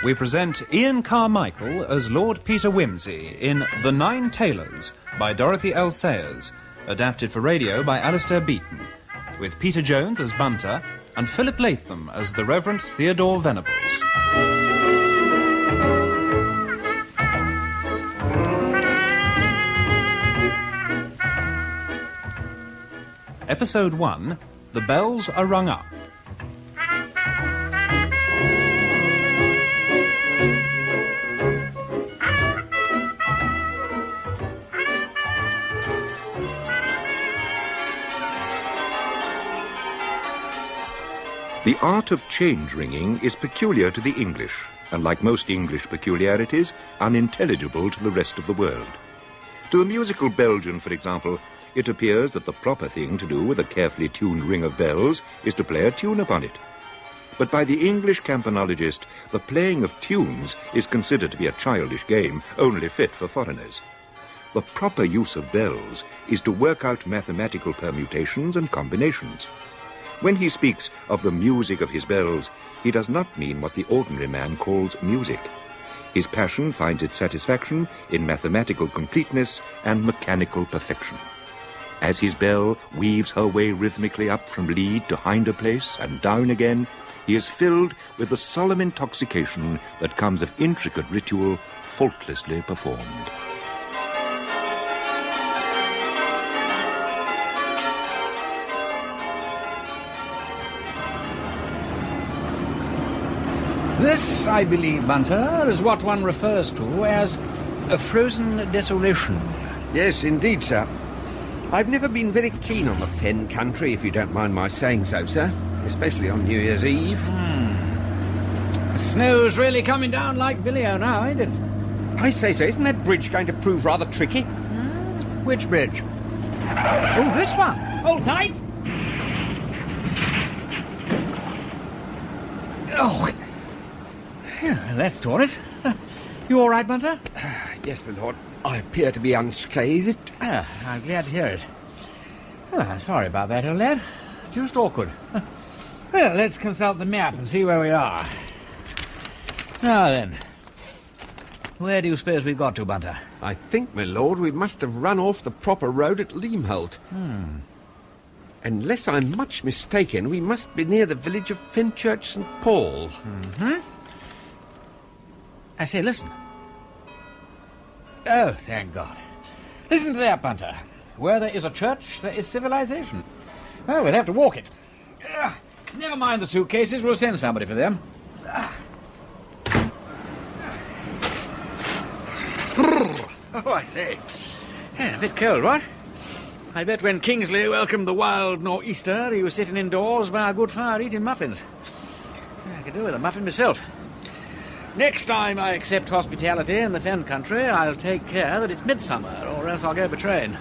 we present Ian Carmichael as Lord Peter Wimsey in The Nine Tailors by Dorothy L. Sayers, adapted for radio by Alistair Beaton, with Peter Jones as Bunter and Philip Latham as the Reverend Theodore Venables. Episode 1, The Bells Are Rung Up. The art of change-ringing is peculiar to the English, and like most English peculiarities, unintelligible to the rest of the world. To the musical Belgian, for example, it appears that the proper thing to do with a carefully tuned ring of bells is to play a tune upon it. But by the English campanologist, the playing of tunes is considered to be a childish game, only fit for foreigners. The proper use of bells is to work out mathematical permutations and combinations. When he speaks of the music of his bells, he does not mean what the ordinary man calls music. His passion finds its satisfaction in mathematical completeness and mechanical perfection. As his bell weaves her way rhythmically up from lead to hinder place and down again, he is filled with the solemn intoxication that comes of intricate ritual faultlessly performed. This, I believe, Bunter, is what one refers to as a frozen desolation. Yes, indeed, sir. I've never been very keen on the Fen country, if you don't mind my saying so, sir. Especially on New Year's Eve. The snow's really coming down like billy-o now, ain't it? I say so, isn't that bridge going to prove rather tricky? Which bridge? Oh, this one. Hold tight. Oh, yeah, that's torn it. You all right, Bunter? Yes, my lord. I appear to be unscathed. I'm glad to hear it. Sorry about that, old lad. Just awkward. Well, let's consult the map and see where we are. Now then, where do you suppose we've got to, Bunter? I think, my lord, we must have run off the proper road at Leamholt. Unless I'm much mistaken, we must be near the village of Fenchurch St. Paul. I say, listen. Oh, thank God. Listen to that, Bunter. Where there is a church, there is civilization. Well, we'll have to walk it. Never mind the suitcases, we'll send somebody for them. Oh, I say. Yeah, a bit cold, what? I bet when Kingsley welcomed the wild nor'easter, he was sitting indoors by a good fire eating muffins. I could do with a muffin myself. Next time I accept hospitality in the Fen country, I'll take care that it's midsummer, or else I'll go by train.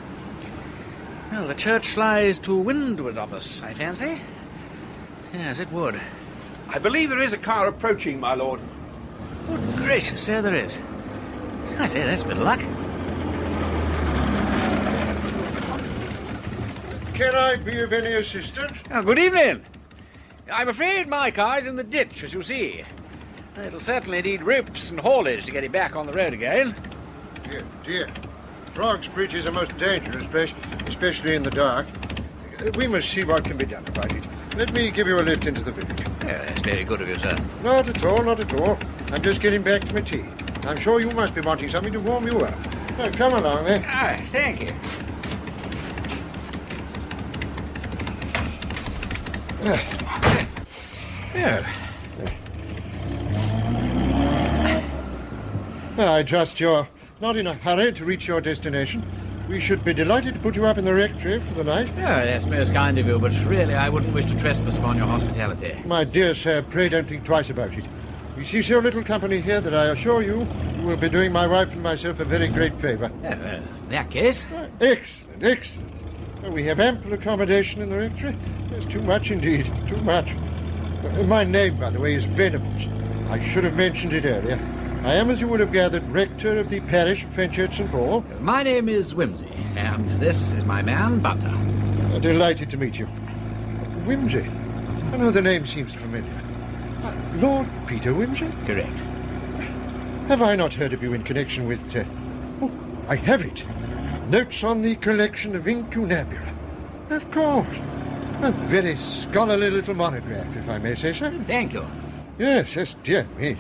Well, the church lies to windward of us, I fancy. Yes, it would. I believe there is a car approaching, my lord. Good gracious, so there is. I say, that's a bit of luck. Can I be of any assistance? Oh, good evening. I'm afraid my car's in the ditch, as you see. It'll certainly need ropes and haulage to get it back on the road again. Dear, dear. Frog's Bridge is a most dangerous place, especially in the dark. We must see what can be done about it. Let me give you a lift into the village. Yeah, that's very good of you, sir. Not at all, not at all. I'm just getting back to my tea. I'm sure you must be wanting something to warm you up. Now, come along, then. Thank you. I trust you're not in a hurry to reach your destination. We should be delighted to put you up in the rectory for the night. Oh, that's most kind of you, but really I wouldn't wish to trespass upon your hospitality. My dear sir, pray don't think twice about it. We see so little company here that I assure you will be doing my wife and myself a very great favour. Oh, well, in that case... Excellent, excellent. We have ample accommodation in the rectory. There's too much indeed, too much. My name, by the way, is Venables. I should have mentioned it earlier. I am, as you would have gathered, rector of the parish of Fenchurch St. Paul. My name is Wimsey, and this is my man, Bunter. Delighted to meet you. Wimsey? I know the name seems familiar. Lord Peter Wimsey? Correct. Have I not heard of you in connection with... Oh, I have it. Notes on the collection of incunabula. Of course. A very scholarly little monograph, if I may say so. Thank you. Yes, dear me.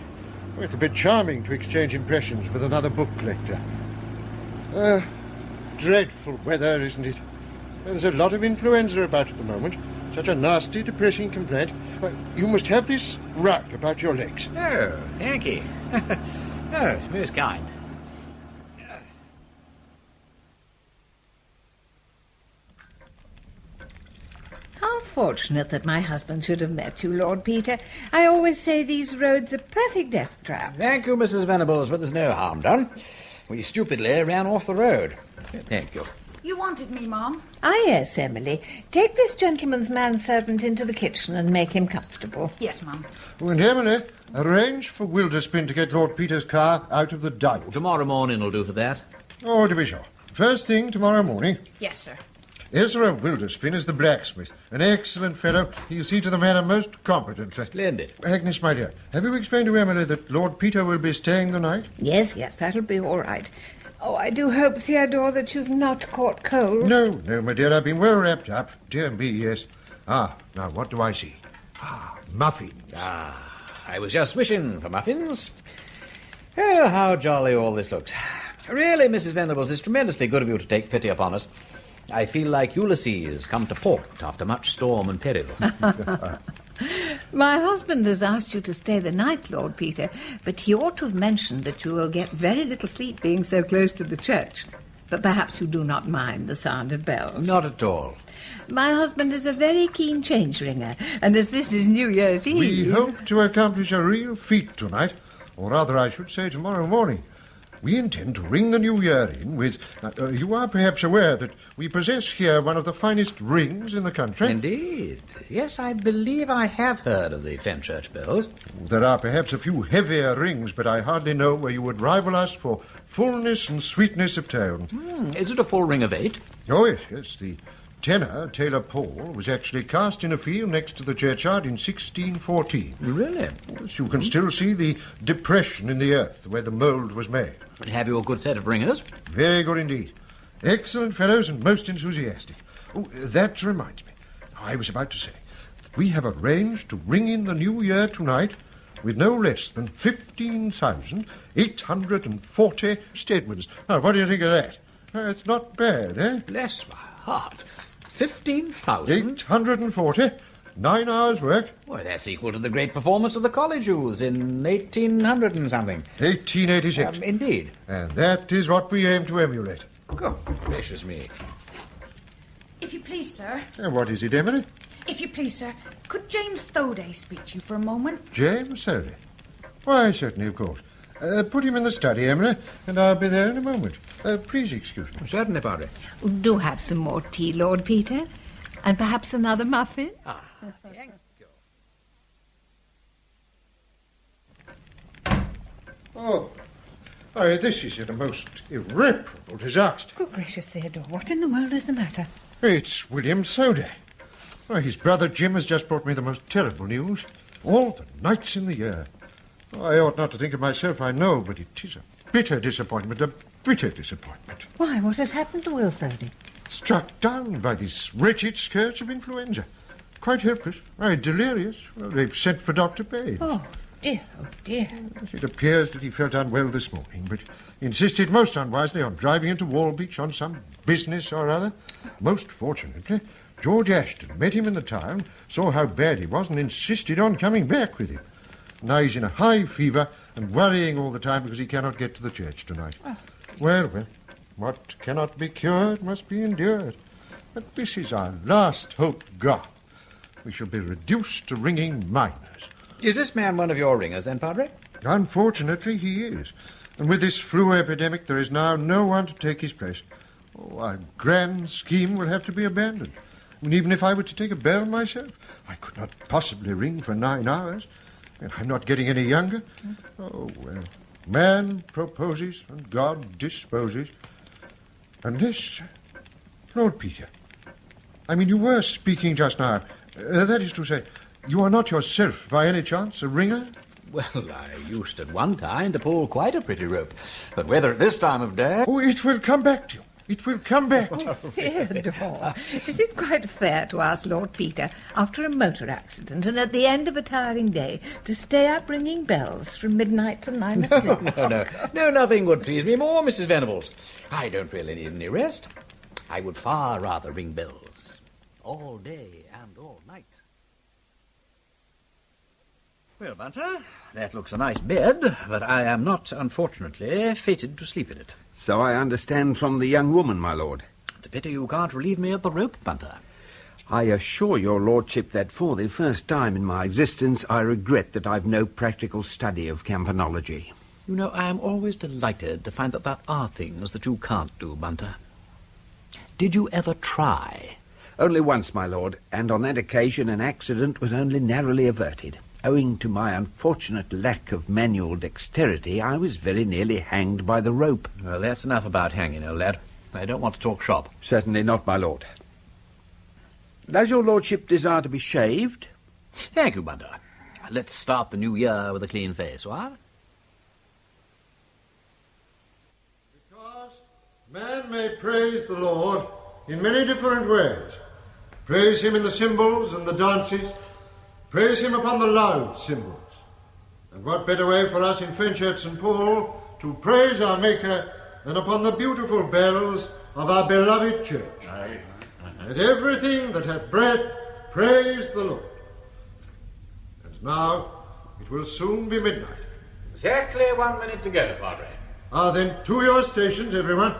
Well, it'll be charming to exchange impressions with another book collector. Dreadful weather, isn't it? There's a lot of influenza about at the moment. Such a nasty, depressing complaint. You must have this rug about your legs. Oh, thank you. Oh, most kind. How fortunate that my husband should have met you, Lord Peter. I always say these roads are perfect death traps. Thank you, Mrs. Venables, but there's no harm done. We stupidly ran off the road. Thank you. You wanted me, Mum? Ah, yes, Emily. Take this gentleman's manservant into the kitchen and make him comfortable. Yes, Mum. Oh, and Emily, arrange for Wilderspin to get Lord Peter's car out of the dyke. Tomorrow morning will do for that. Oh, to be sure. First thing tomorrow morning. Yes, sir. Ezra Wilderspin is the blacksmith. An excellent fellow. He'll see to the matter most competently. Splendid. Agnes, my dear, have you explained to Emily that Lord Peter will be staying the night? Yes, that'll be all right. Oh, I do hope, Theodore, that you've not caught cold. No, my dear, I've been well wrapped up. Dear me, yes. Now what do I see? Muffins. I was just wishing for muffins. Oh, how jolly all this looks. Really, Mrs. Venables, it's tremendously good of you to take pity upon us. I feel like Ulysses come to port after much storm and peril. My husband has asked you to stay the night, Lord Peter, but he ought to have mentioned that you will get very little sleep being so close to the church. But perhaps you do not mind the sound of bells. Not at all. My husband is a very keen change ringer, and as this is New Year's Eve... We hope to accomplish a real feat tonight, or rather I should say tomorrow morning. We intend to ring the new year in with... you are perhaps aware that we possess here one of the finest rings in the country. Indeed. Yes, I believe I have heard of the Fenchurch bells. There are perhaps a few heavier rings, but I hardly know where you would rival us for fullness and sweetness of tone. Is it a full ring of 8? Oh, yes. The tenor, Taylor Paul, was actually cast in a field next to the churchyard in 1614. Really? Yes, you can still see the depression in the earth where the mould was made. And have you a good set of ringers? Very good indeed. Excellent fellows and most enthusiastic. Oh, that reminds me. I was about to say that we have arranged to ring in the new year tonight with no less than 15,840 statements. Now, what do you think of that? It's not bad, eh? Bless my heart. 15,000? 840. 9 hours' work. Well, that's equal to the great performance of the college youths in 1800 and something. 1886. Indeed. And that is what we aim to emulate. God gracious me. If you please, sir. What is it, Emily? If you please, sir, could James Thoday speak to you for a moment? James Thoday? Why, certainly, of course. Put him in the study, Emily, and I'll be there in a moment. Please excuse me. Certainly, Padre. Do have some more tea, Lord Peter, and perhaps another muffin. Thank you. Oh, this is a most irreparable disaster. Good gracious, Theodore, what in the world is the matter? It's William Thoday. His brother Jim has just brought me the most terrible news. All the nights in the year. I ought not to think of myself, I know, but it is a bitter disappointment, a bitter disappointment. Why, what has happened to Will Thoday? Struck down by this wretched scourge of influenza. Quite helpless, delirious. Well, they've sent for Dr. Page. Oh, dear. It appears that he felt unwell this morning, but insisted most unwisely on driving into Walbeach on some business or other. Most fortunately, George Ashton met him in the town, saw how bad he was, and insisted on coming back with him. Now he's in a high fever and worrying all the time because he cannot get to the church tonight. Well, what cannot be cured must be endured. But this is our last hope gone. We shall be reduced to ringing minors. Is this man one of your ringers, then, Padre? Unfortunately, he is. And with this flu epidemic, there is now no one to take his place. Oh, our grand scheme will have to be abandoned. And even if I were to take a bell myself, I could not possibly ring for 9 hours. And I'm not getting any younger. Oh, well, man proposes and God disposes. And this, Lord Peter, I mean, you were speaking just now. That is to say, you are not yourself, by any chance, a ringer? Well, I used at one time to pull quite a pretty rope. But whether at this time of day... Oh, it will come back to you. It will come back. Oh, Theodore, is it quite fair to ask Lord Peter, after a motor accident and at the end of a tiring day, to stay up ringing bells from midnight to 9 o'clock? No, nothing would please me more, Mrs. Venables. I don't really need any rest. I would far rather ring bells all day and all night. Well, Bunter, that looks a nice bed, but I am not, unfortunately, fated to sleep in it. So I understand from the young woman, my lord. It's a pity you can't relieve me of the rope, Bunter. I assure your lordship that for the first time in my existence I regret that I've no practical study of campanology. You know, I am always delighted to find that there are things that you can't do, Bunter. Did you ever try? Only once, my lord, and on that occasion an accident was only narrowly averted. Owing to my unfortunate lack of manual dexterity, I was very nearly hanged by the rope. Well, that's enough about hanging, old lad. I don't want to talk shop. Certainly not, my lord. Does your lordship desire to be shaved? Thank you, Bunter. Let's start the new year with a clean face, what? Because man may praise the Lord in many different ways. Praise him in the cymbals and the dances. Praise him upon the loud cymbals. And what better way for us in Fenchurch St. to praise our Maker than upon the beautiful bells of our beloved church. Aye. Let everything that hath breath praise the Lord. And now it will soon be midnight. Exactly 1 minute to go, Padre. Then to your stations, everyone.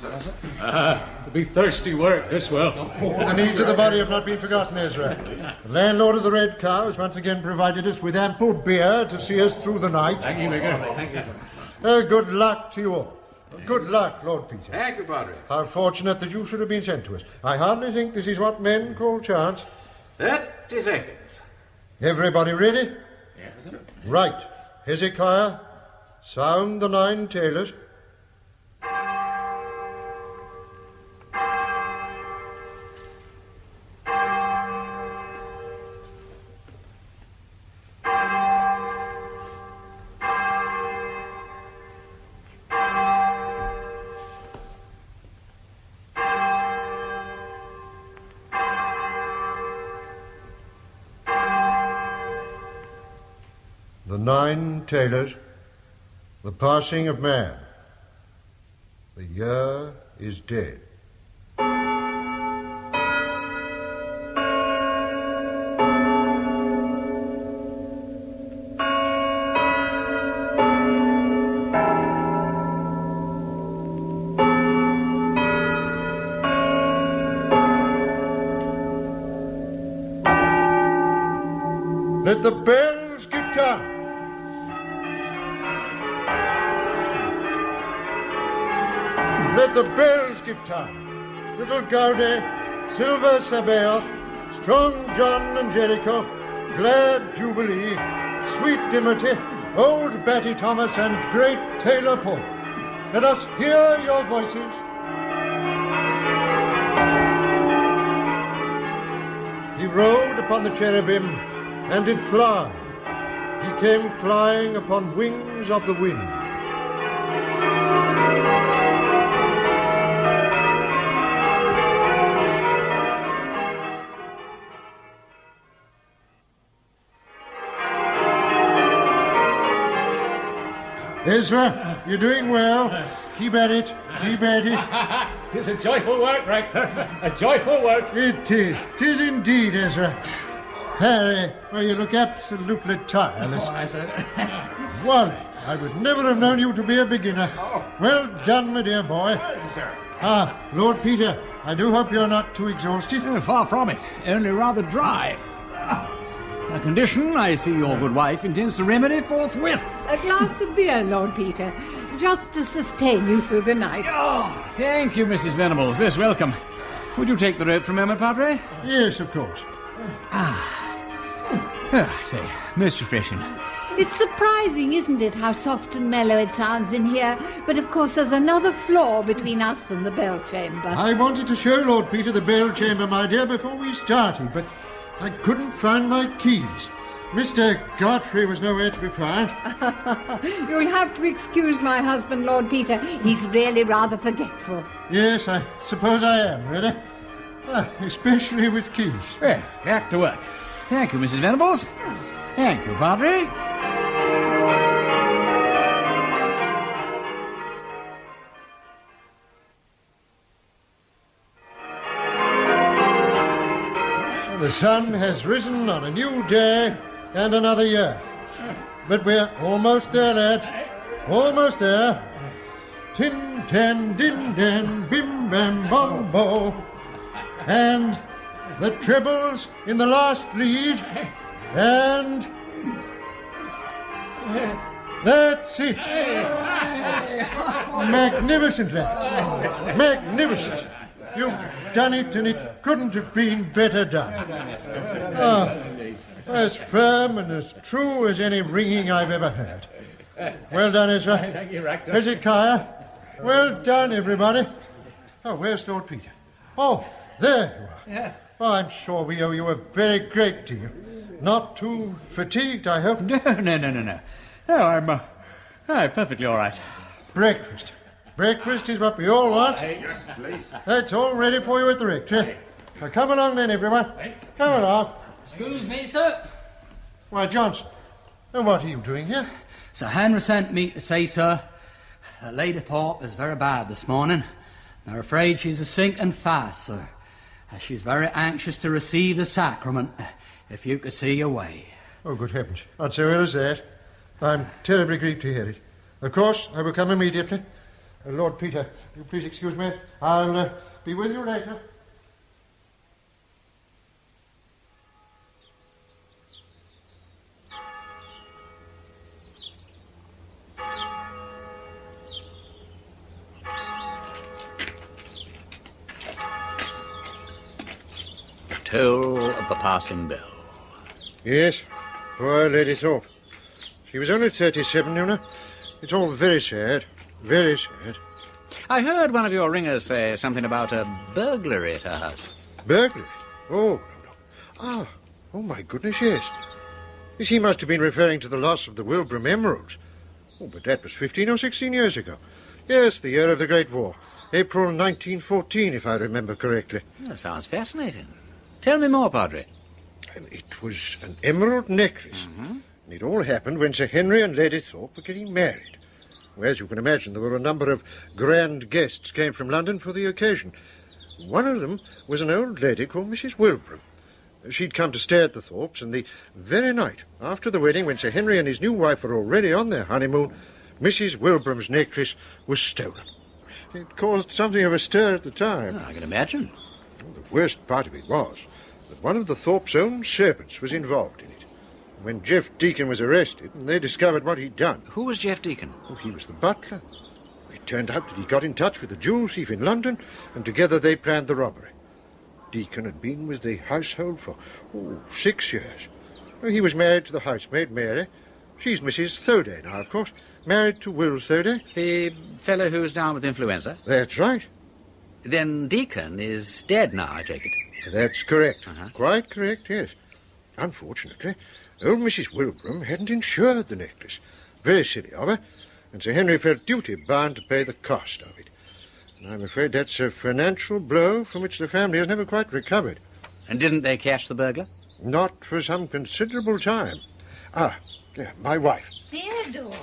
It'll be thirsty work, this will. The needs of the body have not been forgotten, Ezra. The landlord of the Red Cow has once again provided us with ample beer to see us through the night. Thank you, Vicar. Thank you. Good luck to you all. Good luck, Lord Peter. Thank you, Padre. How fortunate that you should have been sent to us. I hardly think this is what men call chance. 30 seconds. Everybody ready? Yes, sir. Right. Hezekiah, sound the 9 Tailors. The 9 Tailors, the passing of man. The year is dead. Let the bells give time. Let the bells give time. Little Gaudy, Silver Sabaoth, Strong John and Jericho, Glad Jubilee, Sweet Dimity, Old Batty Thomas and Great Tailor Paul. Let us hear your voices. He rode upon the cherubim and did fly. He came flying upon wings of the wind. Ezra, you're doing well. Keep at it. Keep at it. 'Tis a joyful work, Rector. A joyful work. It is. 'Tis indeed, Ezra. Harry, well, you look absolutely tireless. Oh, I said. Wally, I would never have known you to be a beginner. Well done, my dear boy. Lord Peter, I do hope you're not too exhausted. Far from it. Only rather dry. A condition I see your good wife intends to remedy forthwith. A glass of beer, Lord Peter, just to sustain you through the night. Oh, thank you, Mrs. Venables. Most welcome. Would you take the rope from Emma, Padre? Yes, of course. I say, most refreshing. It's surprising, isn't it, how soft and mellow it sounds in here? But of course there's another floor between us and the bell chamber. I wanted to show Lord Peter the bell chamber, my dear, before we started, but I couldn't find my keys. Mr. Godfrey was nowhere to be found. You'll have to excuse my husband, Lord Peter. He's really rather forgetful. Yes, I suppose I am, really. Especially with keys. Well, back to work. Thank you, Mrs. Venables. Thank you, Padre. The sun has risen on a new day and another year. But we're almost there, lads. Almost there. Tin, tan, din, dan, bim, bam, bom, bo. And the trebles in the last lead. And that's it. Magnificent, lads. Magnificent. You've done it, and it couldn't have been better done. As firm and as true as any ringing I've ever heard. Well done, Ezra. Thank you, Rector. Hezekiah. Well done, everybody. Oh, where's Lord Peter? Oh, there you are. Yeah. Oh, I'm sure we owe you a very great deal. Not too fatigued, I hope. No. No, I'm perfectly all right. Breakfast. Breakfast is what we all want. That's all ready for you at the rectory. Now come along then, everyone. Come along. Excuse me, sir. Why, Johnson, what are you doing here? Sir Henry sent me to say, sir, that Lady Thorp is very bad this morning. They're afraid she's a sinking fast, sir. She's very anxious to receive the sacrament, if you could see your way. Oh, good heavens. Not so ill as that. I'm terribly grieved to hear it. Of course, I will come immediately. Lord Peter, you please excuse me. I'll be with you later. Toll of the passing bell. Yes, poor Lady Thorp. She was only 37, you know. It's all very sad. Very sad. I heard one of your ringers say something about a burglary at her house. Burglary? Oh, no. Oh, my goodness, yes. He must have been referring to the loss of the Wilbraham emeralds. Oh, but that was 15 or 16 years ago. Yes, the year of the Great War. April 1914, if I remember correctly. That sounds fascinating. Tell me more, Padre. It was an emerald necklace. And it all happened when Sir Henry and Lady Thorp were getting married. Well, as you can imagine, there were a number of grand guests came from London for the occasion. One of them was an old lady called Mrs. Wilbraham. She'd come to stay at the Thorpes, and the very night after the wedding, when Sir Henry and his new wife were already on their honeymoon, Mrs. Wilbraham's necklace was stolen. It caused something of a stir at the time. I can imagine. The worst part of it was that one of the Thorpes' own servants was involved in it. When Jeff Deacon was arrested, and they discovered what he'd done. Who was Jeff Deacon? Oh, he was the butler. It turned out that he got in touch with the jewel thief in London, and together they planned the robbery. Deacon had been with the household for 6 years. He was married to the housemaid, Mary. She's Mrs. Thoday now, of course. Married to Will Thoday. The fellow who's down with influenza? That's right. Then Deacon is dead now, I take it. That's correct. Quite correct, yes. Unfortunately, old Mrs. Wilbraham hadn't insured the necklace. Very silly of her. And Sir Henry felt duty-bound to pay the cost of it. And I'm afraid that's a financial blow from which the family has never quite recovered. And didn't they catch the burglar? Not for some considerable time. My wife. Theodore,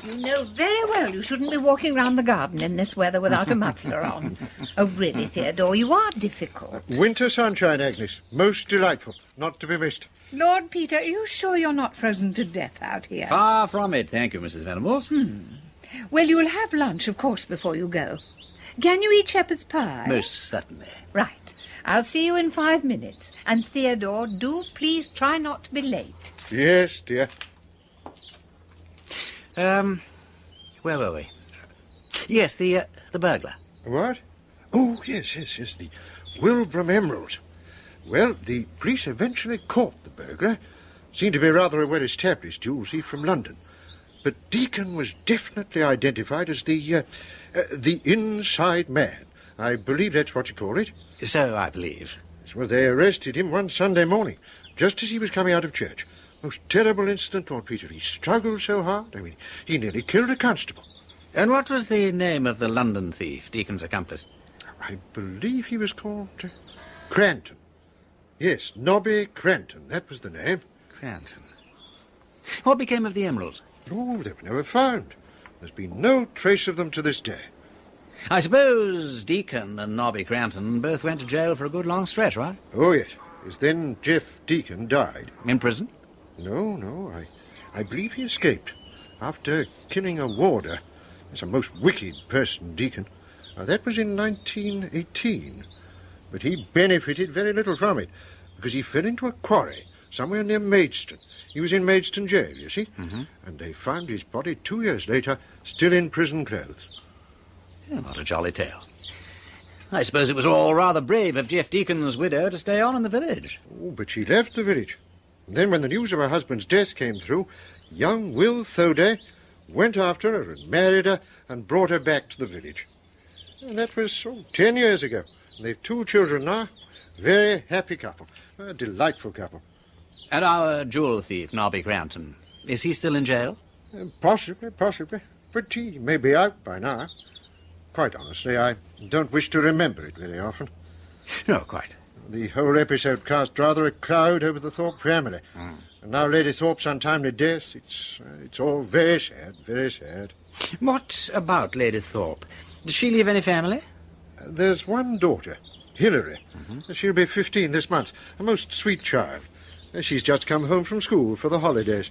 you know very well you shouldn't be walking round the garden in this weather without a muffler on. Oh, really, Theodore, you are difficult. Winter sunshine, Agnes. Most delightful. Not to be missed. Lord Peter, are you sure you're not frozen to death out here? Far from it, thank you, Mrs. Venables. Well, you'll have lunch, of course, before you go. Can you eat shepherd's pie? Most certainly. Right. I'll see you in 5 minutes. And, Theodore, do please try not to be late. Yes, dear. Where were we? Yes, the burglar. What? Oh, yes, the Wilbraham emeralds. Well, the police eventually caught the burglar. Seemed to be rather a well-established jewel thief from London. But Deacon was definitely identified as the inside man. I believe that's what you call it. So I believe. Well, they arrested him one Sunday morning, just as he was coming out of church. Most terrible incident, Lord Peter. He struggled so hard. I mean, he nearly killed a constable. And what was the name of the London thief, Deacon's accomplice? I believe he was called Cranton. Yes, Nobby Cranton. That was the name. Cranton. What became of the emeralds? Oh, they were never found. There's been no trace of them to this day. I suppose Deacon and Nobby Cranton both went to jail for a good long stretch, right? Oh, yes. His then Jeff Deacon died. In prison? No. I believe he escaped after killing a warder. He's a most wicked person, Deacon. That was in 1918. But he benefited very little from it, because he fell into a quarry somewhere near Maidstone. He was in Maidstone jail, you see, and they found his body 2 years later, still in prison clothes. Oh, what a jolly tale. I suppose it was all rather brave of Jeff Deacon's widow to stay on in the village. Oh, but she left the village. And then when the news of her husband's death came through, young Will Thoday went after her and married her and brought her back to the village. And that was 10 years ago. And they've 2 children now. Very happy couple. A delightful couple. And our jewel thief, Nobby Cranton, is he still in jail? Possibly. But he may be out by now. Quite honestly, I don't wish to remember it very often. No, quite. The whole episode cast rather a cloud over the Thorp family. And now Lady Thorp's untimely death, it's all very sad, very sad. What about Lady Thorp? Does she leave any family? There's one daughter, Hilary. She'll be 15 this month. A most sweet child. She's just come home from school for the holidays.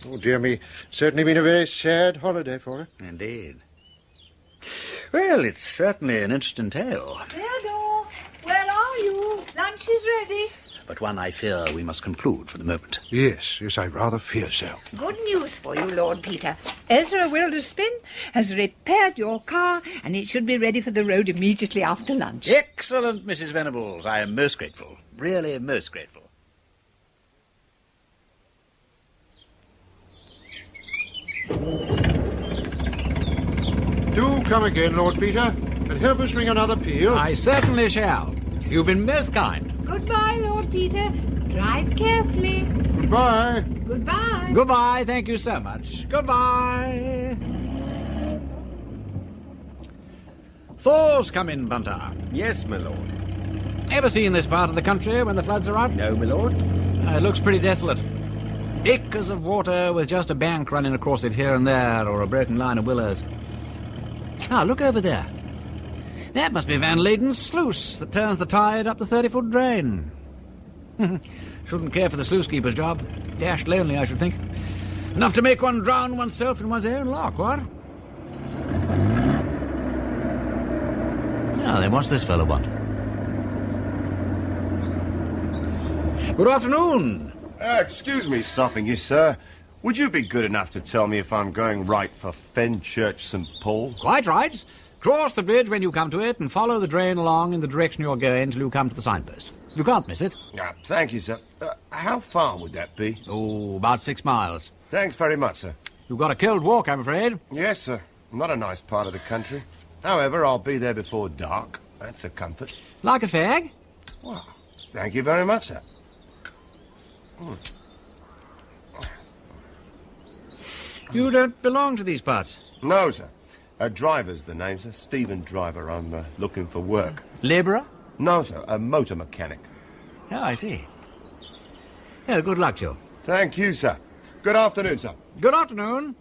Oh, dear me, certainly been a very sad holiday for her. Indeed. Well, it's certainly an interesting tale. Theodore, where are you? Lunch is ready. But one I fear we must conclude for the moment. Yes, I rather fear so. Good news for you, Lord Peter. Ezra Wilderspin has repaired your car, and it should be ready for the road immediately after lunch. Excellent, Mrs. Venables. I am most grateful. Really most grateful. Do come again, Lord Peter, and help us ring another peal. I certainly shall. You've been most kind. Goodbye, Lord Peter. Drive carefully. Goodbye. Goodbye. Goodbye, thank you so much. Goodbye. Thor's come in, Bunter. Yes, my lord. Ever seen this part of the country when the floods are out? No, my lord. It looks pretty desolate. Acres of water with just a bank running across it here and there, or a broken line of willows. Ah, look over there. That must be Van Laden's sluice that turns the tide up the 30-foot drain. Shouldn't care for the sluice-keeper's job. Dashed lonely, I should think. Enough to make one drown oneself in one's own lock, what? Now then, what's this fellow want? Good afternoon. Excuse me stopping you, sir. Would you be good enough to tell me if I'm going right for Fenchurch St. Paul? Quite right. Cross the bridge when you come to it and follow the drain along in the direction you're going till you come to the signpost. You can't miss it. Thank you, sir. How far would that be? Oh, about 6 miles. Thanks very much, sir. You've got a cold walk, I'm afraid. Yes, sir. Not a nice part of the country. However, I'll be there before dark. That's a comfort. Like a fag? Well, thank you very much, sir. You don't belong to these parts? No, sir. Driver's the name, sir. Stephen Driver. I'm looking for work. Labourer? No, sir. A motor mechanic. Oh, I see. Yeah, good luck to you. Thank you, sir. Good afternoon, sir. Good afternoon.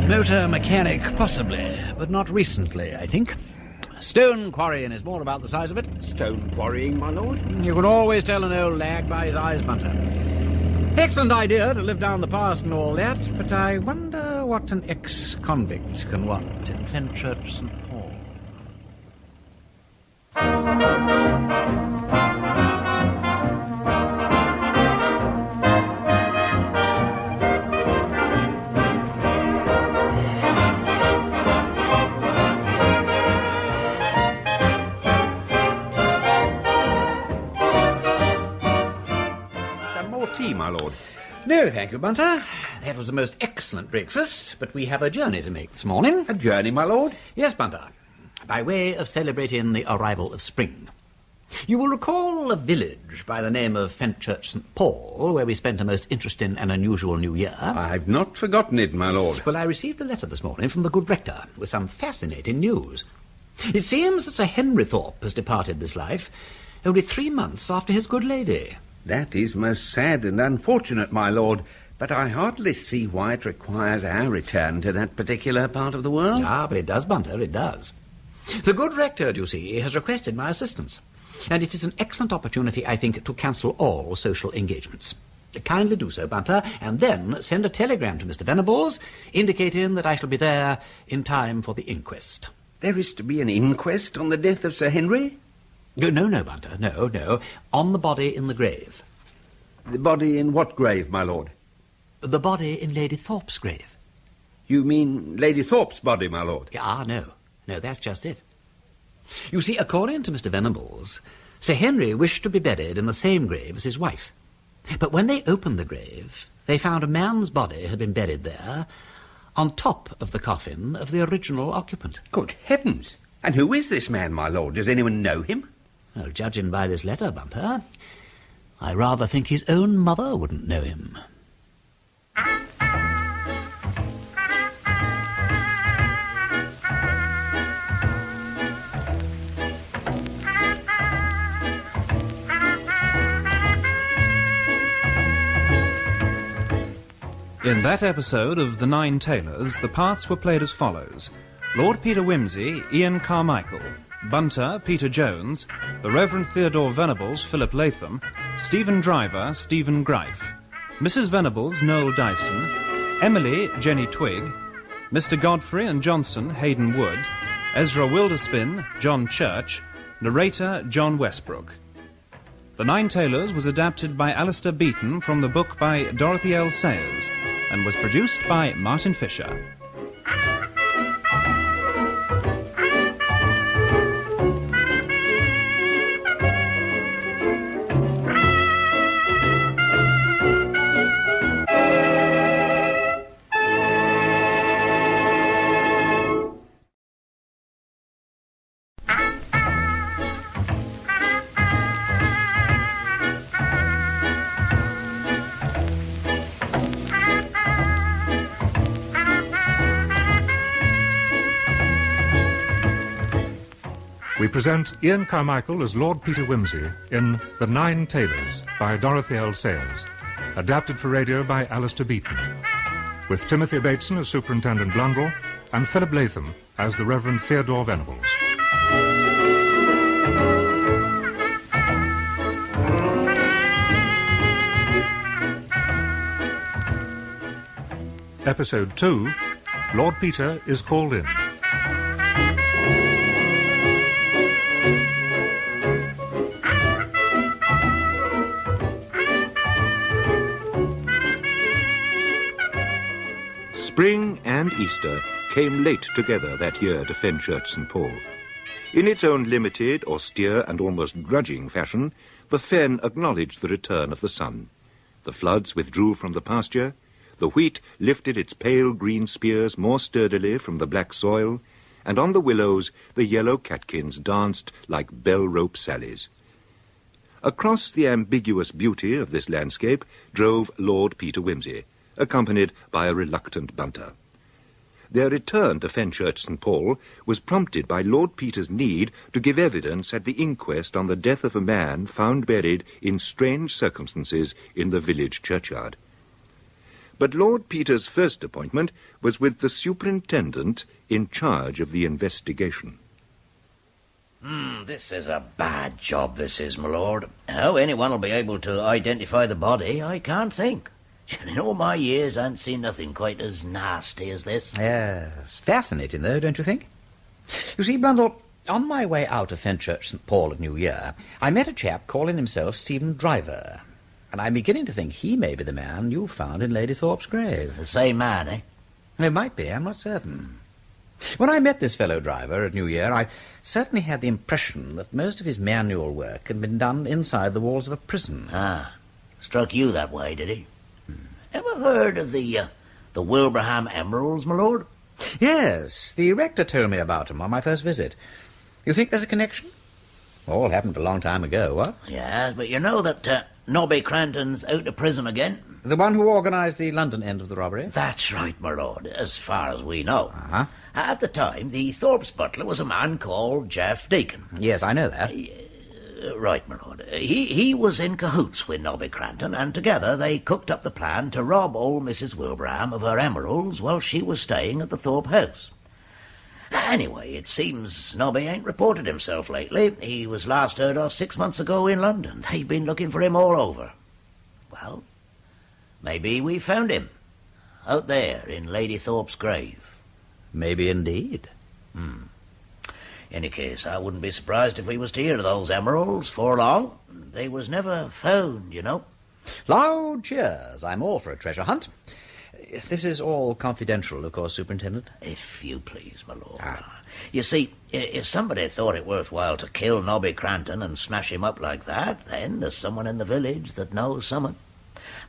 Motor mechanic, possibly, but not recently, I think. Stone quarrying is more about the size of it. Stone quarrying, my lord? You can always tell an old lag by his eyes, Bunter. Excellent idea to live down the past and all that, but I wonder what an ex-convict can want in Fenchurch St. Paul. Tea, my lord. No, thank you, Bunter. That was a most excellent breakfast, but we have a journey to make this morning. A journey, my lord? Yes, Bunter. By way of celebrating the arrival of spring. You will recall a village by the name of Fenchurch St. Paul, where we spent a most interesting and unusual New Year. I've not forgotten it, my lord. Well, I received a letter this morning from the good rector with some fascinating news. It seems that Sir Henry Thorp has departed this life only 3 months after his good lady. That is most sad and unfortunate, my lord, but I hardly see why it requires our return to that particular part of the world. Ah, but it does, Bunter, it does. The good rector, you see, has requested my assistance, and it is an excellent opportunity, I think, to cancel all social engagements. Kindly do so, Bunter, and then send a telegram to Mr. Venables indicating that I shall be there in time for the inquest. There is to be an inquest on the death of Sir Henry? No, Bunter, no. On the body in the grave. The body in what grave, my lord? The body in Lady Thorp's grave. You mean Lady Thorp's body, my lord? No, that's just it. You see, according to Mr. Venables, Sir Henry wished to be buried in the same grave as his wife. But when they opened the grave, they found a man's body had been buried there on top of the coffin of the original occupant. Good heavens! And who is this man, my lord? Does anyone know him? Well, judging by this letter, Bunter, I rather think his own mother wouldn't know him. In that episode of The Nine Tailors, the parts were played as follows. Lord Peter Wimsey, Ian Carmichael; Bunter, Peter Jones; the Reverend Theodore Venables, Philip Latham; Stephen Driver, Stephen Greif; Mrs. Venables, Noel Dyson; Emily, Jenny Twigg; Mr. Godfrey and Johnson, Hayden Wood; Ezra Wilderspin, John Church; narrator, John Westbrook. The Nine Tailors was adapted by Alistair Beaton from the book by Dorothy L. Sayers and was produced by Martin Fisher. We present Ian Carmichael as Lord Peter Wimsey in The Nine Tailors by Dorothy L. Sayers, adapted for radio by Alistair Beaton, with Timothy Bateson as Superintendent Blundell and Philip Latham as the Reverend Theodore Venables. Episode 2, Lord Peter is called in. Spring and Easter came late together that year to Fenchurch St. Paul. In its own limited, austere, and almost grudging fashion, the fen acknowledged the return of the sun. The floods withdrew from the pasture, the wheat lifted its pale green spears more sturdily from the black soil, and on the willows the yellow catkins danced like bell-rope sallies. Across the ambiguous beauty of this landscape drove Lord Peter Wimsey, accompanied by a reluctant Bunter. Their return to Fenchurch St. Paul was prompted by Lord Peter's need to give evidence at the inquest on the death of a man found buried in strange circumstances in the village churchyard. But Lord Peter's first appointment was with the superintendent in charge of the investigation. This is a bad job, this is, my lord. How anyone will be able to identify the body, I can't think. In all my years, I ain't seen nothing quite as nasty as this. Yes, fascinating, though, don't you think? You see, Blundell, on my way out of Fenchurch St. Paul at New Year, I met a chap calling himself Stephen Driver, and I'm beginning to think he may be the man you found in Lady Thorp's grave. The same man, eh? It might be, I'm not certain. When I met this fellow Driver at New Year, I certainly had the impression that most of his manual work had been done inside the walls of a prison. Ah, struck you that way, did he? Ever heard of the Wilbraham Emeralds, my lord? Yes, the rector told me about them on my first visit. You think there's a connection? All happened a long time ago, what? Yes, but you know that Nobby Cranton's out of prison again? The one who organised the London end of the robbery? That's right, my lord, as far as we know. Uh-huh. At the time, the Thorp's butler was a man called Jeff Deacon. Yes, I know that. Right, my lord. He was in cahoots with Nobby Cranton, and together they cooked up the plan to rob old Mrs. Wilbraham of her emeralds while she was staying at the Thorpe house. Anyway, it seems Nobby ain't reported himself lately. He was last heard of 6 months ago in London. They've been looking for him all over. Well, maybe we found him. Out there in Lady Thorpe's grave. Maybe indeed. Any case, I wouldn't be surprised if we was to hear of those emeralds for long. They was never found, you know. Loud cheers. I'm all for a treasure hunt. This is all confidential, of course, Superintendent. If you please, my lord. You see, if somebody thought it worthwhile to kill Nobby Cranton and smash him up like that, then there's someone in the village that knows someone.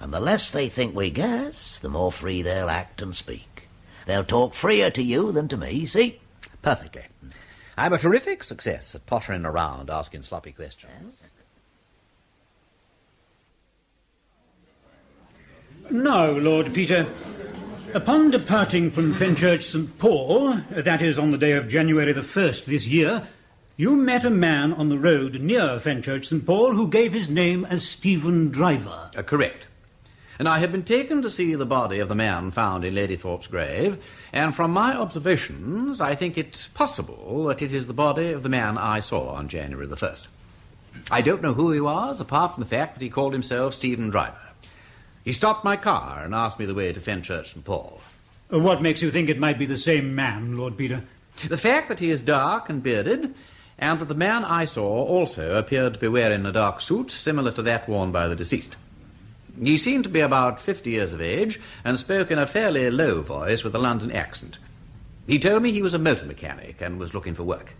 And the less they think we guess, the more free they'll act and speak. They'll talk freer to you than to me, see? Perfectly. I'm a terrific success at pottering around asking sloppy questions. Now, Lord Peter, upon departing from Fenchurch St. Paul, that is on the day of January the 1st this year, you met a man on the road near Fenchurch St. Paul who gave his name as Stephen Driver. Correct. And I had been taken to see the body of the man found in Lady Thorpe's grave, and from my observations, I think it possible that it is the body of the man I saw on January the 1st. I don't know who he was, apart from the fact that he called himself Stephen Driver. He stopped my car and asked me the way to Fenchurch St. Paul. What makes you think it might be the same man, Lord Peter? The fact that he is dark and bearded, and that the man I saw also appeared to be wearing a dark suit similar to that worn by the deceased. He seemed to be about 50 years of age and spoke in a fairly low voice with a London accent. He told me he was a motor mechanic and was looking for work.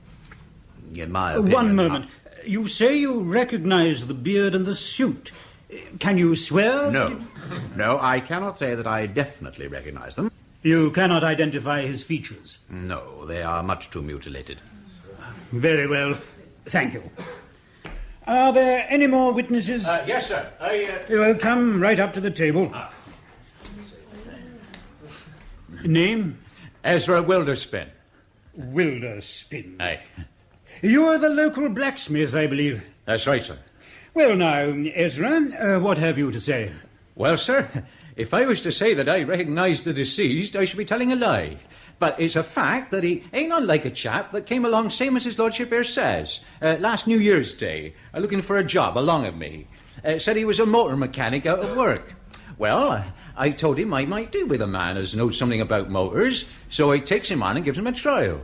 In my opinion... One moment. You say you recognize the beard and the suit. Can you swear? No, I cannot say that I definitely recognize them. You cannot identify his features? No, they are much too mutilated. Very well. Thank you. Are there any more witnesses? Yes, sir. You will come right up to the table. Name? Ezra Wilderspin. Wilderspin. Aye. You are the local blacksmith, I believe. That's right, sir. Well, now, Ezra, what have you to say? Well, sir, if I was to say that I recognised the deceased, I should be telling a lie. But it's a fact that he ain't unlike a chap that came along, same as his lordship here says, last New Year's Day, looking for a job along of me. Said he was a motor mechanic out of work. Well, I told him I might do with a man as knows something about motors, so I takes him on and gives him a trial.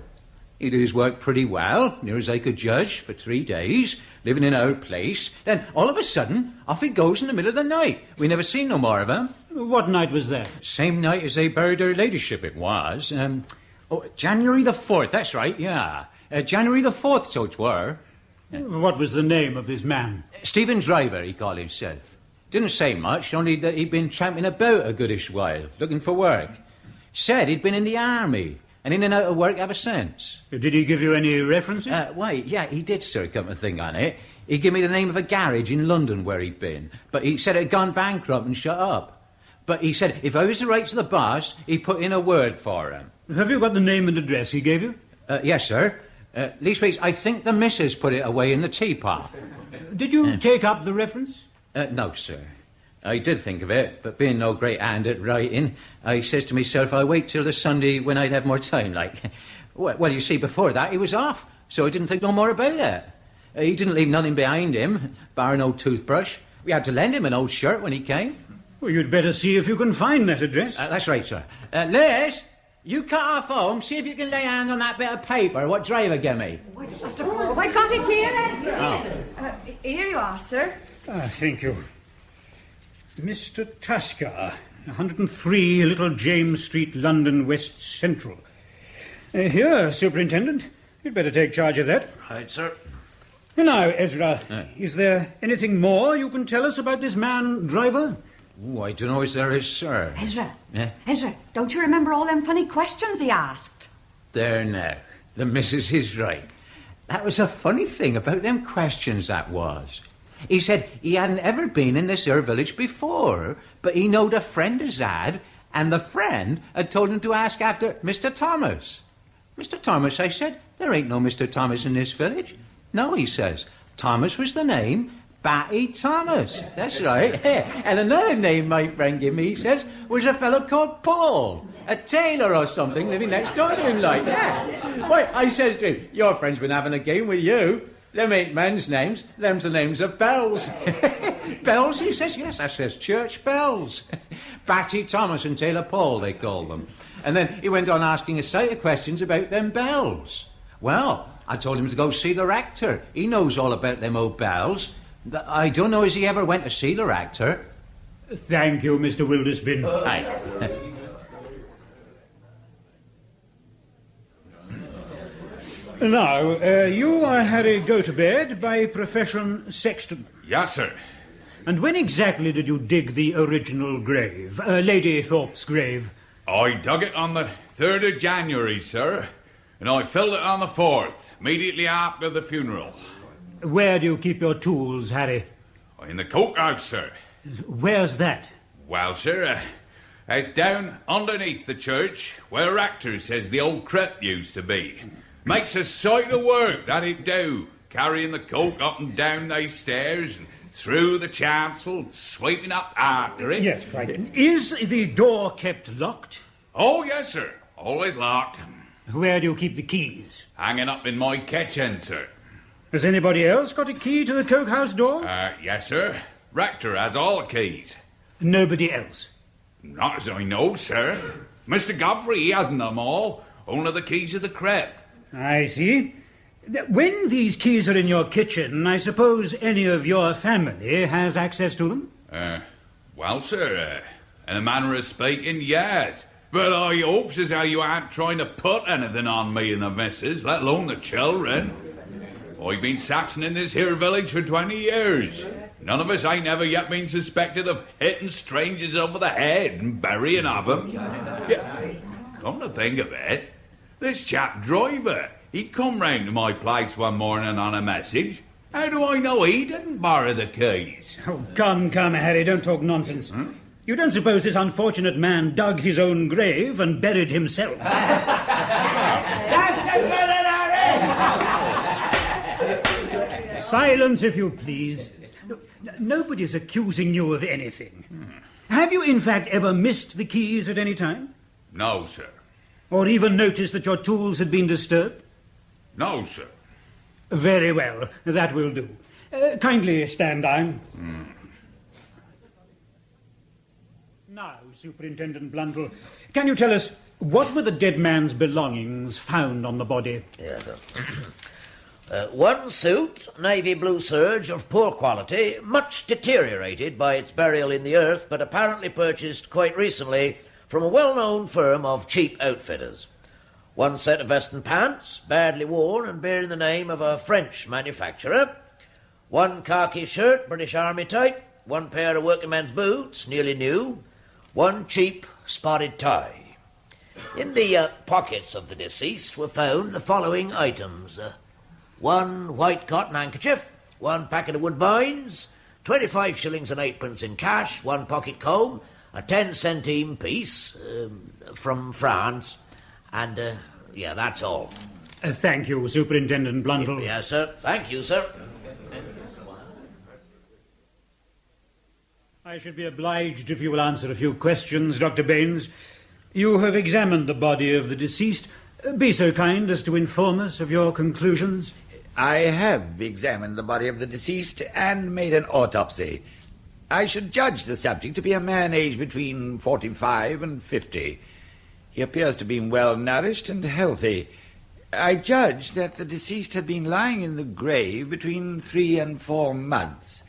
He did his work pretty well, near as I could judge, for 3 days, living in our place. Then, all of a sudden, off he goes in the middle of the night. We never seen no more of him. What night was that? Same night as they buried her ladyship, it was. January the 4th, that's right, yeah. January the 4th, so it were. What was the name of this man? Stephen Driver, he called himself. Didn't say much, only that he'd been tramping about a goodish while, looking for work. Said he'd been in the army, and in and out of work ever since. Did he give you any references? Why, yeah, he did, sir, come to think on it. He gave me the name of a garage in London where he'd been, but he said it had gone bankrupt and shut up. But he said if I was to write to the boss, he'd put in a word for him. Have you got the name and address he gave you? Yes, sir. Leastways, I think the missus put it away in the teapot. Did you take up the reference? No, sir. I did think of it, but being no great hand at writing, I says to myself I'll wait till the Sunday when I'd have more time, like. Well, you see, before that he was off, so I didn't think no more about it. He didn't leave nothing behind him, bar an old toothbrush. We had to lend him an old shirt when he came. Well, you'd better see if you can find that address. That's right, sir. Liz, you cut off home, see if you can lay hand on that bit of paper what Driver gave me. Oh, I got it here. Here you are, sir. Thank you. Mr. Tasker, 103 Little James Street, London, West Central. Here, Superintendent. You'd better take charge of that. Right, sir. Now, Ezra, is there anything more you can tell us about this man, Driver? Oh, I don't know as there is, sir. Ezra. Ezra, don't you remember all them funny questions he asked? There now. The missus is right. That was a funny thing about them questions, that was. He said he hadn't ever been in this here village before, but he knowed a friend as had, and the friend had told him to ask after Mr. Thomas. Mr. Thomas, I said, there ain't no Mr. Thomas in this village. No, he says, Thomas was the name, Batty Thomas. That's right. And another name my friend gave me, he says, was a fellow called Paul. A tailor or something living next door to him, like, yeah. Why, I says to him, your friend's been having a game with you. Them ain't men's names, them's the names of bells. Bells, he says, yes, I says, church bells. Batty Thomas and Tailor Paul, they call them. And then he went on asking a sight of questions about them bells. Well, I told him to go see the rector. He knows all about them old bells. I don't know as he ever went to see the rector. Thank you, Mr. Wilderspin. Aye. Now, you are Harry Go-to-Bed, by profession sexton. Yes, sir. And when exactly did you dig the original grave, Lady Thorp's grave? I dug it on the 3rd of January, sir, and I filled it on the 4th, immediately after the funeral. Where do you keep your tools, Harry? In the cookhouse, sir. Where's that? Well, sir, it's down underneath the church, where rector says the old crypt used to be. Makes a sight of work, that it do, carrying the coke up and down those stairs, and through the chancel, sweeping up after it. Yes, quite. Is the door kept locked? Oh, yes, sir. Always locked. Where do you keep the keys? Hanging up in my kitchen, sir. Has anybody else got a key to the cokehouse door? Yes, sir. Rector has all the keys. Nobody else? Not as I know, sir. Mr. Godfrey, he hasn't them all. Only the keys of the crypt. I see. When these keys are in your kitchen, I suppose any of your family has access to them? Well, sir, in a manner of speaking, yes. But I hopes as how you aren't trying to put anything on me and the missus, let alone the children. I've been Saxon in this here village for 20 years. None of us ain't ever yet been suspected of hitting strangers over the head and burying of them. Yeah. Come to think of it, this chap driver, he come round to my place one morning on a message. How do I know he didn't borrow the keys? Oh, come, Harry, don't talk nonsense. You don't suppose this unfortunate man dug his own grave and buried himself? That's the villain, Harry! Silence, if you please. Nobody's accusing you of anything. Have you, in fact, ever missed the keys at any time? No, sir. Or even noticed that your tools had been disturbed? No, sir. Very well, that will do. Kindly stand down. Now, Superintendent Blundell, can you tell us what were the dead man's belongings found on the body? Yes, sir. One suit, navy blue serge of poor quality, much deteriorated by its burial in the earth, but apparently purchased quite recently from a well-known firm of cheap outfitters. One set of vest and pants, badly worn and bearing the name of a French manufacturer. One khaki shirt, British Army type. One pair of working man's boots, nearly new. One cheap spotted tie. In the pockets of the deceased were found the following items. One white cotton handkerchief, one packet of woodbines, 25 shillings and 8pence in cash, one pocket comb, a 10-centime piece from France, and, that's all. Thank you, Superintendent Blundell. Yes, sir. Thank you, sir. I should be obliged if you will answer a few questions, Dr. Baines. You have examined the body of the deceased. Be so kind as to inform us of your conclusions. I have examined the body of the deceased and made an autopsy. I should judge the subject to be a man aged between 45 and 50. He appears to be well nourished and healthy. I judge that the deceased had been lying in the grave between 3 and 4 months.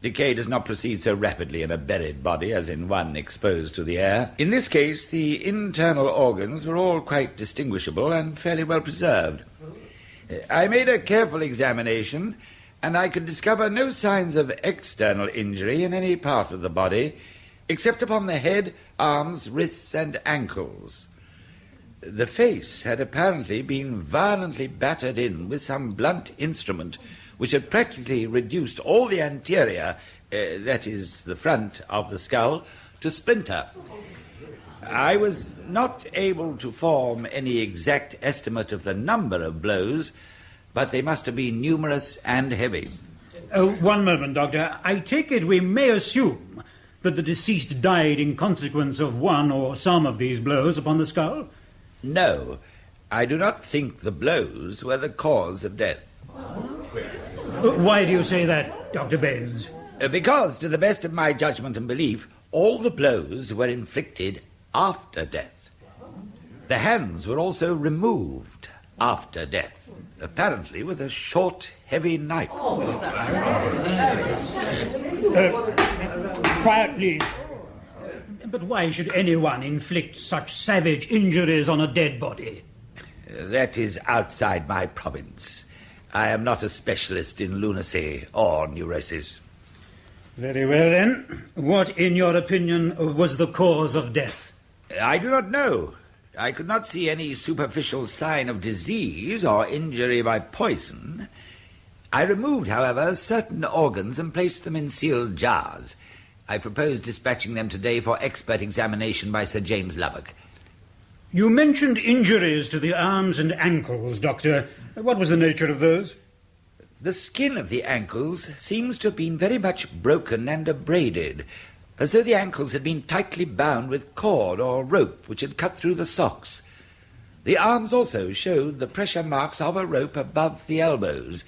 Decay does not proceed so rapidly in a buried body as in one exposed to the air. In this case, the internal organs were all quite distinguishable and fairly well preserved. I made a careful examination, and I could discover no signs of external injury in any part of the body, except upon the head, arms, wrists, and ankles. The face had apparently been violently battered in with some blunt instrument which had practically reduced all the anterior, that is, the front of the skull, to splinter. I was not able to form any exact estimate of the number of blows, but they must have been numerous and heavy. One moment, Doctor. I take it we may assume that the deceased died in consequence of one or some of these blows upon the skull? No, I do not think the blows were the cause of death. Why do you say that, Dr. Baines? Because, to the best of my judgment and belief, all the blows were inflicted after death. The hands were also removed after death, apparently with a short, heavy knife. Quiet, please. But why should anyone inflict such savage injuries on a dead body? That is outside my province. I am not a specialist in lunacy or neurosis. Very well, then. What, in your opinion, was the cause of death? I do not know. I could not see any superficial sign of disease or injury by poison. I removed, however, certain organs and placed them in sealed jars. I propose dispatching them today for expert examination by Sir James Lubbock. You mentioned injuries to the arms and ankles, Doctor. What was the nature of those? The skin of the ankles seems to have been very much broken and abraded, as though the ankles had been tightly bound with cord or rope which had cut through the socks. The arms also showed the pressure marks of a rope above the elbows.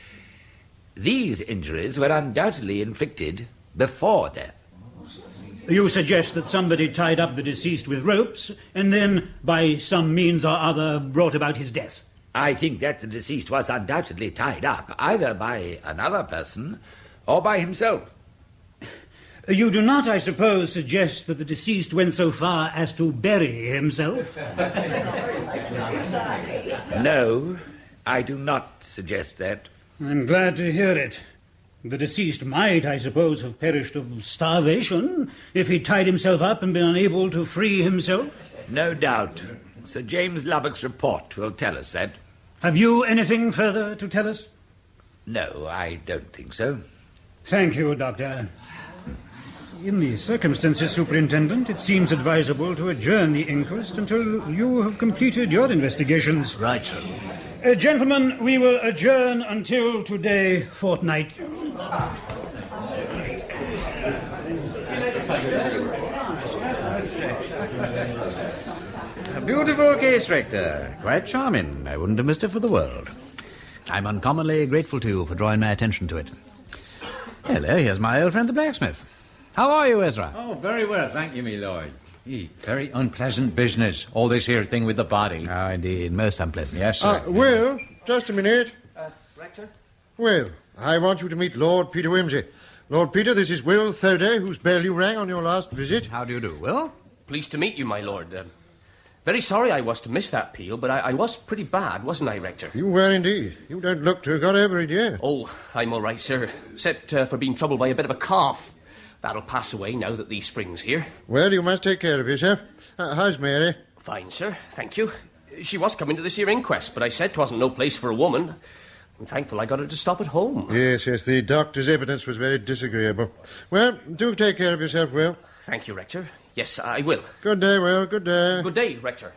These injuries were undoubtedly inflicted before death. You suggest that somebody tied up the deceased with ropes and then, by some means or other, brought about his death? I think that the deceased was undoubtedly tied up, either by another person or by himself. You do not, I suppose, suggest that the deceased went so far as to bury himself? No, I do not suggest that. I'm glad to hear it. The deceased might, I suppose, have perished of starvation if he tied himself up and been unable to free himself? No doubt. Sir James Lubbock's report will tell us that. Have you anything further to tell us? No, I don't think so. Thank you, Doctor. In the circumstances, Superintendent, it seems advisable to adjourn the inquest until you have completed your investigations. Right, sir. Gentlemen, we will adjourn until today fortnight. A beautiful case, Rector. Quite charming. I wouldn't have missed it for the world. I'm uncommonly grateful to you for drawing my attention to it. Hello, here's my old friend the blacksmith. How are you, Ezra? Oh, very well, thank you, me lord. Very unpleasant business, all this here thing with the body. Oh, indeed, most unpleasant. Yes, sir. Will, just a minute. Rector? Will, I want you to meet Lord Peter Wimsey. Lord Peter, this is Will Thurday, whose bell you rang on your last visit. How do you do, Will? Pleased to meet you, my lord. Very sorry I was to miss that peal, but I was pretty bad, wasn't I, Rector? You were indeed. You don't look to have got over it yet. Oh, I'm all right, sir. Except for being troubled by a bit of a cough. That'll pass away now that the spring's here. Well, you must take care of yourself. How's Mary? Fine, sir. Thank you. She was coming to this here inquest, but I said 'twasn't no place for a woman. I'm thankful I got her to stop at home. Yes, the doctor's evidence was very disagreeable. Well, do take care of yourself, Will. Thank you, Rector. Yes, I will. Good day, Will. Good day. Good day, Rector.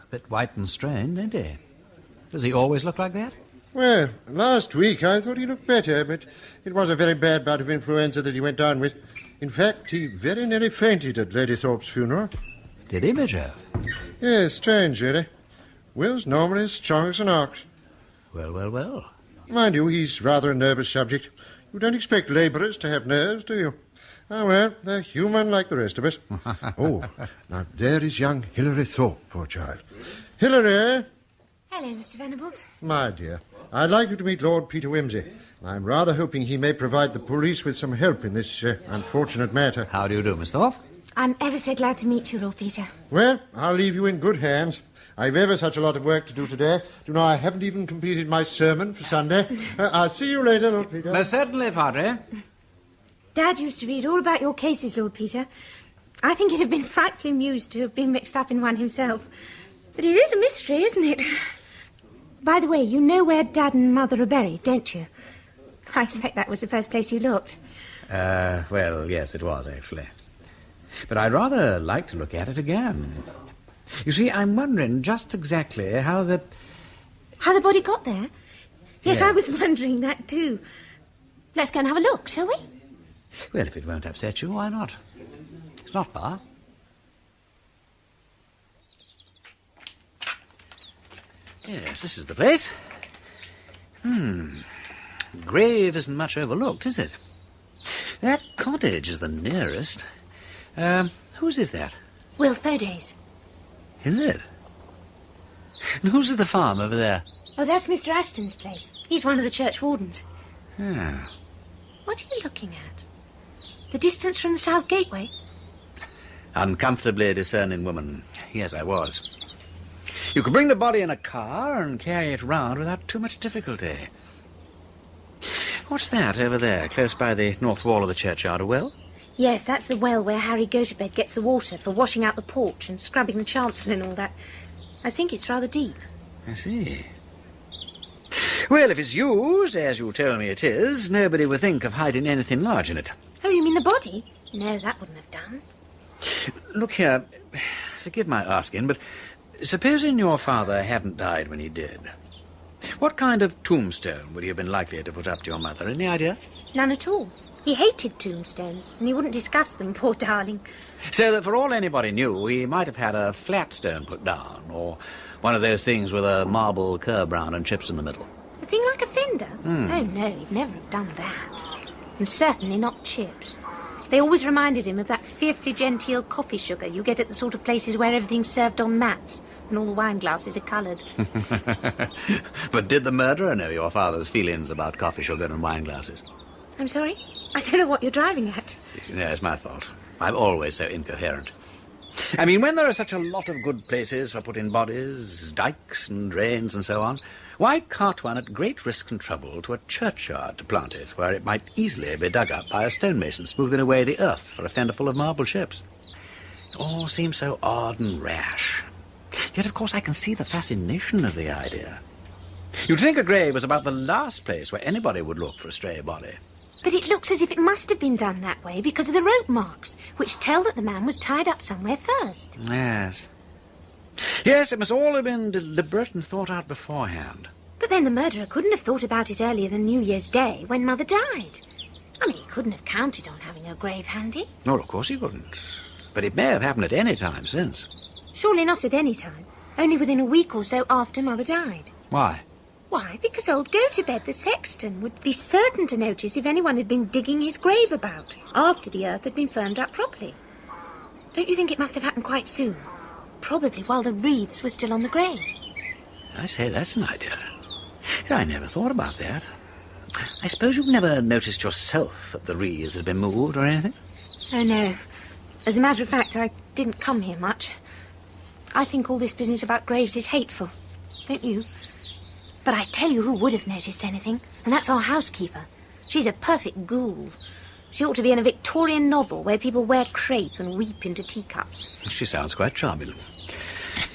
A bit white and strained, ain't he? Does he always look like that? Well, last week I thought he looked better, but it was a very bad bout of influenza that he went down with. In fact, he very nearly fainted at Lady Thorp's funeral. Did he, Major? Yes, strange, really. Will's normally as strong as an ox. Well. Mind you, he's rather a nervous subject. You don't expect labourers to have nerves, do you? Oh, well, they're human like the rest of us. Oh, now there is young Hilary Thorp, poor child. Hilary! Hello, Mr. Venables. My dear, I'd like you to meet Lord Peter Wimsey. I'm rather hoping he may provide the police with some help in this unfortunate matter. How do you do, Miss Thorpe? I'm ever so glad to meet you, Lord Peter. Well, I'll leave you in good hands. I've ever such a lot of work to do today. Do you know, I haven't even completed my sermon for Sunday. I'll see you later, Lord Peter. Certainly, Padre. Dad used to read all about your cases, Lord Peter. I think he'd have been frightfully amused to have been mixed up in one himself. But it is a mystery, isn't it? By the way, you know where Dad and Mother are buried, don't you? I expect that was the first place you looked. Well, yes, it was, actually. But I'd rather like to look at it again. You see, I'm wondering just exactly how the body got there? Yes, Yeah. I was wondering that too. Let's go and have a look, shall we? Well, if it won't upset you, why not? It's not far. Yes, this is the place. Grave isn't much overlooked, is it? That cottage is the nearest. Whose is that? Will Foday's. Is it? And whose is the farm over there? Oh, that's Mr. Ashton's place. He's one of the church wardens. Ah. What are you looking at? The distance from the south gateway? Uncomfortably discerning woman. Yes, I was. You could bring the body in a car and carry it round without too much difficulty. What's that over there, close by the north wall of the churchyard? A well? Yes, that's the well where Harry Gotobed gets the water for washing out the porch and scrubbing the chancel and all that. I think it's rather deep. I see. Well, if it's used, as you tell me it is, nobody would think of hiding anything large in it. Oh, you mean the body? No, that wouldn't have done. Look here, forgive my asking, but supposing your father hadn't died when he did, what kind of tombstone would he have been likely to put up to your mother? Any idea? None at all. He hated tombstones, and he wouldn't discuss them, poor darling. So that for all anybody knew, he might have had a flat stone put down, or one of those things with a marble curb round and chips in the middle. A thing like a fender? Oh, no, he'd never have done that. And certainly not chips. They always reminded him of that fearfully genteel coffee sugar you get at the sort of places where everything's served on mats and all the wine glasses are coloured. But did the murderer know your father's feelings about coffee sugar and wine glasses? I'm sorry? I don't know what you're driving at. No, it's my fault. I'm always so incoherent. I mean, when there are such a lot of good places for putting bodies, dikes and drains and so on, why cart one at great risk and trouble to a churchyard to plant it, where it might easily be dug up by a stonemason smoothing away the earth for a fender full of marble chips? It all seems so odd and rash. Yet, of course, I can see the fascination of the idea. You'd think a grave was about the last place where anybody would look for a stray body. But it looks as if it must have been done that way because of the rope marks, which tell that the man was tied up somewhere first. Yes. Yes, it must all have been deliberate and thought out beforehand. But then the murderer couldn't have thought about it earlier than New Year's Day, when Mother died. I mean, he couldn't have counted on having her grave handy. No, of course he couldn't. But it may have happened at any time since. Surely not at any time. Only within a week or so after Mother died. Why? Why, because old Gotobed, the sexton, would be certain to notice if anyone had been digging his grave about, after the earth had been firmed up properly. Don't you think it must have happened quite soon? Probably while the wreaths were still on the grave. I say, that's an idea. I never thought about that. I suppose you've never noticed yourself that the wreaths had been moved or anything? Oh, no. As a matter of fact, I didn't come here much. I think all this business about graves is hateful. Don't you? But I tell you who would have noticed anything, and that's our housekeeper. She's a perfect ghoul. She ought to be in a Victorian novel where people wear crepe and weep into teacups. She sounds quite charming.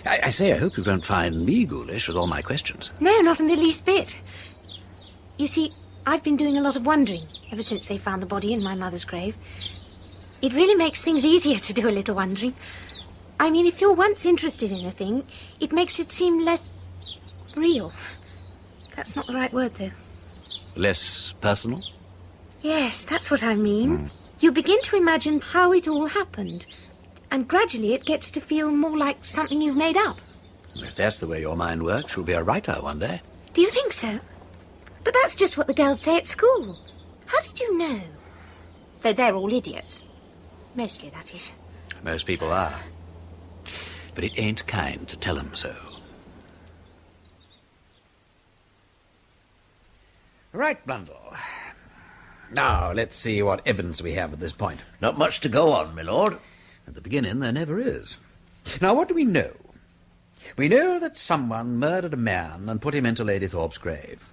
I say, I hope you don't find me ghoulish with all my questions. No, not in the least bit. You see, I've been doing a lot of wondering ever since they found the body in my mother's grave. It really makes things easier to do a little wondering. I mean, if you're once interested in a thing, it makes it seem less real. That's not the right word, though. Less personal? Yes, that's what I mean. You begin to imagine how it all happened, and gradually it gets to feel more like something you've made up. If that's the way your mind works, you'll be a writer one day. Do you think so? But that's just what the girls say at school. How did you know? Though they're all idiots. Mostly, that is. Most people are. But it ain't kind to tell 'em so. Right, Blundell. Now, let's see what evidence we have at this point. Not much to go on, my lord. At the beginning, there never is. Now, what do we know? We know that someone murdered a man and put him into Lady Thorp's grave.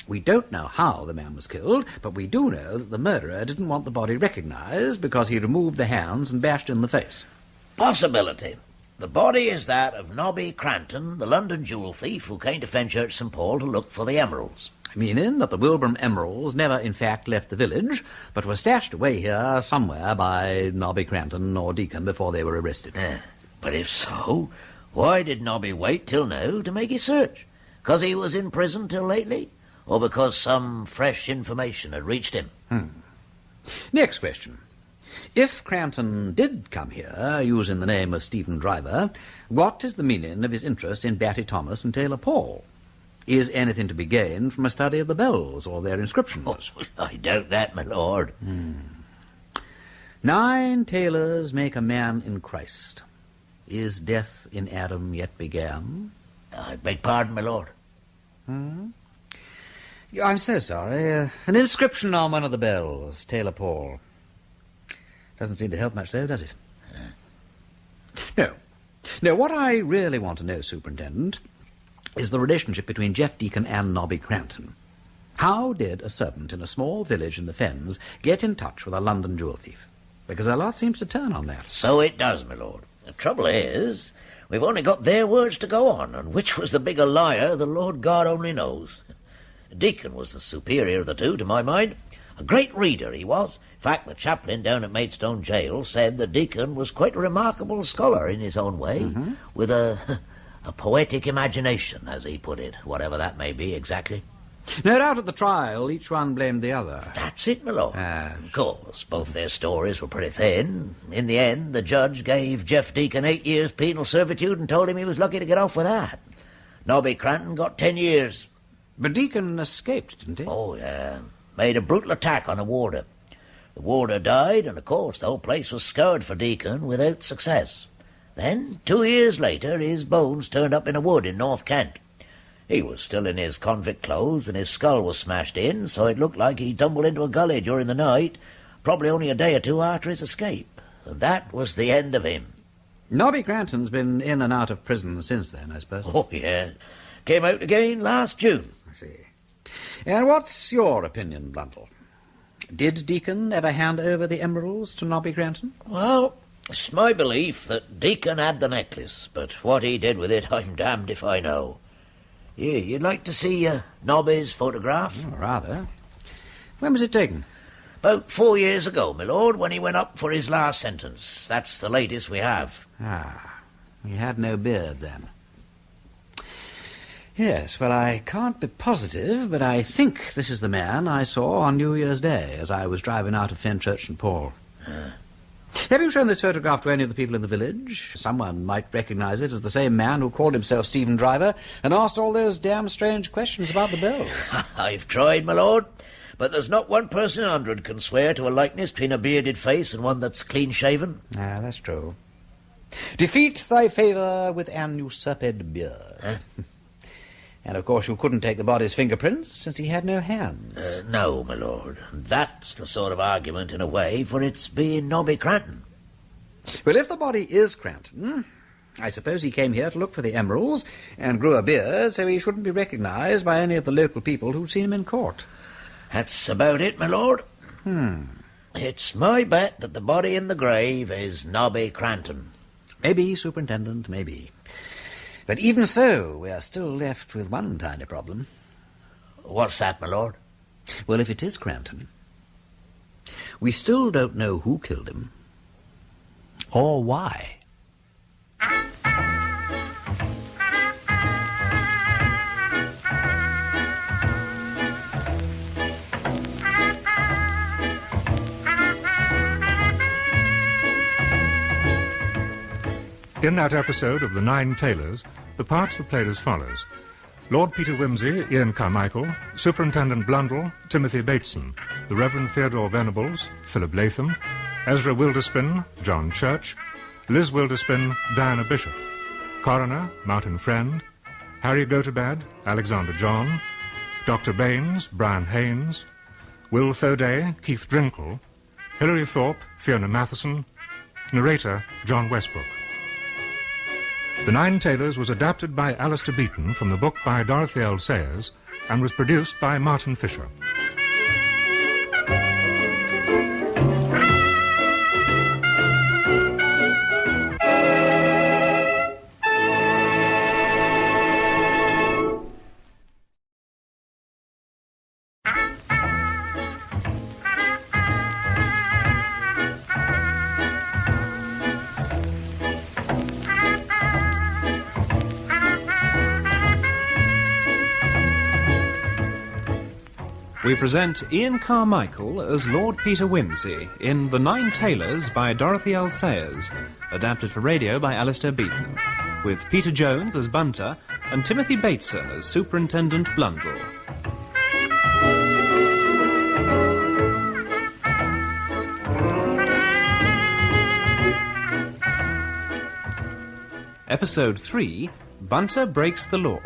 We don't know how the man was killed, but we do know that the murderer didn't want the body recognised because he removed the hands and bashed in the face. Possibility. The body is that of Nobby Cranton, the London jewel thief who came to Fenchurch St. Paul to look for the emeralds. Meaning that the Wilbraham emeralds never in fact left the village, but were stashed away here somewhere by Nobby Cranton or Deacon before they were arrested. But if so, why did Nobby wait till now to make his search? 'Cause he was in prison till lately? Or because some fresh information had reached him? Next question. If Cranton did come here using the name of Stephen Driver, what is the meaning of his interest in Batty Thomas and Taylor Paul? Is anything to be gained from a study of the bells or their inscriptions? Oh, I doubt that, my lord. 9 tailors make a man in Christ. Is death in Adam yet began? I beg pardon, my lord. I'm so sorry. An inscription on one of the bells, Taylor Paul. Doesn't seem to help much, though, does it? No, what I really want to know, Superintendent, is the relationship between Jeff Deacon and Nobby Cranton. How did a servant in a small village in the Fens get in touch with a London jewel thief? Because a lot seems to turn on that. So it does, my lord. The trouble is, we've only got their words to go on, and which was the bigger liar, the Lord God only knows. Deacon was the superior of the two, to my mind. A great reader he was. In fact, the chaplain down at Maidstone Jail said the Deacon was quite a remarkable scholar in his own way, with a poetic imagination, as he put it, whatever that may be exactly. No doubt at the trial, each one blamed the other. That's it, my lord. Of course, both their stories were pretty thin. In the end, the judge gave Jeff Deacon 8 years penal servitude and told him he was lucky to get off with that. Nobby Cranton got 10 years. But Deacon escaped, didn't he? Oh, yeah. Made a brutal attack on a warder. The warder died, and of course the whole place was scoured for Deacon without success. Then, 2 years later, his bones turned up in a wood in North Kent. He was still in his convict clothes, and his skull was smashed in, so it looked like he tumbled into a gully during the night, probably only a day or two after his escape. And that was the end of him. Nobby Cranton's been in and out of prison since then, I suppose. Oh, yeah. Came out again last June. I see. And what's your opinion, Blundell? Did Deacon ever hand over the emeralds to Nobby Cranton? Well, it's my belief that Deacon had the necklace, but what he did with it, I'm damned if I know. Yeah, you'd like to see Nobby's photograph? Oh, rather. When was it taken? About 4 years ago, my lord, when he went up for his last sentence. That's the latest we have. He had no beard then. Yes, well, I can't be positive, but I think this is the man I saw on New Year's Day as I was driving out of Fenchurch St. Paul. Have you shown this photograph to any of the people in the village? Someone might recognise it as the same man who called himself Stephen Driver and asked all those damn strange questions about the bells. I've tried, my lord, but there's not one person in 100 can swear to a likeness between a bearded face and one that's clean-shaven. That's true. Defeat thy favour with an usurped beard. And, of course, you couldn't take the body's fingerprints since he had no hands. No, my lord. That's the sort of argument, in a way, for its being Nobby Cranton. Well, if the body is Cranton, I suppose he came here to look for the emeralds and grew a beard so he shouldn't be recognised by any of the local people who'd seen him in court. That's about it, my lord. It's my bet that the body in the grave is Nobby Cranton. Maybe, Superintendent, maybe. But even so, we are still left with one tiny problem. What's that, my lord? Well, if it is Cranton, we still don't know who killed him or why. In that episode of The Nine Tailors, the parts were played as follows. Lord Peter Wimsey, Ian Carmichael, Superintendent Blundell, Timothy Bateson, the Reverend Theodore Venables, Philip Latham, Ezra Wilderspin, John Church, Liz Wilderspin, Diana Bishop, Coroner, Martin Friend, Harry Gotobad, Alexander John, Dr. Baines, Brian Haynes, Will Thoday, Keith Drinkle, Hilary Thorp, Fiona Matheson, narrator, John Westbrook. The Nine Tailors was adapted by Alistair Beaton from the book by Dorothy L. Sayers and was produced by Martin Fisher. We present Ian Carmichael as Lord Peter Wimsey in The Nine Tailors by Dorothy L. Sayers, adapted for radio by Alistair Beaton, with Peter Jones as Bunter and Timothy Bateson as Superintendent Blundell. Episode 3, Bunter Breaks the Law.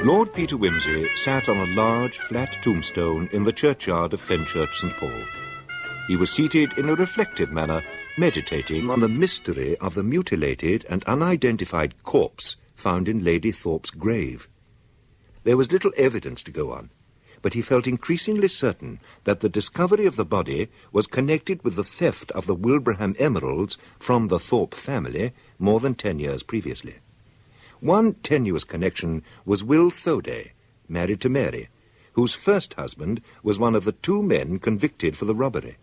Lord Peter Wimsey sat on a large, flat tombstone in the churchyard of Fenchurch St. Paul. He was seated in a reflective manner, meditating on the mystery of the mutilated and unidentified corpse found in Lady Thorp's grave. There was little evidence to go on, but he felt increasingly certain that the discovery of the body was connected with the theft of the Wilbraham emeralds from the Thorp family more than 10 years previously. One tenuous connection was Will Thoday, married to Mary, whose first husband was one of the 2 men convicted for the robbery.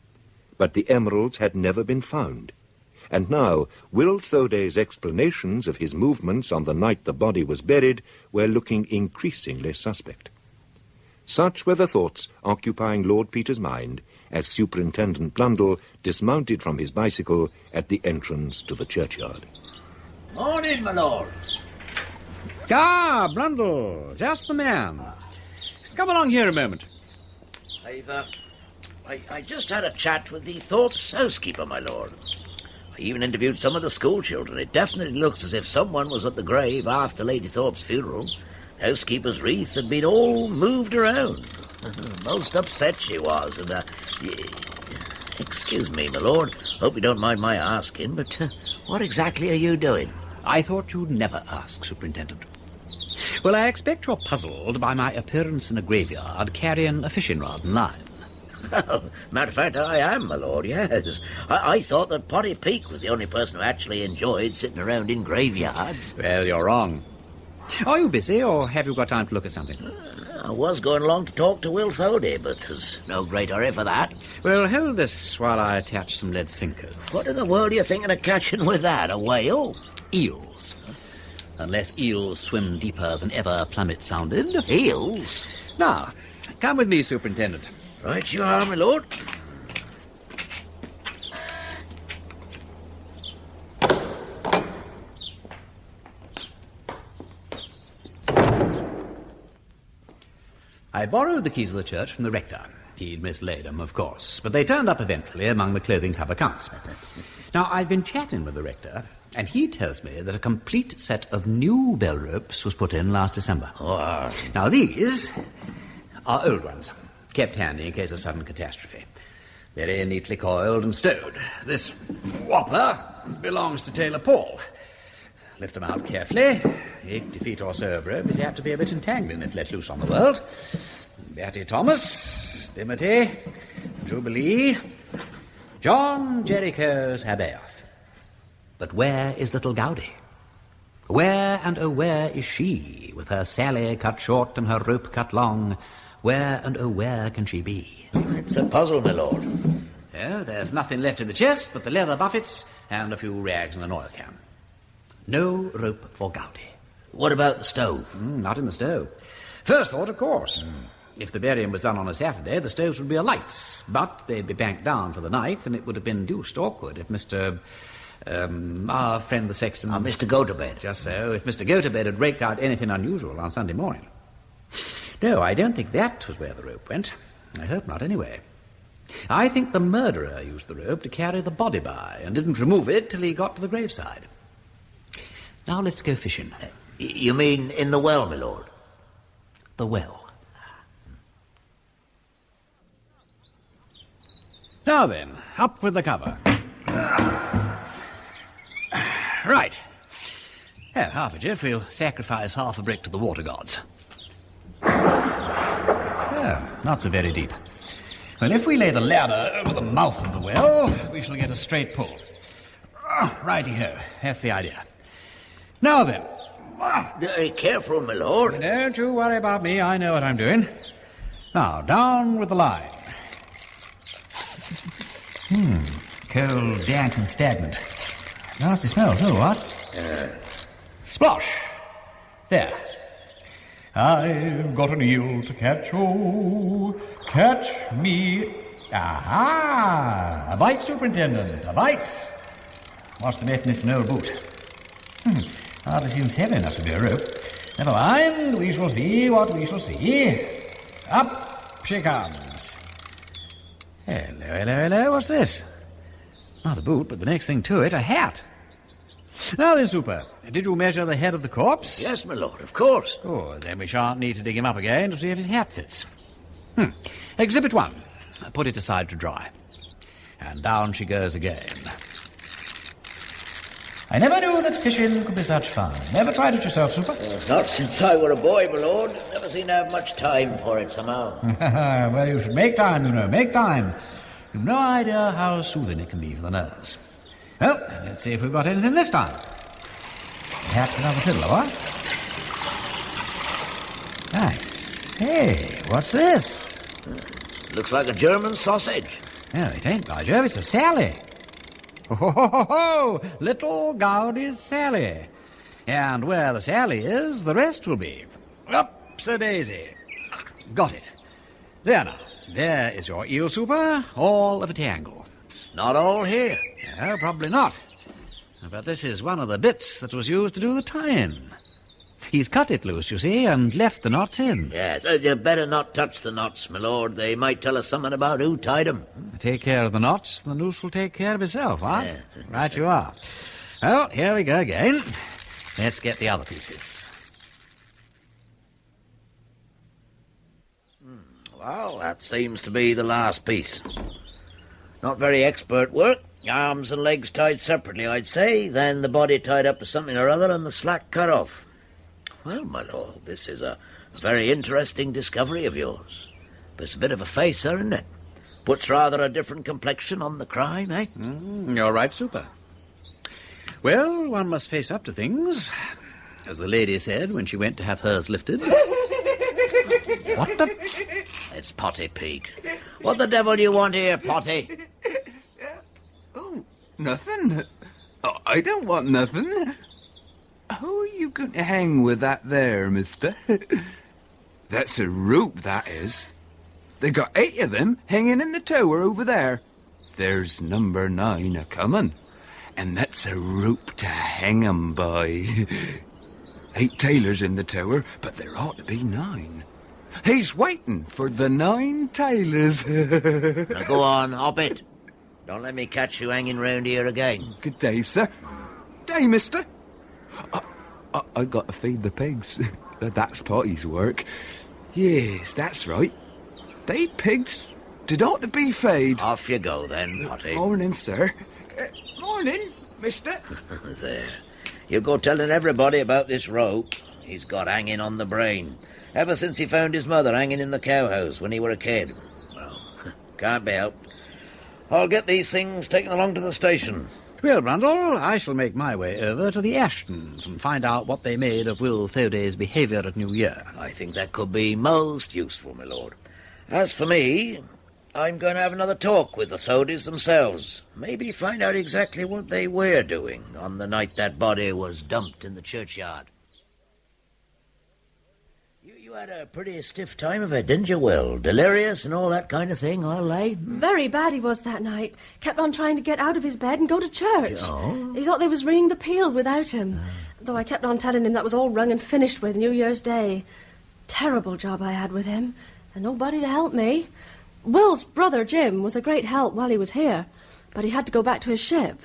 But the emeralds had never been found. And now Will Thoday's explanations of his movements on the night the body was buried were looking increasingly suspect. Such were the thoughts occupying Lord Peter's mind as Superintendent Blundell dismounted from his bicycle at the entrance to the churchyard. Morning, my lord. Ah, Blundell, just the man. Come along here a moment. I just had a chat with the Thorpe's housekeeper, my lord. I even interviewed some of the school children. It definitely looks as if someone was at the grave after Lady Thorpe's funeral. The housekeeper's wreath had been all moved around. Most upset she was, and, excuse me, my lord. Hope you don't mind my asking, but what exactly are you doing? I thought you'd never ask, Superintendent. Well, I expect you're puzzled by my appearance in a graveyard carrying a fishing rod and line. Well, matter of fact, I am, my lord, yes. I thought that Potty Peak was the only person who actually enjoyed sitting around in graveyards. Well, you're wrong. Are you busy, or have you got time to look at something? I was going along to talk to Will Thoday, but there's no great hurry for that. Well, hold this while I attach some lead sinkers. What in the world are you thinking of catching with that? A whale? Eels. Unless eels swim deeper than ever plummet sounded. Eels? Now, come with me, Superintendent. Right you are, my lord. I borrowed the keys of the church from the rector. He'd mislaid them, of course, but they turned up eventually among the clothing club accounts. Now, I've been chatting with the rector, and he tells me that a complete set of new bell ropes was put in last December. Oh. Now, these are old ones, kept handy in case of sudden catastrophe. Very neatly coiled and stowed. This whopper belongs to Tailor Paul. Lift them out carefully. 80 feet or so of rope is apt to be a bit entangling if let loose on the world. Betty Thomas, Timothy, Jubilee, John Jericho's Habaoth. But where is little Gowdy? Where and oh where is she, with her Sally cut short and her rope cut long? Where and oh where can she be? It's a puzzle, my lord. Yeah, there's nothing left in the chest but the leather buffets and a few rags and an oil can. No rope for Gowdy. What about the stove? Not in the stove. First thought, of course. If the burying was done on a Saturday, the stoves would be alight, but they'd be banked down for the night, and it would have been deuced awkward if Mr. Our friend the sexton... Mr. Gotobed. Just so. If Mr. Gotobed had raked out anything unusual on Sunday morning. No, I don't think that was where the rope went. I hope not, anyway. I think the murderer used the rope to carry the body by and didn't remove it till he got to the graveside. Now let's go fishing. You mean in the well, my lord? The well. Now then, up with the cover. Right. Well, half a jiff, we'll sacrifice half a brick to the water gods. Oh, not so very deep. Well, if we lay the ladder over the mouth of the well, we shall get a straight pull. Righty-ho, that's the idea. Now then. Very careful, my lord. Don't you worry about me, I know what I'm doing. Now, down with the line. Cold, dank and stagnant. Nasty smell, too, what? Splosh. There. I've got an eel to catch, oh, catch me. Aha! A bite, Superintendent, a bite. What's the net in its old boot? Hardly seems heavy enough to be a rope. Never mind, we shall see what we shall see. Up she comes. Hello, what's this? Not a boot, but the next thing to it, a hat. Now then, Super, did you measure the head of the corpse? Yes, my lord, of course. Oh, then we shan't need to dig him up again to see if his hat fits. Exhibit 1. Put it aside to dry. And down she goes again. I never knew that fishing could be such fun. Never tried it yourself, Super? Not since I were a boy, my lord. Never seemed to have much time for it, somehow. Well, you should make time, you know, make time. You've no idea how soothing it can be for the nerves. Well, let's see if we've got anything this time. Perhaps another fiddler, what? Nice. Hey, what's this? Looks like a German sausage. No, it ain't, by Jove, it's a Sally. Ho, little Gaudy's Sally. And where the Sally is, the rest will be. Ups-a-daisy. Got it. There now. There is your eel, Super, all of a tangle. Not all here. No, probably not. But this is one of the bits that was used to do the tie-in. He's cut it loose, you see, and left the knots in. Yes, you better not touch the knots, my lord. They might tell us something about who tied them. Take care of the knots, the noose will take care of itself, huh? Yeah. Right you are. Well, here we go again. Let's get the other pieces. Well, that seems to be the last piece. Not very expert work. Arms and legs tied separately, I'd say. Then the body tied up to something or other and the slack cut off. Well, my lord, this is a very interesting discovery of yours. But it's a bit of a facer, isn't it? Puts rather a different complexion on the crime, eh? You're right, Super. Well, one must face up to things, as the lady said when she went to have hers lifted. What the... It's Potty Peak. What the devil do you want here, Potty? Oh, nothing. Oh, I don't want nothing. How are you going to hang with that there, mister? That's a rope, that is. They got 8 of them hanging in the tower over there. There's number 9 a-coming. And that's a rope to hang 'em by. 8 tailors in the tower, but there ought to be 9. He's waiting for the 9 tailors. Now go on, hop it. Don't let me catch you hanging round here again. Good day, sir. Day, mister. I got to feed the pigs. That's Potty's work. Yes, that's right. They pigs did ought to be fed. Off you go then, Potty. Morning, sir. Morning, mister. There. You go telling everybody about this rope he's got hanging on the brain. Ever since he found his mother hanging in the cowhouse when he were a kid. Well, can't be helped. I'll get these things taken along to the station. Well, Brundle, I shall make my way over to the Ashtons and find out what they made of Will Thoday's behaviour at New Year. I think that could be most useful, my lord. As for me, I'm going to have another talk with the Thodays themselves. Maybe find out exactly what they were doing on the night that body was dumped in the churchyard. You had a pretty stiff time of it, didn't you, Will? Delirious and all that kind of thing, I'll lay. Very bad he was that night. Kept on trying to get out of his bed and go to church. Oh? He thought they was ringing the peal without him. Though I kept on telling him that was all rung and finished with New Year's Day. Terrible job I had with him, and nobody to help me. Will's brother, Jim, was a great help while he was here, but he had to go back to his ship.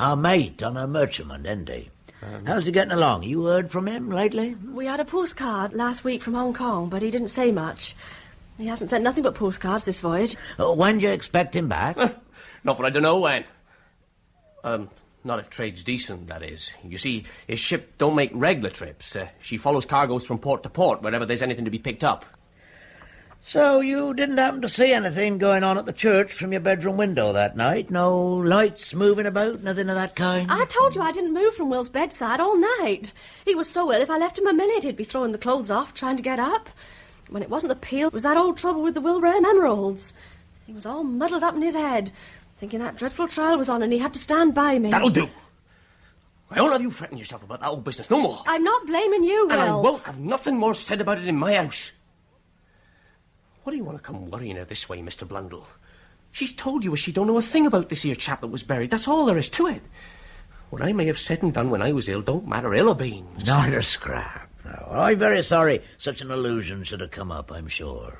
Our mate on a merchantman, didn't he? How's he getting along? You heard from him lately? We had a postcard last week from Hong Kong, but he didn't say much. He hasn't sent nothing but postcards this voyage. When do you expect him back? Not but I don't know when. Not if trade's decent, that is. You see, his ship don't make regular trips. She follows cargoes from port to port wherever there's anything to be picked up. So you didn't happen to see anything going on at the church from your bedroom window that night? No lights moving about, nothing of that kind? I told you I didn't move from Will's bedside all night. He was so ill, if I left him a minute, he'd be throwing the clothes off, trying to get up. When it wasn't the peel, it was that old trouble with the Wilbraham emeralds. He was all muddled up in his head, thinking that dreadful trial was on and he had to stand by me. That'll do. I won't have you fretting yourself about that old business no more. I'm not blaming you, Will. And I won't have nothing more said about it in my house. What do you want to come worrying her this way, Mr. Blundell? She's told you she don't know a thing about this here chap that was buried. That's all there is to it. What I may have said and done when I was ill don't matter ill or beans. Not a scrap. No. I'm very sorry such an illusion should have come up, I'm sure.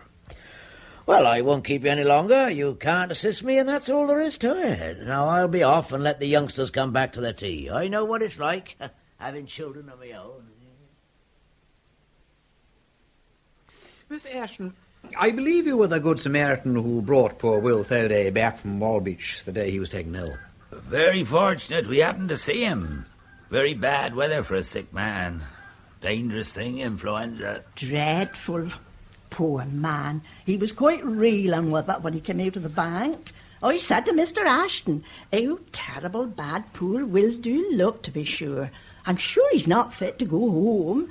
Well, I won't keep you any longer. You can't assist me, and that's all there is to it. Now, I'll be off and let the youngsters come back to their tea. I know what it's like, having children of my own. Mr. Ashton, I believe you were the Good Samaritan who brought poor Will Faraday back from Walbeach the day he was taken ill. Very fortunate we happened to see him. Very bad weather for a sick man. Dangerous thing, influenza. Dreadful. Poor man. He was quite reeling with it when he came out of the bank. I said to Mr. Ashton, how terrible bad poor Will do look, to be sure. I'm sure he's not fit to go home.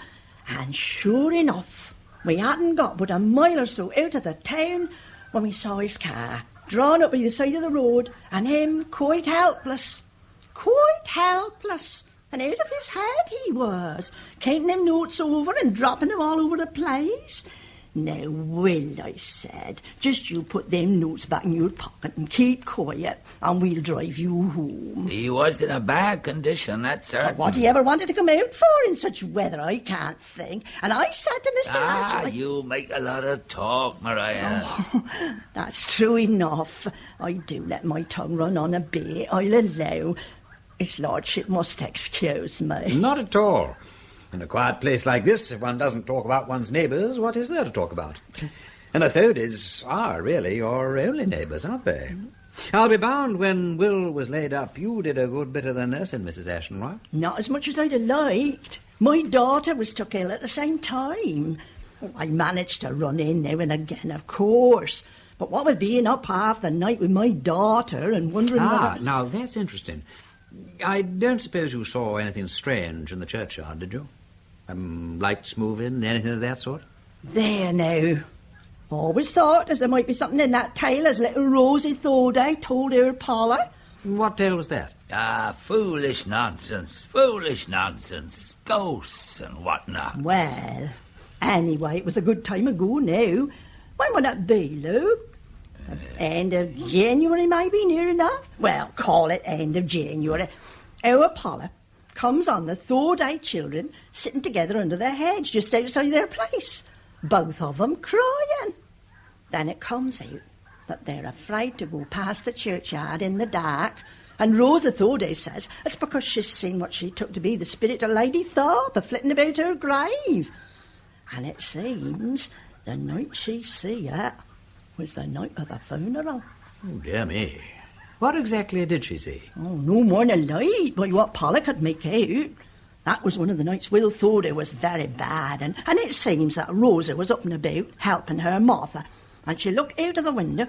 And sure enough, we hadn't got but a mile or so out of the town when we saw his car drawn up by the side of the road, and him quite helpless. Quite helpless. And out of his head he was, counting them notes over and dropping them all over the place. Now, Will, I said, just you put them notes back in your pocket and keep quiet, and we'll drive you home. He was in a bad condition, that's certain. What he ever wanted to come out for in such weather, I can't think. And I said to Mr. Ashton... you make a lot of talk, Maria. Oh, that's true enough. I do let my tongue run on a bit, I'll allow. His lordship must excuse me. Not at all. In a quiet place like this, if one doesn't talk about one's neighbours, what is there to talk about? And the Thodies are really your only neighbours, aren't they? I'll be bound when Will was laid up, you did a good bit of the nursing, Mrs. Ashton, right? Not as much as I'd have liked. My daughter was took ill at the same time. I managed to run in now and again, of course. But what with being up half the night with my daughter and wondering whether... now that's interesting. I don't suppose you saw anything strange in the churchyard, did you? Lights moving, anything of that sort? There now. Always thought as there might be something in that tale as little Rosie Thorday told her Paula. What tale was that? Foolish nonsense. Foolish nonsense. Ghosts and whatnot. Well, anyway, it was a good time ago now. When would that be, Luke? End of January, maybe, near enough? Well, call it end of January. Our Paula comes on the Thorday children sitting together under their hedge just outside their place. Both of them crying. Then it comes out that they're afraid to go past the churchyard in the dark, and Rosa Thorday says it's because she's seen what she took to be the spirit of Lady Thorp a-flitting about her grave. And it seems the night she see it was the night of the funeral. Oh, dear me. What exactly did she see? Oh, no more than a light by what Pollock could make out. That was one of the nights Will Thorday was very bad, and it seems that Rosa was up and about helping her Martha, and she looked out of the window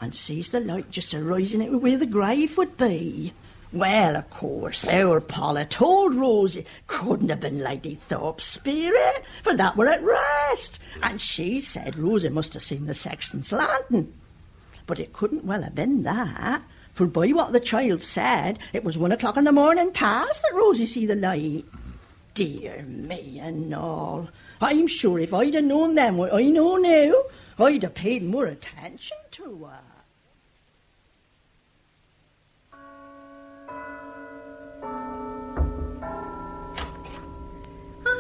and sees the light just a-rising out where the grave would be. Well, of course, our Paula told Rosie couldn't have been Lady Thorpe's spirit, for that were at rest, and she said Rosie must have seen the sexton's lantern. But it couldn't well have been that, for by what the child said, it was 1 o'clock in the morning past that Rosie see the light. Dear me and all. I'm sure if I'd have known then what I know now, I'd have paid more attention to her.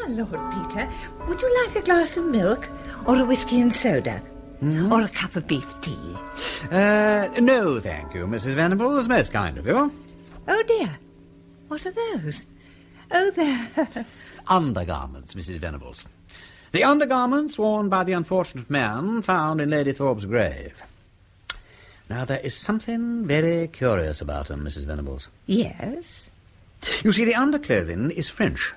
Lord Peter, would you like a glass of milk, or a whisky and soda, or a cup of beef tea? No, thank you, Mrs. Venables. Most kind of you. Oh, dear. What are those? Oh, they're... Undergarments, Mrs. Venables. The undergarments worn by the unfortunate man found in Lady Thorp's grave. Now, there is something very curious about them, Mrs. Venables. Yes? You see, the underclothing is French,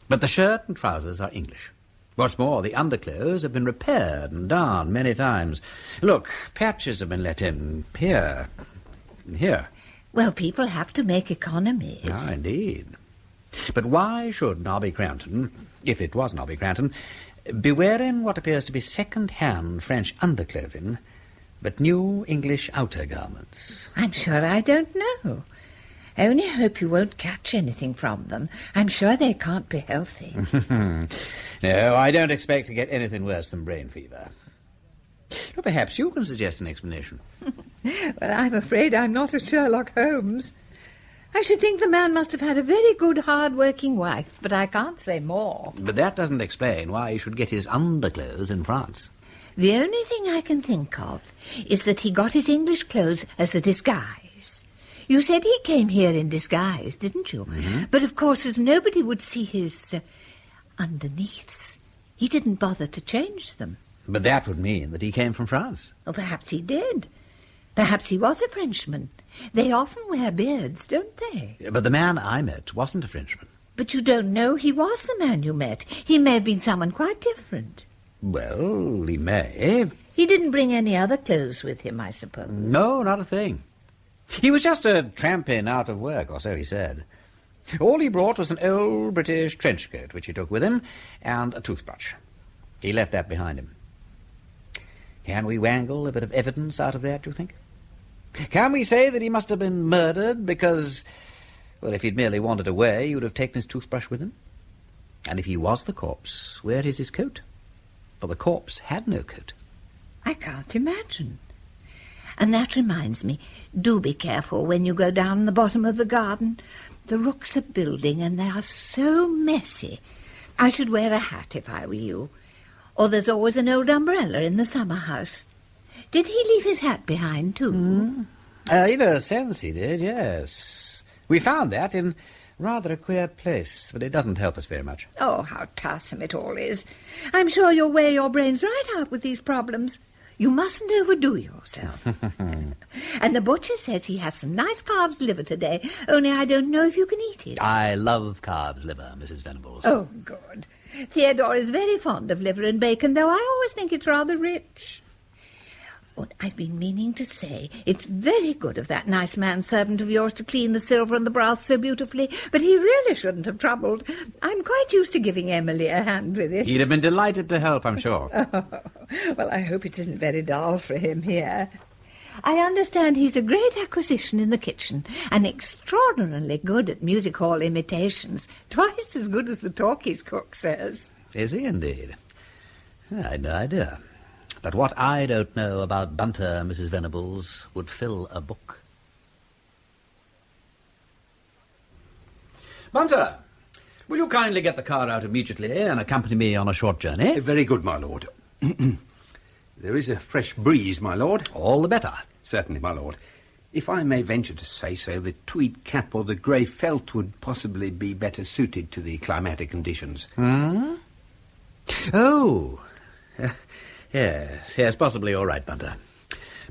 but the shirt and trousers are English. What's more, the underclothes have been repaired and darned many times. Look, patches have been let in here and here. Well, people have to make economies. Ah, indeed. But why should Nobby Cranton, if it was Nobby Cranton, be wearing what appears to be second-hand French underclothing, but new English outer garments? I'm sure I don't know. I only hope you won't catch anything from them. I'm sure they can't be healthy. No, I don't expect to get anything worse than brain fever. Or perhaps you can suggest an explanation. Well, I'm afraid I'm not a Sherlock Holmes. I should think the man must have had a very good, hard-working wife, but I can't say more. But that doesn't explain why he should get his underclothes in France. The only thing I can think of is that he got his English clothes as a disguise. You said he came here in disguise, didn't you? Mm-hmm. But, of course, as nobody would see his underneaths, he didn't bother to change them. But that would mean that he came from France. Or perhaps he did. Perhaps he was a Frenchman. They often wear beards, don't they? But the man I met wasn't a Frenchman. But you don't know he was the man you met. He may have been someone quite different. Well, he may. He didn't bring any other clothes with him, I suppose. No, not a thing. He was just a tramping out of work, or so he said. All he brought was an old British trench coat, which he took with him, and a toothbrush. He left that behind him. Can we wangle a bit of evidence out of that, do you think? Can we say that he must have been murdered because, well, if he'd merely wandered away, he would have taken his toothbrush with him? And if he was the corpse, where is his coat? For the corpse had no coat. I can't imagine. And that reminds me, do be careful when you go down the bottom of the garden. The rooks are building and they are so messy. I should wear a hat if I were you. Or there's always an old umbrella in the summer house. Did he leave his hat behind, too? In a sense he did, yes. We found that in rather a queer place, but it doesn't help us very much. Oh, how tiresome it all is. I'm sure you'll wear your brains right out with these problems. You mustn't overdo yourself. And the butcher says he has some nice calf's liver today, only I don't know if you can eat it. I love calf's liver, Mrs. Venables. Oh, good. Theodore is very fond of liver and bacon, though I always think it's rather rich. What I've been meaning to say, it's very good of that nice man-servant of yours to clean the silver and the brass so beautifully, but he really shouldn't have troubled. I'm quite used to giving Emily a hand with it. He'd have been delighted to help, I'm sure. Oh, well, I hope it isn't very dull for him here. I understand he's a great acquisition in the kitchen, and extraordinarily good at music hall imitations, twice as good as the talkies cook says. Is he indeed? I'd no idea. But what I don't know about Bunter, Mrs. Venables, would fill a book. Bunter, will you kindly get the car out immediately and accompany me on a short journey? Very good, my lord. There is a fresh breeze, my lord. All the better. Certainly, my lord. If I may venture to say so, the tweed cap or the grey felt would possibly be better suited to the climatic conditions. Hmm? Oh, yes, possibly all right, Bunter.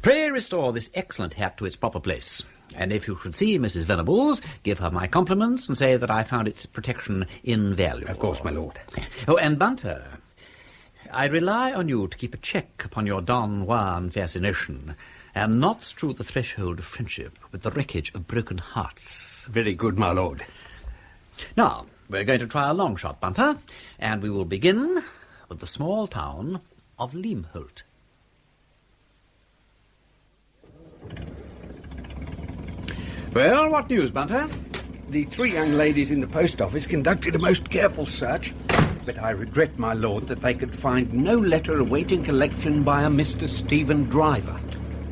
Pray restore this excellent hat to its proper place. And if you should see Mrs. Venables, give her my compliments and say that I found its protection invaluable. Of course, my lord. Oh, and Bunter, I rely on you to keep a check upon your Don Juan fascination and not strew the threshold of friendship with the wreckage of broken hearts. Very good, my lord. Now, we're going to try a long shot, Bunter, and we will begin with the small town of Leamholt. Well, what news, Bunter? The 3 young ladies in the post office conducted a most careful search, but I regret, my lord, that they could find no letter awaiting collection by a Mr. Stephen Driver.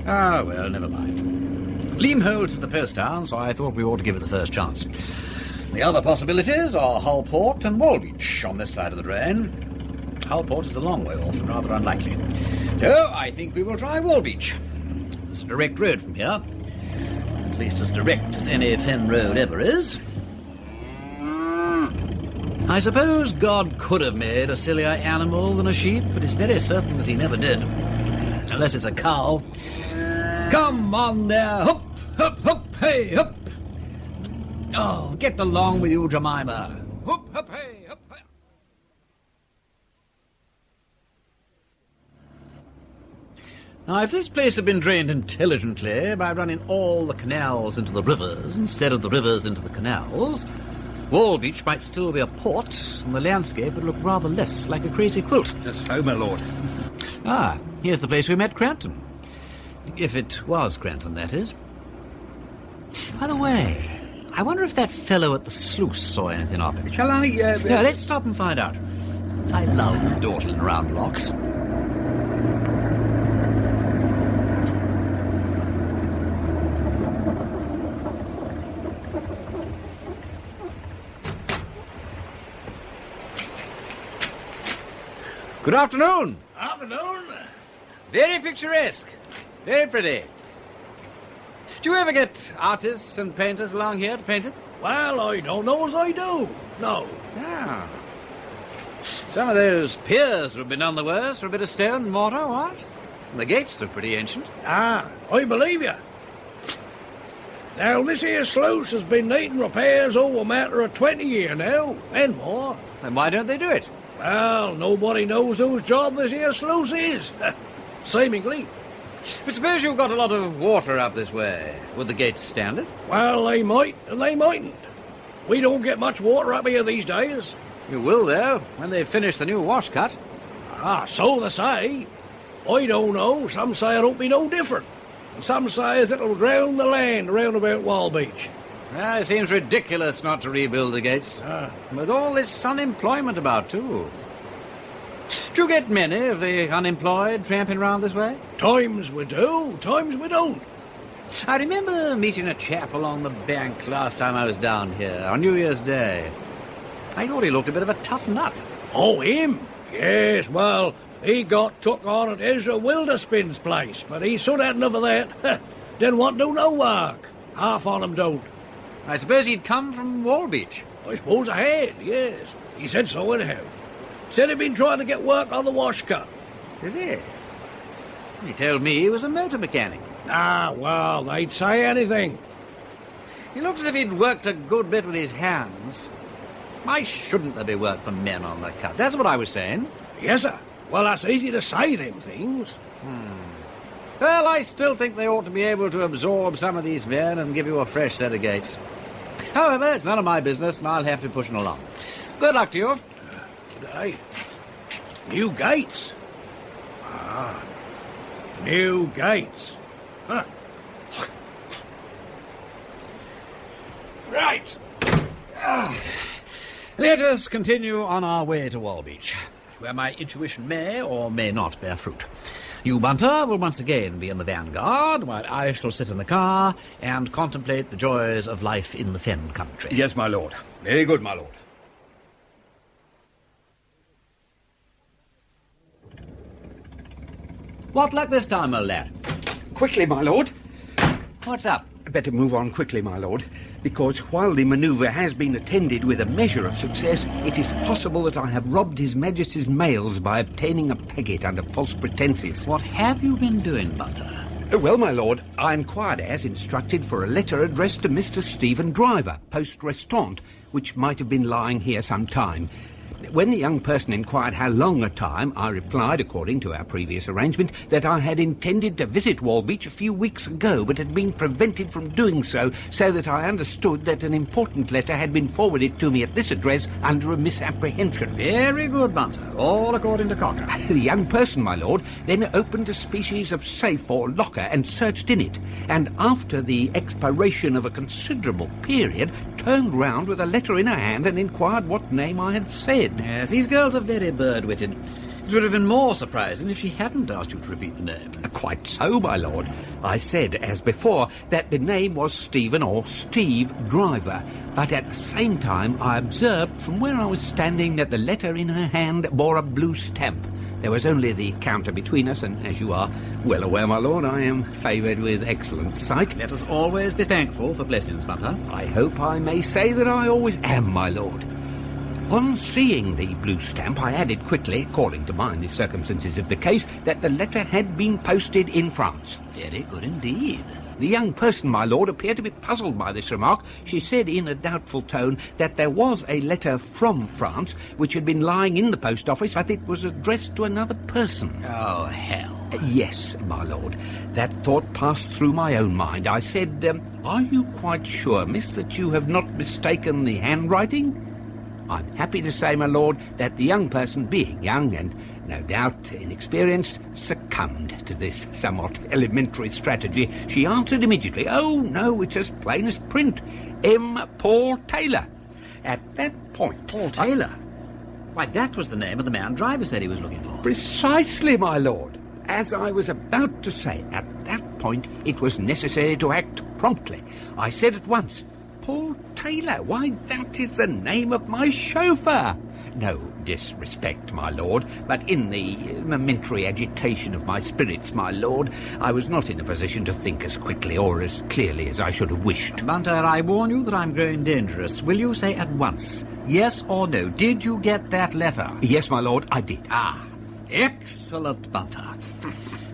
Ah, well, never mind. Leamholt is the post town, so I thought we ought to give it the first chance. The other possibilities are Hullport and Walbeach on this side of the drain. Hullport is a long way off and rather unlikely. So I think we will try Walbeach. It's a direct road from here. At least as direct as any fen road ever is. I suppose God could have made a sillier animal than a sheep, but it's very certain that he never did. Unless it's a cow. Come on there, hup, hup, hup, hey, hup. Oh, get along with you, Jemima. Hup, hup, hey, hup, hey. Now, if this place had been drained intelligently by running all the canals into the rivers instead of the rivers into the canals, Walbeach might still be a port, and the landscape would look rather less like a crazy quilt. Just so, my lord. Ah, here's the place we met Cranton. If it was Cranton, that is. By the way, I wonder if that fellow at the sluice saw anything of it. Shall I, Yeah, let's stop and find out. I love dawdling around locks. Good afternoon. Afternoon. Very picturesque. Very pretty. Do you ever get artists and painters along here to paint it? Well, I don't know as I do. No. Ah. Some of those piers would have been none the worse for a bit of stone and mortar, what? And the gates look pretty ancient. Ah, I believe you. Now, this here sluice has been needing repairs over a matter of 20 years now, and more. Then why don't they do it? Well, nobody knows whose job this here sluice is. Seemingly. But suppose you've got a lot of water up this way. Would the gates stand it? Well, they might, and they mightn't. We don't get much water up here these days. You will, though, when they finish the new wash cut. Ah, so they say. I don't know. Some say it'll be no different. And some say as it'll drown the land round about Walbeach. It seems ridiculous not to rebuild the gates. With all this unemployment about, too. Do you get many of the unemployed tramping round this way? Times we do, times we don't. I remember meeting a chap along the bank last time I was down here, on New Year's Day. I thought he looked a bit of a tough nut. Oh, him? Yes, well, he got took on at Ezra Wilderspin's place, but he soon had enough of that. Didn't want to do no work. Half on 'em don't. I suppose he'd come from Walbeach. I suppose I had, yes. He said so anyhow. Said he'd been trying to get work on the wash cut. Did he? He told me he was a motor mechanic. Ah, well, they'd say anything. He looks as if he'd worked a good bit with his hands. Why shouldn't there be work for men on the cut? That's what I was saying. Yes, sir. Well, that's easy to say, them things. Well, I still think they ought to be able to absorb some of these men and give you a fresh set of gates. However, it's none of my business, and I'll have to be pushing along. Good luck to you. Today. New gates. Ah. New gates. Huh. Right. Let us continue on our way to Walbeach, where my intuition may or may not bear fruit. You, Bunter, will once again be in the vanguard, while I shall sit in the car and contemplate the joys of life in the fen country. Yes, my lord. Very good, my lord. What luck this time, old lad? Quickly, my lord. What's up? Better move on quickly, my lord, because while the manoeuvre has been attended with a measure of success, it is possible that I have robbed His Majesty's mails by obtaining a packet under false pretences. What have you been doing, Bunter? Well, my lord, I inquired as instructed for a letter addressed to Mr. Stephen Driver, post restaurant, which might have been lying here some time. When the young person inquired how long a time, I replied, according to our previous arrangement, that I had intended to visit Walbeach a few weeks ago, but had been prevented from doing so, so that I understood that an important letter had been forwarded to me at this address under a misapprehension. Very good, Bunter. All according to Cocker. The young person, my lord, then opened a species of safe or locker and searched in it, and after the expiration of a considerable period, turned round with a letter in her hand and inquired what name I had said. Yes, these girls are very bird-witted. It would have been more surprising if she hadn't asked you to repeat the name. Quite so, my lord. I said, as before, that the name was Stephen or Steve Driver, but at the same time I observed from where I was standing that the letter in her hand bore a blue stamp. There was only the counter between us, and as you are well aware, my lord, I am favoured with excellent sight. Let us always be thankful for blessings, Bunter. I hope I may say that I always am, my lord. On seeing the blue stamp, I added quickly, calling to mind the circumstances of the case, that the letter had been posted in France. Very good indeed. The young person, my lord, appeared to be puzzled by this remark. She said in a doubtful tone that there was a letter from France which had been lying in the post office, but it was addressed to another person. Oh, hell. Yes, my lord. That thought passed through my own mind. I said, are you quite sure, miss, that you have not mistaken the handwriting? I'm happy to say, my lord, that the young person, being young and no doubt inexperienced, succumbed to this somewhat elementary strategy. She answered immediately, "Oh, no, it's as plain as print. M. Paul Taylor." At that point... Paul Taylor? Why, that was the name of the man driver said he was looking for. Precisely, my lord. As I was about to say, at that point it was necessary to act promptly. I said at once, "Paul Taylor, why, that is the name of my chauffeur." No disrespect, my lord, but in the momentary agitation of my spirits, my lord, I was not in a position to think as quickly or as clearly as I should have wished. Bunter, I warn you that I'm growing dangerous. Will you say at once, yes or no, did you get that letter? Yes, my lord, I did. Ah, excellent, Bunter.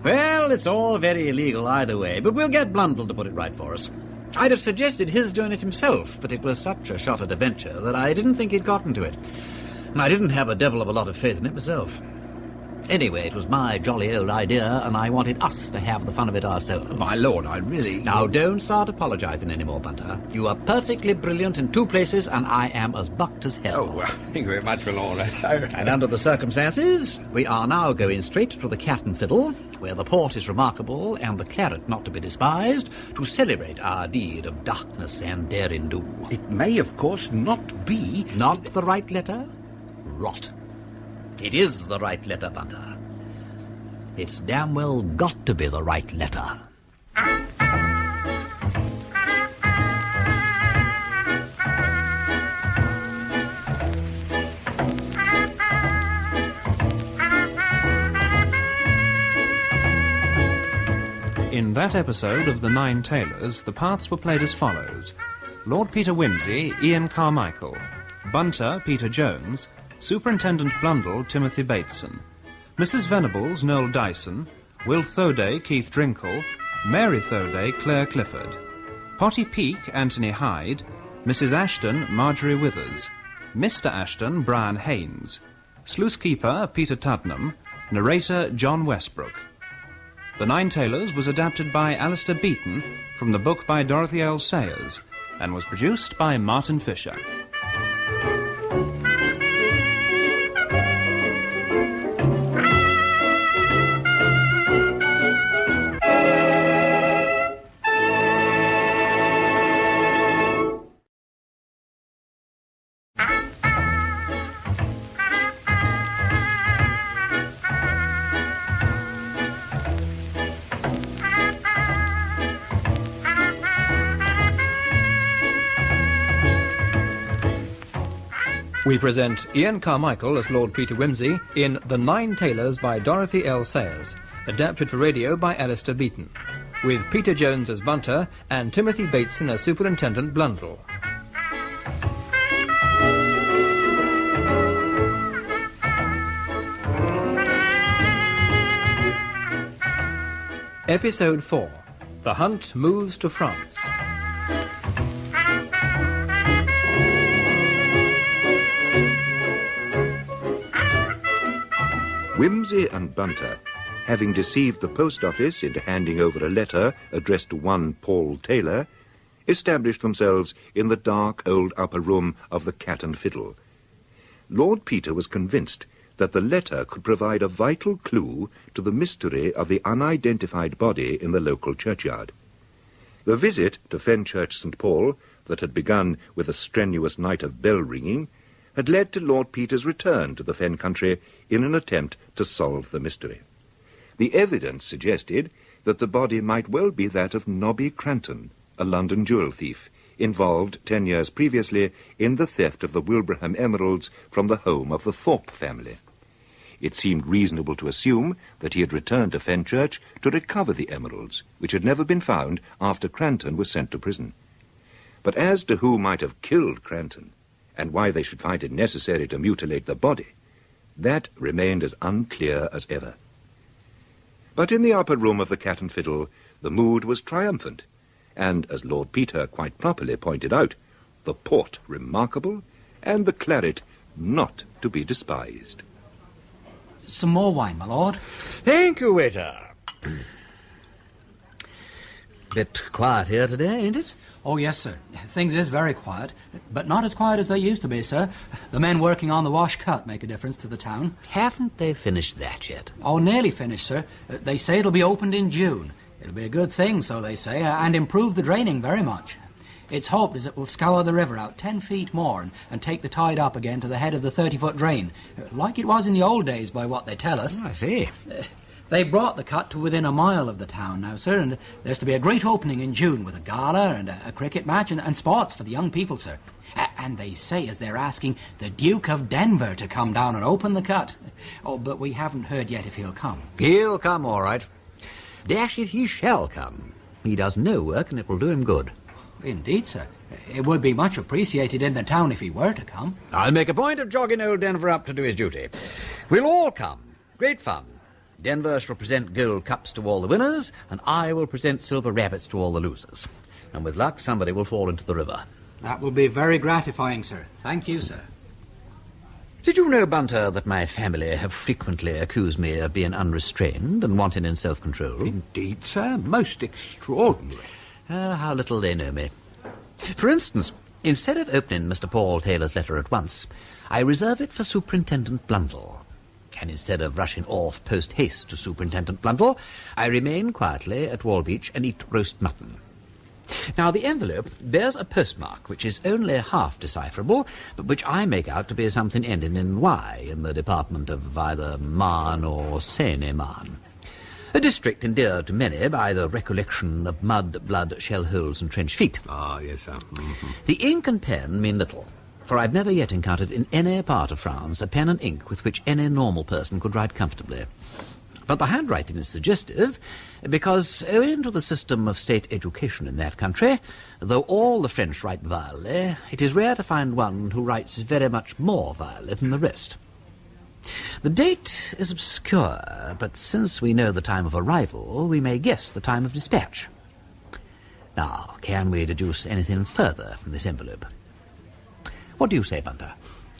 Well, it's all very illegal either way, but we'll get Blundell to put it right for us. I'd have suggested his doing it himself, but it was such a shot at a venture that I didn't think he'd gotten to it. And I didn't have a devil of a lot of faith in it myself. Anyway, it was my jolly old idea, and I wanted us to have the fun of it ourselves. My lord, I really... Now, don't start apologising anymore, Bunter. You are perfectly brilliant in two places, and I am as bucked as hell. Oh, well, thank you very much, my lord. And under the circumstances, we are now going straight to the Cat and Fiddle, where the port is remarkable and the claret not to be despised, to celebrate our deed of darkness and derring-do. It may, of course, not be... Not the right letter? Rot. It is the right letter, Bunter. It's damn well got to be the right letter. In that episode of The Nine Tailors, the parts were played as follows. Lord Peter Wimsey, Ian Carmichael. Bunter, Peter Jones. Superintendent Blundell, Timothy Bateson. Mrs. Venables, Noel Dyson. Will Thoday, Keith Drinkle. Mary Thoday, Claire Clifford. Potty Peak, Anthony Hyde. Mrs. Ashton, Marjorie Withers. Mr. Ashton, Brian Haynes. Sluice Keeper, Peter Tuddenham. Narrator, John Westbrook. The Nine Tailors was adapted by Alistair Beaton from the book by Dorothy L. Sayers and was produced by Martin Fisher. We present Ian Carmichael as Lord Peter Wimsey in The Nine Tailors by Dorothy L. Sayers, adapted for radio by Alistair Beaton, with Peter Jones as Bunter and Timothy Bateson as Superintendent Blundell. Episode 4. The Hunt Moves to France. Wimsey and Bunter, having deceived the post office into handing over a letter addressed to one Paul Taylor, established themselves in the dark old upper room of the Cat and Fiddle. Lord Peter was convinced that the letter could provide a vital clue to the mystery of the unidentified body in the local churchyard. The visit to Fenchurch St. Paul, that had begun with a strenuous night of bell-ringing, had led to Lord Peter's return to the Fen country in an attempt to solve the mystery. The evidence suggested that the body might well be that of Nobby Cranton, a London jewel thief, involved 10 years previously in the theft of the Wilbraham emeralds from the home of the Thorp family. It seemed reasonable to assume that he had returned to Fenchurch to recover the emeralds, which had never been found after Cranton was sent to prison. But as to who might have killed Cranton, and why they should find it necessary to mutilate the body, that remained as unclear as ever. But in the upper room of the Cat and Fiddle, the mood was triumphant, and, as Lord Peter quite properly pointed out, the port remarkable, and the claret not to be despised. Some more wine, my lord. Thank you, waiter. Bit quiet here today, ain't it? Oh, yes, sir. Things is very quiet, but not as quiet as they used to be, sir. The men working on the wash cut make a difference to the town. Haven't they finished that yet? Oh, nearly finished, sir. They say it'll be opened in June. It'll be a good thing, so they say, and improve the draining very much. It's hoped as it will scour the river out 10 feet more and take the tide up again to the head of the 30-foot drain, like it was in the old days by what they tell us. Oh, I see. They brought the cut to within a mile of the town now, sir, and there's to be a great opening in June with a gala and a cricket match and sports for the young people, sir. And they say as they're asking the Duke of Denver to come down and open the cut. Oh, but we haven't heard yet if he'll come. He'll come, all right. Dash it, he shall come. He does no work, and it will do him good. Indeed, sir. It would be much appreciated in the town if he were to come. I'll make a point of jogging old Denver up to do his duty. We'll all come. Great fun. Denver shall present gold cups to all the winners, and I will present silver rabbits to all the losers. And with luck, somebody will fall into the river. That will be very gratifying, sir. Thank you, sir. Did you know, Bunter, that my family have frequently accused me of being unrestrained and wanting in self-control? Indeed, sir. Most extraordinary. How little they know me. For instance, instead of opening Mr. Paul Taylor's letter at once, I reserve it for Superintendent Blundell. And instead of rushing off post-haste to Superintendent Blundell, I remain quietly at Walbeach and eat roast mutton. Now, the envelope bears a postmark which is only half decipherable, but which I make out to be something ending in Y in the department of either Marne or Seine-et-Marne. A district endeared to many by the recollection of mud, blood, shell holes and trench feet. Ah, yes, sir. Mm-hmm. The ink and pen mean little, for I've never yet encountered in any part of France a pen and ink with which any normal person could write comfortably. But the handwriting is suggestive, because owing to the system of state education in that country, though all the French write vilely, it is rare to find one who writes very much more vilely than the rest. The date is obscure, but since we know the time of arrival, we may guess the time of dispatch. Now, can we deduce anything further from this envelope? What do you say, Bunter?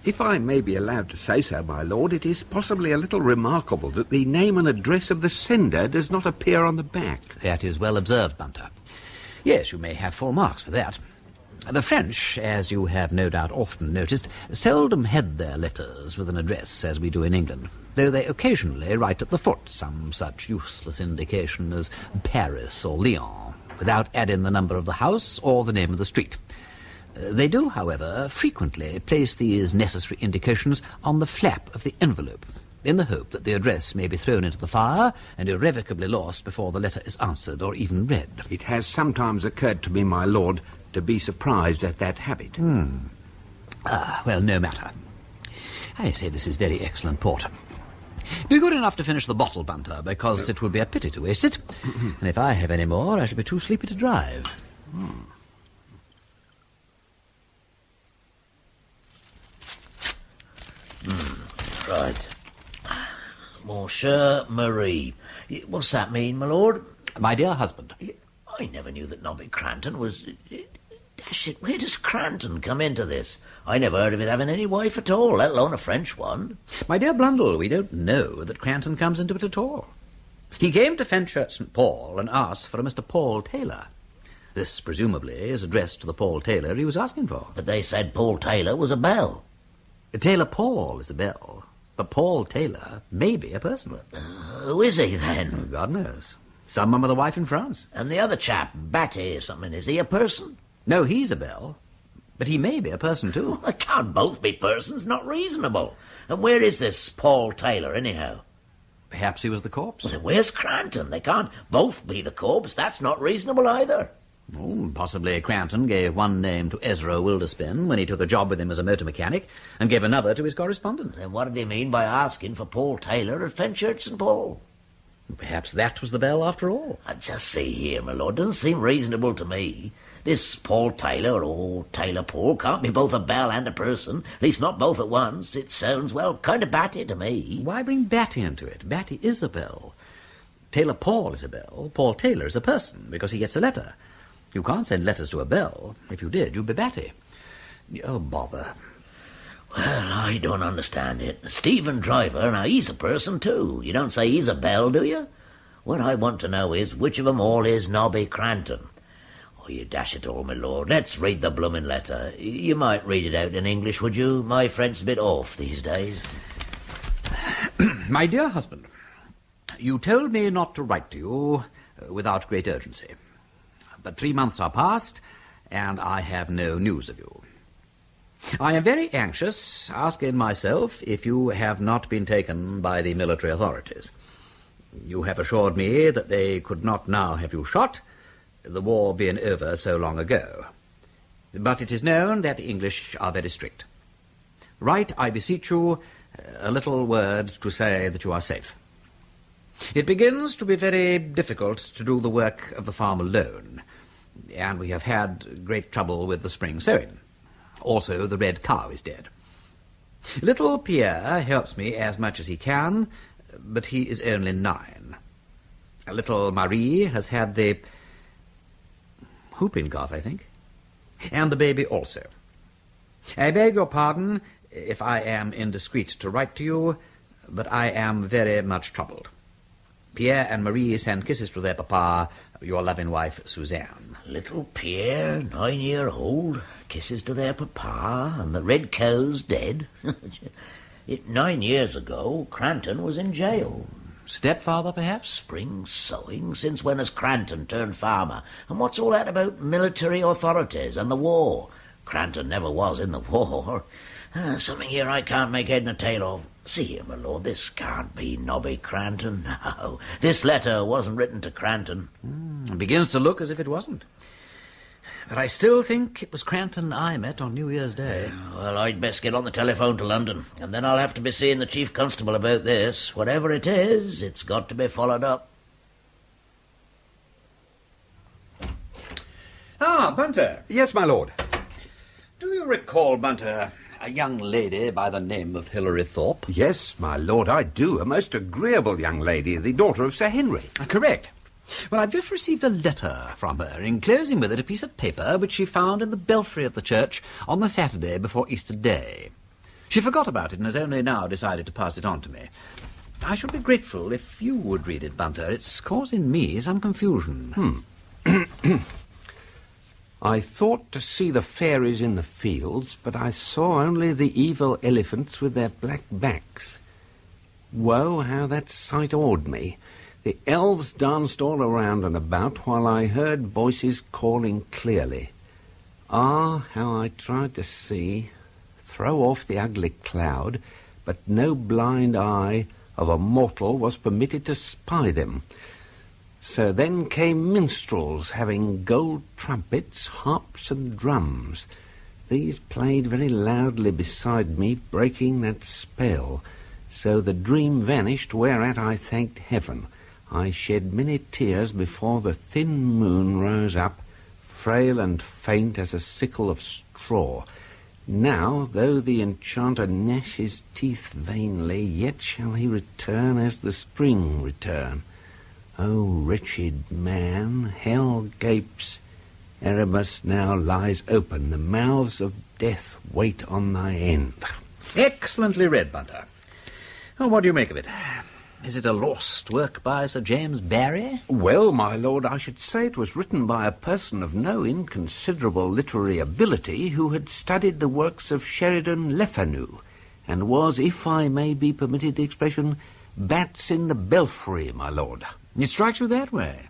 If I may be allowed to say so, my lord, it is possibly a little remarkable that the name and address of the sender does not appear on the back. That is well observed, Bunter. Yes, you may have full marks for that. The French, as you have no doubt often noticed, seldom head their letters with an address as we do in England, though they occasionally write at the foot some such useless indication as Paris or Lyon, without adding the number of the house or the name of the street. They do, however, frequently place these necessary indications on the flap of the envelope, in the hope that the address may be thrown into the fire and irrevocably lost before the letter is answered or even read. It has sometimes occurred to me, my lord, to be surprised at that habit. Well, no matter. I say this is very excellent port. Be good enough to finish the bottle, Bunter, because it would be a pity to waste it. And if I have any more, I shall be too sleepy to drive. Right. Monsieur Marie. What's that mean, my lord? My dear husband. I never knew that Nobby Cranton was... Dash it, where does Cranton come into this? I never heard of it having any wife at all, let alone a French one. My dear Blundell, we don't know that Cranton comes into it at all. He came to Fenchurch St. Paul and asked for a Mr. Paul Taylor. This, presumably, is addressed to the Paul Taylor he was asking for. But they said Paul Taylor was a bell. Taylor Paul is a bell, but Paul Taylor may be a person. Who is he, then? God knows. Someone with a wife in France. And the other chap, Batty or something, is he a person? No, he's a bell, but he may be a person, too. Well, they can't both be persons, not reasonable. And where is this Paul Taylor, anyhow? Perhaps he was the corpse. Well, where's Cranton? They can't both be the corpse. That's not reasonable either. Oh, possibly Cranton gave one name to Ezra Wilderspin when he took a job with him as a motor mechanic, and gave another to his correspondent. Then what did he mean by asking for Paul Taylor at Fenchurch St. Paul? Perhaps that was the bell after all. Just see here, my lord. Doesn't seem reasonable to me. This Paul Taylor, or Taylor Paul, can't be both a bell and a person. At least not both at once. It sounds, well, kind of batty to me. Why bring Batty into it? Batty is a bell. Taylor Paul is a bell. Paul Taylor is a person, because he gets a letter. You can't send letters to a bell. If you did, you'd be Batty. Oh, bother. Well, I don't understand it. Stephen Driver, now he's a person too. You don't say he's a bell, do you? What I want to know is which of them all is Nobby Cranton. Oh, you dash it all, my lord. Let's read the bloomin' letter. You might read it out in English, would you? My French's a bit off these days. My dear husband, you told me not to write to you without great urgency. But 3 months are past, and I have no news of you. I am very anxious, asking myself if you have not been taken by the military authorities. You have assured me that they could not now have you shot, the war being over so long ago. But it is known that the English are very strict. Write, I beseech you, a little word to say that you are safe. It begins to be very difficult to do the work of the farm alone, and we have had great trouble with the spring sowing. Also, the red cow is dead. Little Pierre helps me as much as he can, but he is only 9. Little Marie has had the whooping cough, I think, and the baby also. I beg your pardon if I am indiscreet to write to you, but I am very much troubled. Pierre and Marie send kisses to their papa, your loving wife, Suzanne. Little Pierre, 9-year-old, kisses to their papa, and the red cow's dead. 9 years ago, Cranton was in jail. Stepfather, perhaps? Spring sowing? Since when has Cranton turned farmer? And what's all that about military authorities and the war? Cranton never was in the war. Something here I can't make head nor tail of. See here, my lord, this can't be Nobby Cranton. No, this letter wasn't written to Cranton. It begins to look as if it wasn't. But I still think it was Cranton I met on New Year's Day. Well, I'd best get on the telephone to London, and then I'll have to be seeing the Chief Constable about this. Whatever it is, it's got to be followed up. Ah, Bunter. Yes, my lord. Do you recall, Bunter, a young lady by the name of Hilary Thorp? Yes, my lord, I do. A most agreeable young lady, the daughter of Sir Henry. Correct. Well, I've just received a letter from her, enclosing with it a piece of paper which she found in the belfry of the church on the Saturday before Easter Day. She forgot about it and has only now decided to pass it on to me. I should be grateful if you would read it, Bunter. It's causing me some confusion. I thought to see the fairies in the fields, but I saw only the evil elephants with their black backs. Woe, how that sight awed me. The elves danced all around and about, while I heard voices calling clearly. Ah, how I tried to see, throw off the ugly cloud, but no blind eye of a mortal was permitted to spy them. So then came minstrels, having gold trumpets, harps, and drums. These played very loudly beside me, breaking that spell. So the dream vanished, whereat I thanked heaven. I shed many tears before the thin moon rose up, frail and faint as a sickle of straw. Now, though the enchanter gnash his teeth vainly, yet shall he return as the spring return. O wretched man, hell gapes. Erebus now lies open. The mouths of death wait on thy end. Excellently read, Bunter. Well, what do you make of it? Is it a lost work by Sir James Barrie? Well, my lord, I should say it was written by a person of no inconsiderable literary ability who had studied the works of Sheridan Le Fanu, and was, if I may be permitted the expression, bats in the belfry, my lord. It strikes you that way?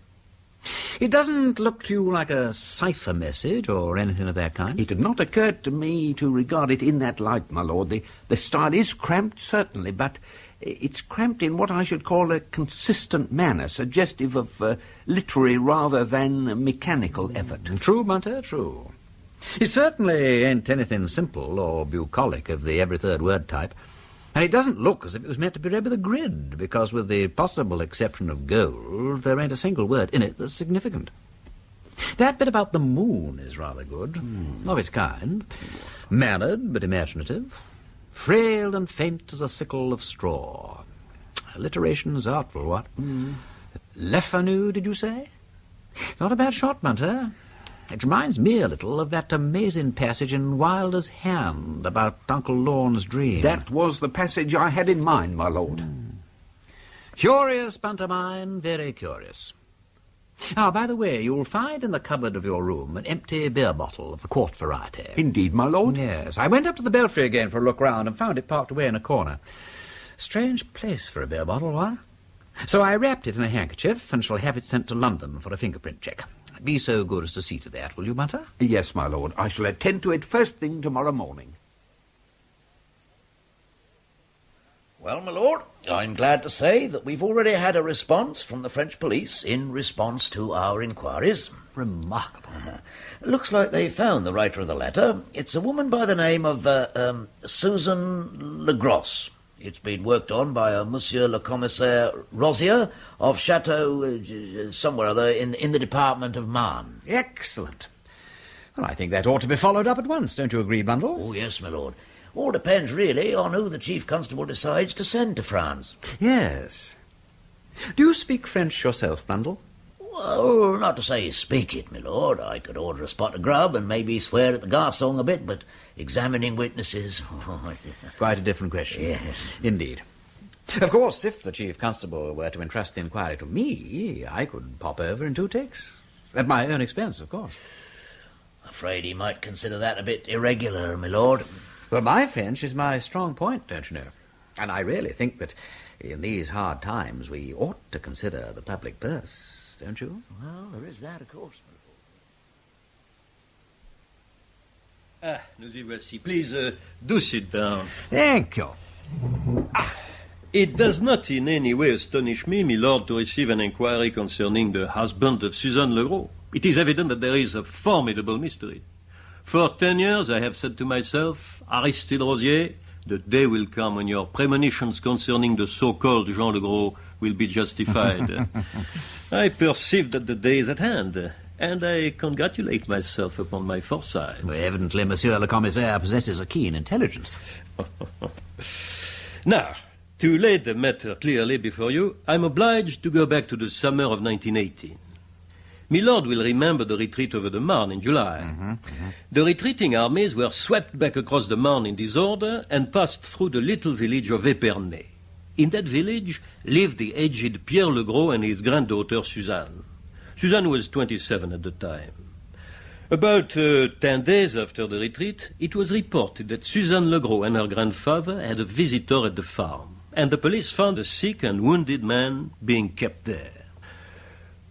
It doesn't look to you like a cipher message or anything of that kind? It had not occurred to me to regard it in that light, my lord. The style is cramped, certainly, but it's cramped in what I should call a consistent manner, suggestive of literary rather than mechanical effort. True, Bunter, true. It certainly ain't anything simple or bucolic of the every third word type. And it doesn't look as if it was meant to be read with a grid, because with the possible exception of gold, there ain't a single word in it that's significant. That bit about the moon is rather good, of its kind. Mannered but imaginative. Frail and faint as a sickle of straw. Alliteration's artful, what? Lefanu, did you say? Not a bad shot, Bunter. It reminds me a little of that amazing passage in Wilder's Hand about Uncle Lorne's dream. That was the passage I had in mind, my lord. Curious, Bunter mine, very curious. Ah, by the way, you'll find in the cupboard of your room an empty beer bottle of the quart variety. Indeed, my lord? Yes. I went up to the belfry again for a look round and found it parked away in a corner. Strange place for a beer bottle, what? So I wrapped it in a handkerchief and shall have it sent to London for a fingerprint check. Be so good as to see to that, will you, Bunter? Yes, my lord. I shall attend to it first thing tomorrow morning. Well, my lord, I'm glad to say that we've already had a response from the French police in response to our inquiries. Remarkable. Looks like they found the writer of the letter. It's a woman by the name of Susan Legrosse. It's been worked on by a Monsieur le Commissaire Rosier of Chateau somewhere or other in the department of Marne. Excellent. Well, I think that ought to be followed up at once, don't you agree, Blundell? Oh, yes, my lord. All depends, really, on who the Chief Constable decides to send to France. Yes. Do you speak French yourself, Blundell? Well, not to say speak it, my lord. I could order a spot of grub and maybe swear at the garçon a bit, but examining witnesses... Quite a different question. Yes. Indeed. Of course, if the Chief Constable were to entrust the inquiry to me, I could pop over in 2 takes. At my own expense, of course. Afraid he might consider that a bit irregular, my lord. Well, my French is my strong point, don't you know? And I really think that in these hard times we ought to consider the public purse, don't you? Well, there is that, of course. Nous y voici. Please, do sit down. Thank you. It does not in any way astonish me, my lord, to receive an inquiry concerning the husband of Suzanne Legros. It is evident that there is a formidable mystery. For 10 years I have said to myself, Aristide Rosier, the day will come when your premonitions concerning the so-called Jean Legros will be justified. I perceive that the day is at hand, and I congratulate myself upon my foresight. Well, evidently, Monsieur le Commissaire possesses a keen intelligence. Now, to lay the matter clearly before you, I'm obliged to go back to the summer of 1918. Milord will remember the retreat over the Marne in July. The retreating armies were swept back across the Marne in disorder and passed through the little village of Épernay. In that village lived the aged Pierre Legros and his granddaughter Suzanne. Suzanne was 27 at the time. About 10 days after the retreat, it was reported that Suzanne Legros and her grandfather had a visitor at the farm, and the police found a sick and wounded man being kept there.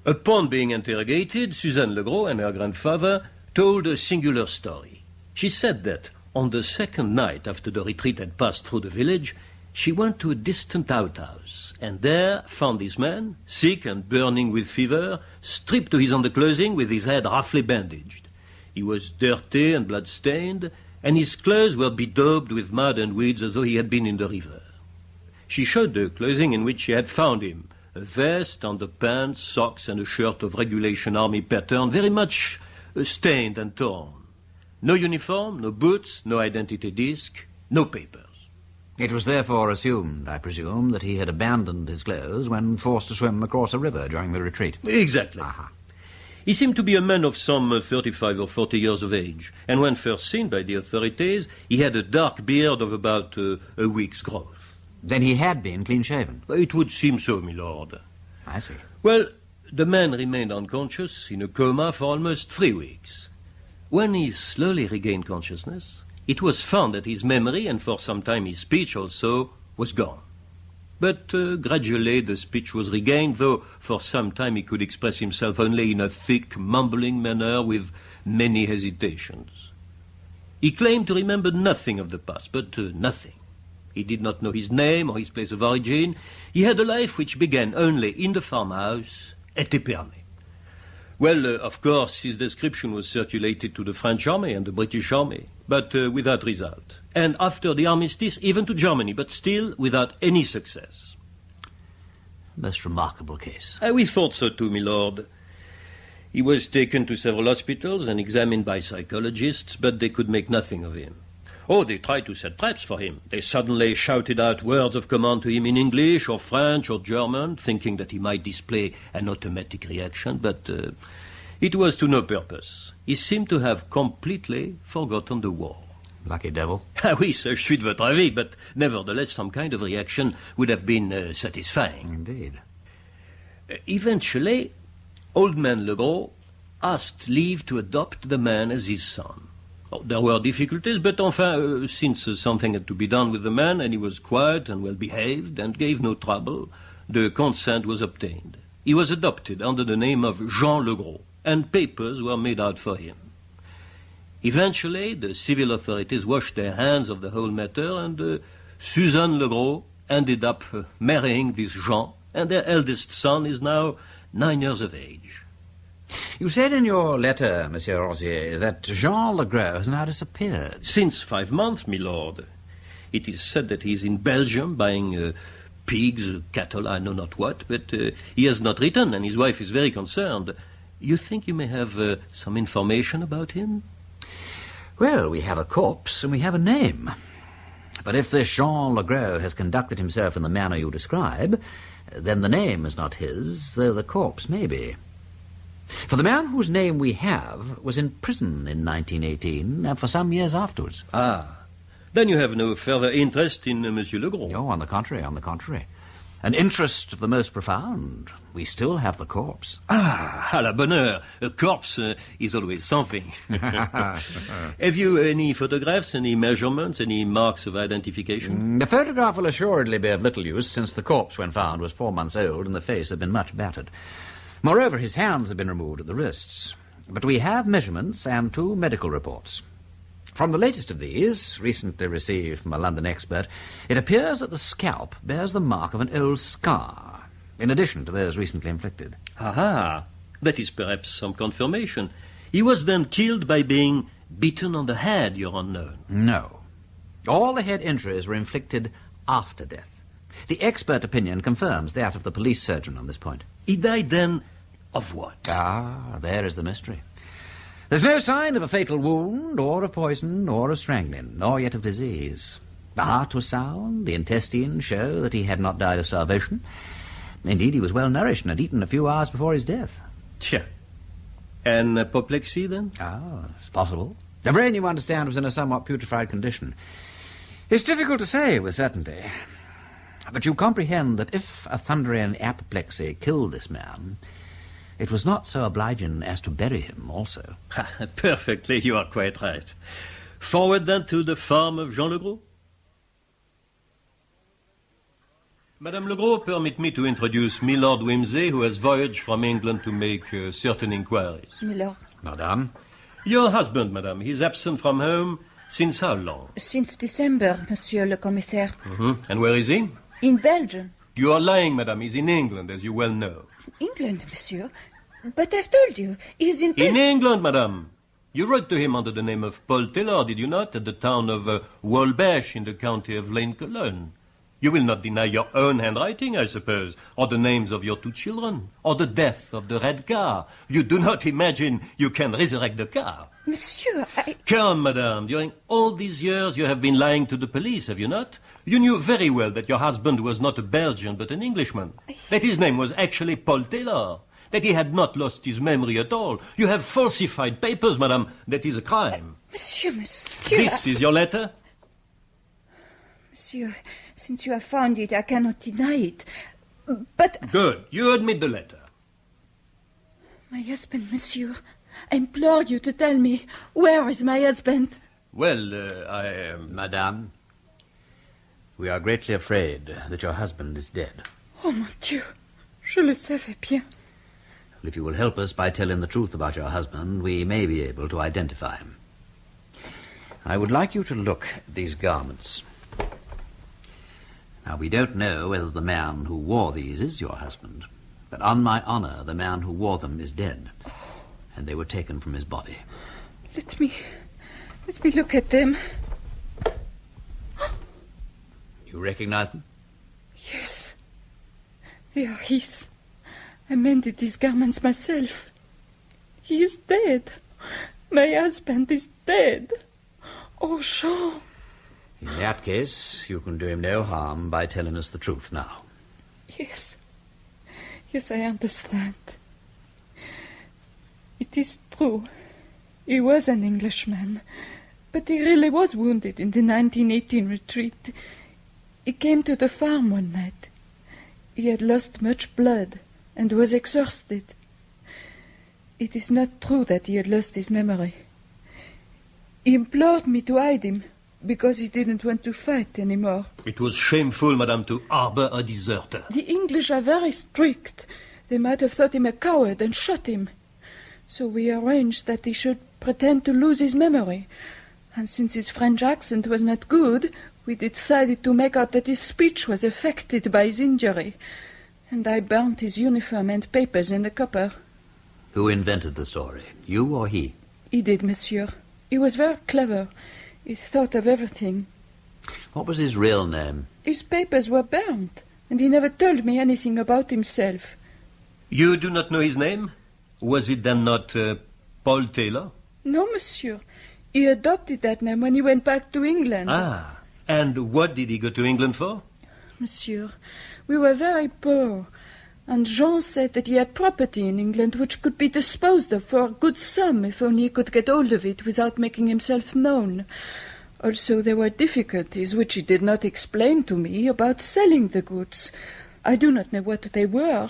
Upon being interrogated, Suzanne Legros and her grandfather told a singular story. She said that on the second night after the retreat had passed through the village, she went to a distant outhouse, and there found this man, sick and burning with fever, stripped to his underclothing with his head roughly bandaged. He was dirty and blood-stained, and his clothes were bedaubed with mud and weeds as though he had been in the river. She showed the clothing in which she had found him, a vest, underpants, socks, and a shirt of regulation army pattern, very much stained and torn. No uniform, no boots, no identity disc, no papers. It was therefore assumed, I presume, that he had abandoned his clothes when forced to swim across a river during the retreat. Exactly. He seemed to be a man of some 35 or 40 years of age, and when first seen by the authorities, he had a dark beard of about a week's growth. Then he had been clean-shaven? It would seem so, my lord. I see. Well, the man remained unconscious in a coma for almost 3 weeks. When he slowly regained consciousness, it was found that his memory, and for some time his speech also, was gone. But gradually the speech was regained, though for some time he could express himself only in a thick, mumbling manner with many hesitations. He claimed to remember nothing of the past, but nothing. He did not know his name or his place of origin. He had a life which began only in the farmhouse at Épernay. Well, of course, his description was circulated to the French army and the British army. but without result. And after the armistice, even to Germany, but still without any success. Most remarkable case. We thought so too, my lord. He was taken to several hospitals and examined by psychologists, but they could make nothing of him. Oh, they tried to set traps for him. They suddenly shouted out words of command to him in English or French or German, thinking that he might display an automatic reaction, but it was to no purpose. He seemed to have completely forgotten the war. Lucky devil. Oui, sir, je suis de votre avis, but nevertheless some kind of reaction would have been satisfying. Indeed. Eventually, old man Legros asked leave to adopt the man as his son. Oh, there were difficulties, but enfin, since something had to be done with the man, and he was quiet and well-behaved and gave no trouble, the consent was obtained. He was adopted under the name of Jean Legros, and papers were made out for him. Eventually, the civil authorities washed their hands of the whole matter, and Suzanne Legros ended up marrying this Jean, and their eldest son is now 9 years of age. You said in your letter, Monsieur Rosier, that Jean Legros has now disappeared. Since 5 months, my lord. It is said that he is in Belgium buying pigs, cattle, I know not what, but he has not returned, and his wife is very concerned. You think you may have some information about him? Well, we have a corpse and we have a name. But if this Jean Legros has conducted himself in the manner you describe, then the name is not his, though the corpse may be. For the man whose name we have was in prison in 1918 and for some years afterwards. Ah, then you have no further interest in Monsieur Legros? Oh, on the contrary. An interest of the most profound. We still have the corpse. Ah, à la bonne heure. A corpse is always something. Have you any photographs, any measurements, any marks of identification? The photograph will assuredly be of little use, since the corpse, when found, was 4 months old and the face had been much battered. Moreover, his hands have been removed at the wrists. But we have measurements and 2 medical reports. From the latest of these, recently received from a London expert, it appears that the scalp bears the mark of an old scar, in addition to those recently inflicted. Aha! That is perhaps some confirmation. He was then killed by being beaten on the head, Your Unknown. No. All the head injuries were inflicted after death. The expert opinion confirms that of the police surgeon on this point. He died then of what? Ah, there is the mystery. There's no sign of a fatal wound, or of poison, or of strangling, nor yet of disease. The heart was sound, the intestines show that he had not died of starvation. Indeed, he was well nourished and had eaten a few hours before his death. Tja. And apoplexy, then? Ah, it's possible. The brain, you understand, was in a somewhat putrefied condition. It's difficult to say with certainty. But you comprehend that if a thundering apoplexy killed this man, it was not so obliging as to bury him also. Perfectly, you are quite right. Forward then to the farm of Jean Legros. Madame Legros, permit me to introduce Milord Wimsey, who has voyaged from England to make certain inquiries. Milord. Madame. Your husband, madame, he's absent from home since how long? Since December, Monsieur le Commissaire. And where is he? In Belgium. You are lying, madame. He's in England, as you well know. England, monsieur? But I've told you, he's in In England, madame. You wrote to him under the name of Paul Taylor, did you not, at the town of Walbech in the county of Lane-Cologne? You will not deny your own handwriting, I suppose, or the names of your 2 children, or the death of the red car. You do not imagine you can resurrect the car. Monsieur, Come, madame, during all these years you have been lying to the police, have you not? You knew very well that your husband was not a Belgian, but an Englishman. That his name was actually Paul Taylor. That he had not lost his memory at all. You have falsified papers, madame. That is a crime. Monsieur. This is your letter? Monsieur, since you have found it, I cannot deny it. But... Good. You admit the letter. My husband, monsieur. I implore you to tell me, where is my husband? Well, Madame, we are greatly afraid that your husband is dead. Oh, mon Dieu. Je le savais bien. If you will help us by telling the truth about your husband, we may be able to identify him. I would like you to look at these garments. Now, we don't know whether the man who wore these is your husband, but on my honor, the man who wore them is dead, and they were taken from his body. Let me Let me look at them. You recognize them? Yes. They are his. I mended these garments myself. He is dead. My husband is dead. Oh, Jean. In that case, you can do him no harm by telling us the truth now. Yes. Yes, I understand. It is true. He was an Englishman, but he really was wounded in the 1918 retreat. He came to the farm one night. He had lost much blood and was exhausted. It is not true that he had lost his memory. He implored me to hide him because he didn't want to fight anymore. It was shameful, madame, to harbor a deserter. The English are very strict. They might have thought him a coward and shot him. So we arranged that he should pretend to lose his memory. And since his French accent was not good, we decided to make out that his speech was affected by his injury. And I burnt his uniform and papers in the copper. Who invented the story, you or he? He did, monsieur. He was very clever. He thought of everything. What was his real name? His papers were burnt, and he never told me anything about himself. You do not know his name? Was it then not Paul Taylor? No, monsieur. He adopted that name when he went back to England. Ah, and what did he go to England for? Monsieur, we were very poor, and Jean said that he had property in England which could be disposed of for a good sum if only he could get hold of it without making himself known. Also, there were difficulties which he did not explain to me about selling the goods. I do not know what they were,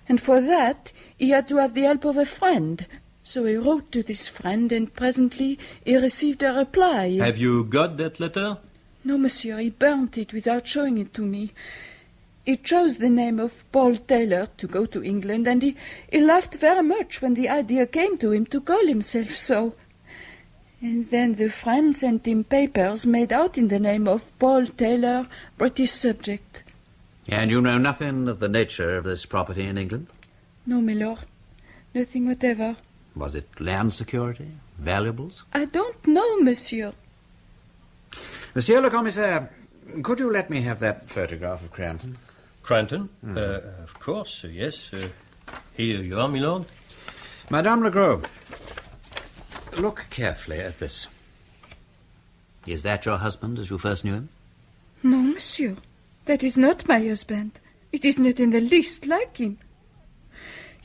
and for that he had to have the help of a friend. So he wrote to this friend, and presently he received a reply. Have you got that letter? No, monsieur, he burnt it without showing it to me. He chose the name of Paul Taylor to go to England, and he laughed very much when the idea came to him to call himself so. And then the friend sent him papers made out in the name of Paul Taylor, British subject. And you know nothing of the nature of this property in England? No, my lord. Nothing whatever. Was it land security? Valuables? I don't know, monsieur. Monsieur le Commissaire, could you let me have that photograph of Cranton? Cranton? Of course, yes. Here you are, my lord. Madame Legros, look carefully at this. Is that your husband as you first knew him? No, monsieur. That is not my husband. It is not in the least like him.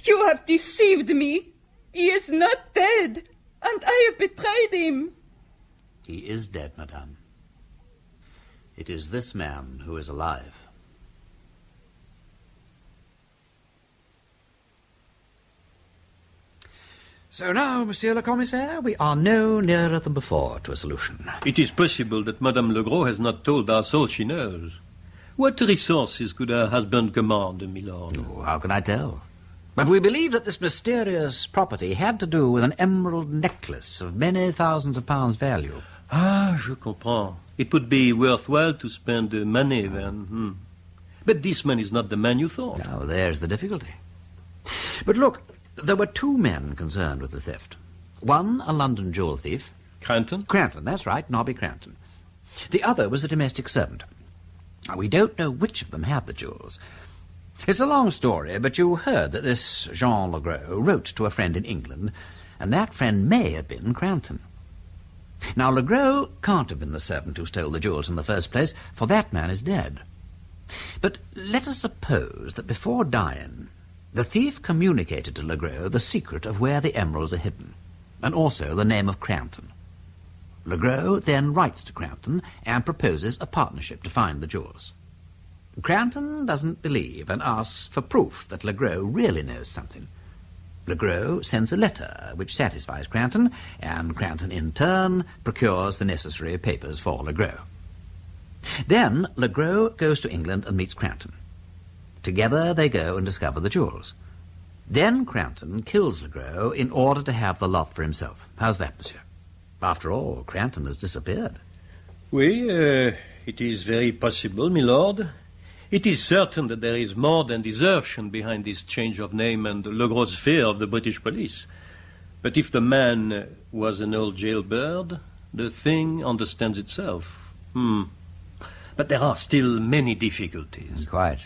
You have deceived me. He is not dead, and I have betrayed him. He is dead, madame. It is this man who is alive. So now, Monsieur le Commissaire, we are no nearer than before to a solution. It is possible that Madame Legros has not told us all she knows. What resources could her husband command, my lord? Oh, how can I tell? But we believe that this mysterious property had to do with an emerald necklace of many thousands of pounds value. Ah, je comprends. It would be worthwhile to spend the money then. But this man is not the man you thought. Now, there's the difficulty. But look, there were two men concerned with the theft. One, a London jewel thief. Cranton? Cranton, that's right, Nobby Cranton. The other was a domestic servant. Now, we don't know which of them had the jewels. It's a long story, but you heard that this Jean Legros wrote to a friend in England, and that friend may have been Cranton. Now, Legros can't have been the servant who stole the jewels in the first place, for that man is dead. But let us suppose that before dying, the thief communicated to Legros the secret of where the emeralds are hidden, and also the name of Cranton. Legros then writes to Cranton and proposes a partnership to find the jewels. Cranton doesn't believe and asks for proof that Legros really knows something. Legros sends a letter which satisfies Cranton, and Cranton in turn procures the necessary papers for Legros. Then Legros goes to England and meets Cranton. Together they go and discover the jewels. Then Cranton kills Legros in order to have the lot for himself. How's that, monsieur? After all, Cranton has disappeared. Oui, it is very possible, my lord. It is certain that there is more than desertion behind this change of name and Legros' fear of the British police. But if the man was an old jailbird, The thing understands itself. But there are still many difficulties. Quite.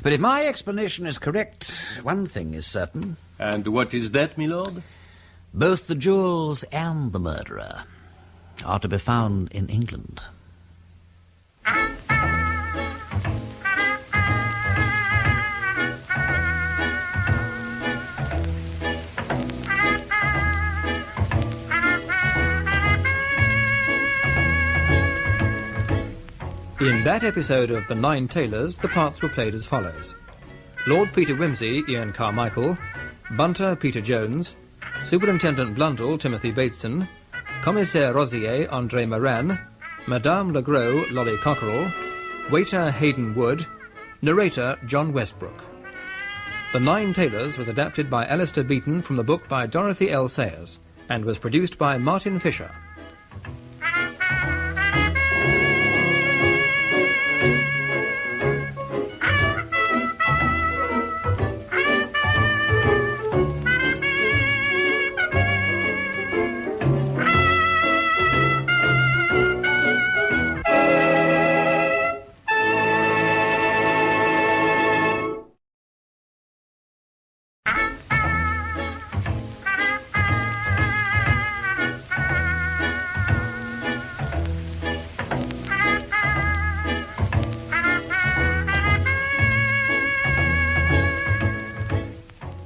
But if my explanation is correct, one thing is certain. And what is that, my lord? Both the jewels and the murderer are to be found in England. In that episode of The Nine Tailors, the parts were played as follows. Lord Peter Wimsey, Ian Carmichael; Bunter, Peter Jones; Superintendent Blundell, Timothy Bateson; Commissaire Rosier, André Moran; Madame Legros, Lolly Cockerell; waiter, Hayden Wood; narrator, John Westbrook. The Nine Tailors was adapted by Alistair Beaton from the book by Dorothy L. Sayers and was produced by Martin Fisher.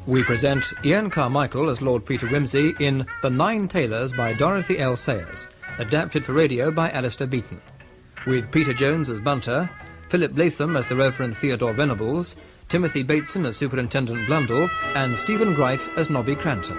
We present Ian Carmichael as Lord Peter Wimsey in The Nine Tailors by Dorothy L. Sayers, adapted for radio by Alistair Beaton, with Peter Jones as Bunter, Philip Latham as the Reverend Theodore Venables, Timothy Bateson as Superintendent Blundell, and Stephen Greif as Nobby Cranton.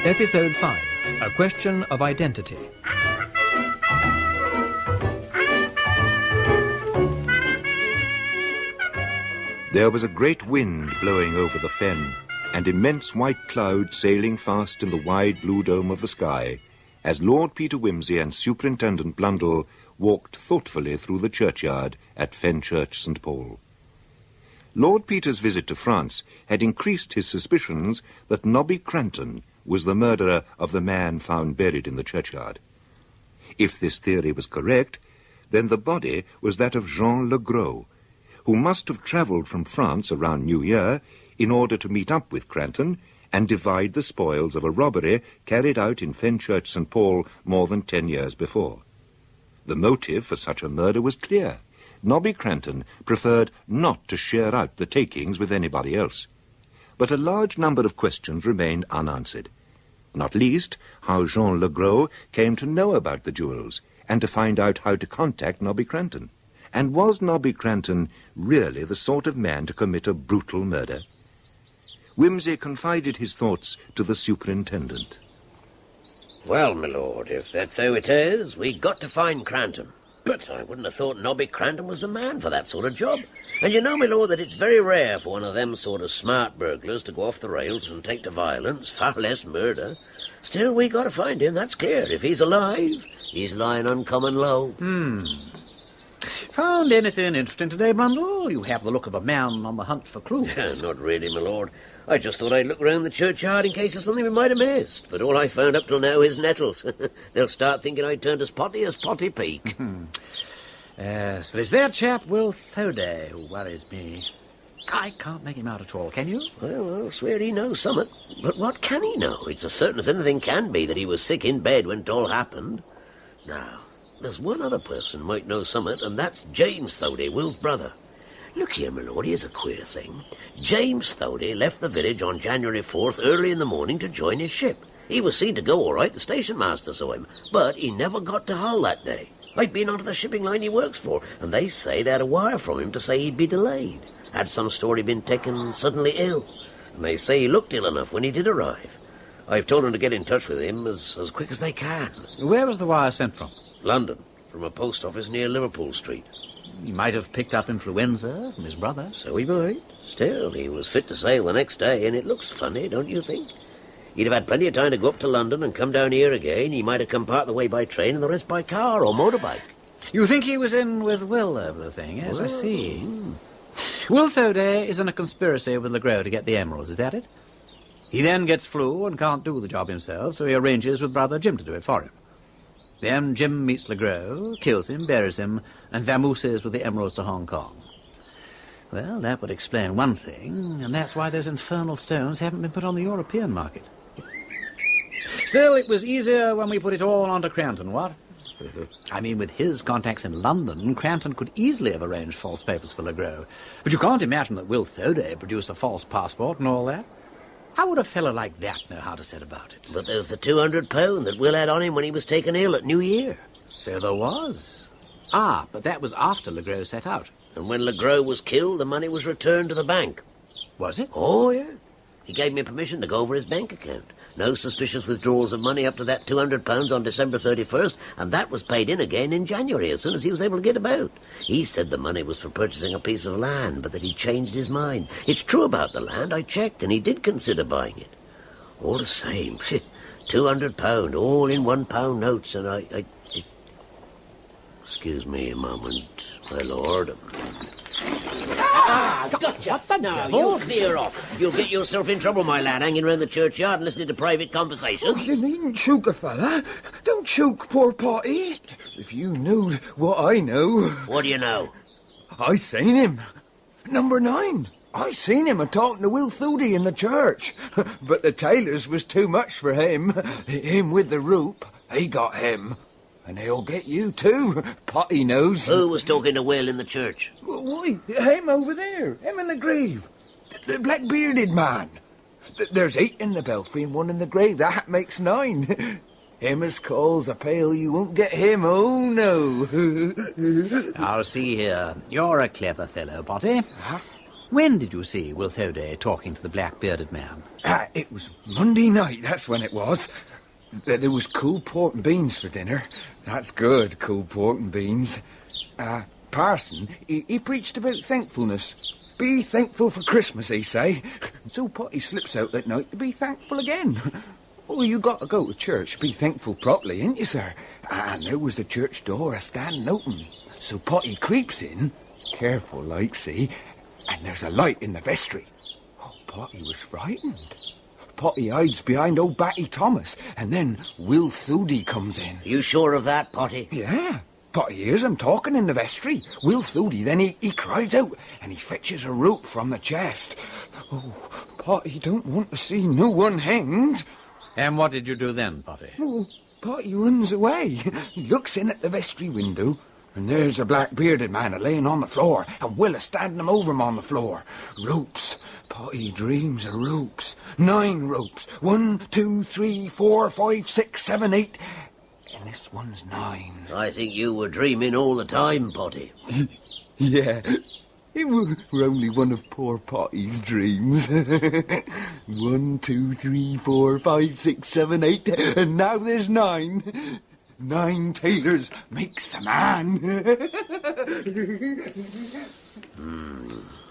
Episode 5, A Question of Identity. There was a great wind blowing over the fen, and immense white clouds sailing fast in the wide blue dome of the sky, as Lord Peter Wimsey and Superintendent Blundell walked thoughtfully through the churchyard at Fenchurch St. Paul. Lord Peter's visit to France had increased his suspicions that Nobby Cranton was the murderer of the man found buried in the churchyard. If this theory was correct, then the body was that of Jean Legros, who must have travelled from France around New Year in order to meet up with Cranton and divide the spoils of a robbery carried out in Fenchurch St. Paul more than 10 years before. The motive for such a murder was clear. Nobby Cranton preferred not to share out the takings with anybody else. But a large number of questions remained unanswered. Not least, how Jean Legros came to know about the jewels, and to find out how to contact Nobby Cranton. And was Nobby Cranton really the sort of man to commit a brutal murder? Wimsey confided his thoughts to the superintendent. Well, my lord, if that's how it is, we got to find Cranton. But I wouldn't have thought Nobby Cranton was the man for that sort of job. And you know, my lord, that it's very rare for one of them sort of smart burglars to go off the rails and take to violence, far less murder. Still, we got to find him, that's clear. If he's alive, he's lying uncommon low. Found anything interesting today, Blundell? You have the look of a man on the hunt for clues. Not really, my lord. I just thought I'd look around the churchyard in case there's something we might have missed. But all I found up till now is nettles. They'll start thinking I turned as Potty Peak. Yes, but it's that chap, Will Thody, who worries me. I can't make him out at all, can you? Well, I'll swear he knows something. But what can he know? It's as certain as anything can be that he was sick in bed when it all happened. Now, there's one other person might know something, and that's James Thody, Will's brother. Look here, my lord, here's a queer thing. James Thody left the village on January 4th early in the morning to join his ship. He was seen to go all right, the station master saw him, but he never got to Hull that day. I'd been onto the shipping line he works for, and they say they had a wire from him to say he'd be delayed. Had some story been taken suddenly ill, and they say he looked ill enough when he did arrive. I've told them to get in touch with him as quick as they can. Where was the wire sent from? London, from a post office near Liverpool Street. He might have picked up influenza from his brother. So he might. Still, he was fit to sail the next day, and it looks funny, don't you think? He'd have had plenty of time to go up to London and come down here again. He might have come part of the way by train and the rest by car or motorbike. You think he was in with Will over the thing? Yes, I see. Will Thoday is in a conspiracy with Legros to get the emeralds, is that it? He then gets flu and can't do the job himself, so he arranges with brother Jim to do it for him. Then Jim meets Legros, kills him, buries him, and vamooses with the emeralds to Hong Kong. Well, that would explain one thing, and that's why those infernal stones haven't been put on the European market. Still, it was easier when we put it all onto Cranton, what? I mean, with his contacts in London, Cranton could easily have arranged false papers for Legros. But you can't imagine that Will Thoday produced a false passport and all that. How would a fellow like that know how to set about it? But there's the £200 that Will had on him when he was taken ill at New Year. So there was. Ah, but that was after Legros set out. And when Legros was killed, the money was returned to the bank. Was it? Oh, yeah. He gave me permission to go over his bank account. No suspicious withdrawals of money up to that £200 on December 31st, and that was paid in again in January, as soon as he was able to get about. He said the money was for purchasing a piece of land, but that he changed his mind. It's true about the land. I checked, and he did consider buying it. All the same, £200, all in £1 notes, and I... Excuse me a moment, my lord. Ah, gotcha. What the now, devil? you clear off. You'll get yourself in trouble, my lad, hanging around the churchyard and listening to private conversations. Oh, you needn't choke a fella. Don't choke poor Potty. If you knew what I know... What do you know? I seen him. Number 9. I seen him a-talking to Will Thoday in the church. But the Tailors was too much for him. Him with the rope, they got him. And they'll get you too, Potty knows. Who was talking to Will in the church? Why, him over there, him in the grave. The black-bearded man. There's 8 in the belfry and 1 in the grave. That makes 9. Him as calls a pale, you won't get him, oh no. I'll see here. You're a clever fellow, Potty. Huh? When did you see Will Thoday talking to the black-bearded man? It was Monday night, that's when it was. There was cold pork and beans for dinner. That's good, cold pork and beans. Parson, he preached about thankfulness. Be thankful for Christmas, he say. So Potty slips out that night to be thankful again. Oh, you got to go to church, be thankful properly, ain't you, sir? And there was the church door a-standing open. So Potty creeps in, careful like, see, and there's a light in the vestry. Oh, Potty was frightened. Potty hides behind old Batty Thomas, and then Will Thoday comes in. You sure of that, Potty? Yeah. Potty hears him talking in the vestry. Will Thoday, then he cries out, and he fetches a rope from the chest. Oh, Potty don't want to see no one hanged. And what did you do then, Potty? Oh, Potty runs away. He looks in at the vestry window, and there's a black-bearded man a-laying on the floor, and Will a-standing him over him on the floor. Ropes. Potty dreams of ropes. 9 ropes. 1, 2, 3, 4, 5, 6, 7, 8... And this one's 9. I think you were dreaming all the time, Potty. Yeah, it were only one of poor Potty's dreams. 1, 2, 3, 4, 5, 6, 7, 8, and now there's 9. 9 tailors makes a man.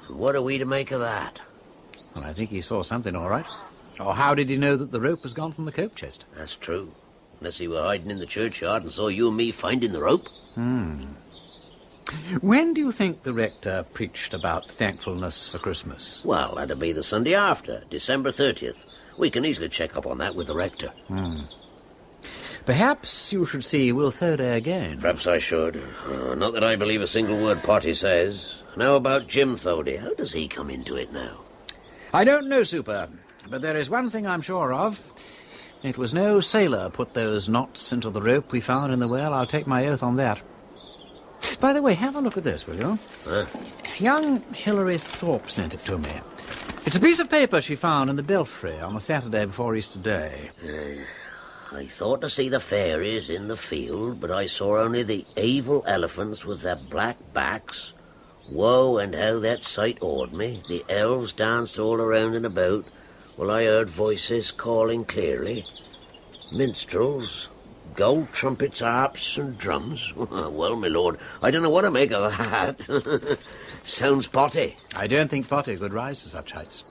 What are we to make of that? Well, I think he saw something, all right. Or how did he know that the rope was gone from the coat chest? That's true. Unless he were hiding in the churchyard and saw you and me finding the rope. When do you think the rector preached about thankfulness for Christmas? Well, that'd be the Sunday after, December 30th. We can easily check up on that with the rector. Perhaps you should see Will Thoday again. Perhaps I should. Not that I believe a single word Potty says. Now about Jim Thoday. How does he come into it now? I don't know, Super. But there is one thing I'm sure of. It was no sailor put those knots into the rope we found in the well. I'll take my oath on that. By the way, have a look at this, will you? Young Hilary Thorp sent it to me. It's a piece of paper she found in the belfry on the Saturday before Easter Day. I thought to see the fairies in the field, but I saw only the evil elephants with their black backs. Woe, and how that sight awed me. The elves danced all around and about, while I heard voices calling clearly. Minstrels, gold trumpets, harps, and drums. Well, my lord, I don't know what to make of that. Sounds Potty. I don't think Potty could rise to such heights.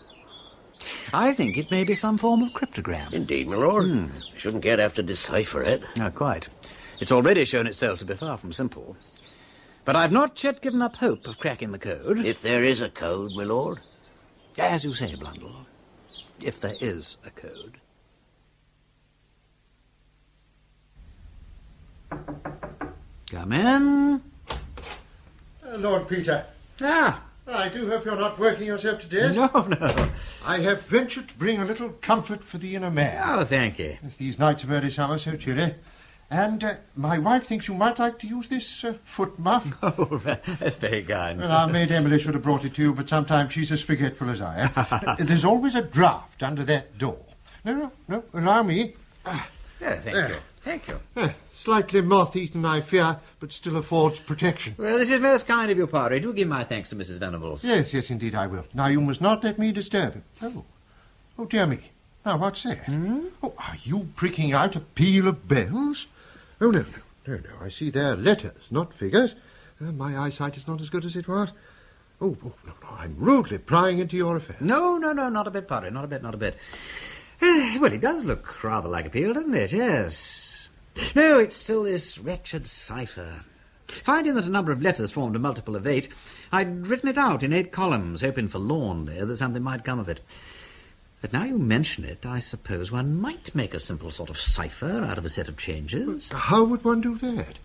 I think it may be some form of cryptogram. Indeed, my lord. I shouldn't get after decipher it. No, quite. It's already shown itself to be far from simple. But I've not yet given up hope of cracking the code. If there is a code, my lord. As you say, Blundell, if there is a code. Come in. Lord Peter. Ah. I do hope you're not working yourself to death. No. I have ventured to bring a little comfort for the inner man. Oh, thank you. As these nights of early summer so chilly. And my wife thinks you might like to use this foot muff. Oh, that's very kind. Well, our maid Emily should have brought it to you, but sometimes she's as forgetful as I am. There's always a draught under that door. No, allow me. Yeah, thank you. Slightly moth-eaten, I fear, but still affords protection. Well, this is most kind of you, Padre. Do give my thanks to Mrs. Venables. Yes, indeed I will. Now, you must not let me disturb him. Oh, dear me. Now, what's that? Oh, are you pricking out a peal of bells? Oh, no. I see they're letters, not figures. My eyesight is not as good as it was. Oh, no, I'm rudely prying into your affair. No, not a bit, Padre, not a bit. Well, it does look rather like a peal, doesn't it? Yes. No, it's still this wretched cipher. Finding that a number of letters formed a multiple of 8, I'd written it out in 8 columns, hoping forlornly that something might come of it. But now you mention it, I suppose one might make a simple sort of cipher out of a set of changes. How would one do that?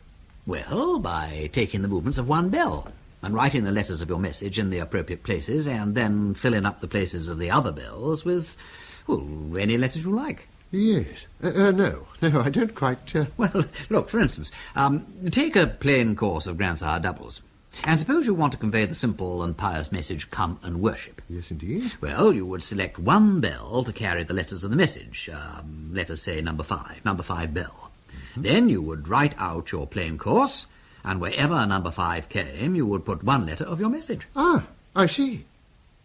Well, by taking the movements of one bell and writing the letters of your message in the appropriate places and then filling up the places of the other bells with, well, any letters you like. Yes. No, I don't quite... Well, look, for instance, take a plain course of grandsire doubles. And suppose you want to convey the simple and pious message, come and worship. Yes, indeed. Well, you would select one bell to carry the letters of the message. Let us say number 5 bell. Mm-hmm. Then you would write out your plain course, and wherever number 5 came, you would put one letter of your message. Ah, I see.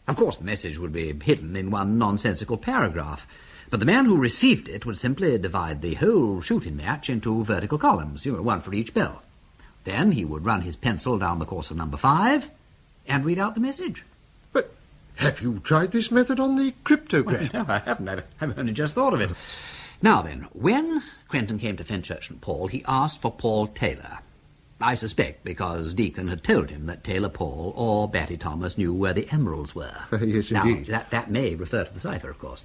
Of course, the message would be hidden in one nonsensical paragraph, but the man who received it would simply divide the whole shooting match into vertical columns, one for each bell. Then he would run his pencil down the course of number 5 and read out the message. But have you tried this method on the cryptogram? Well, no, I haven't. I've only just thought of it. Now then, when Quentin came to Fenchurch St. Paul, he asked for Paul Taylor. I suspect because Deacon had told him that Taylor Paul or Batty Thomas knew where the emeralds were. Yes, indeed. Now, that may refer to the cipher, of course.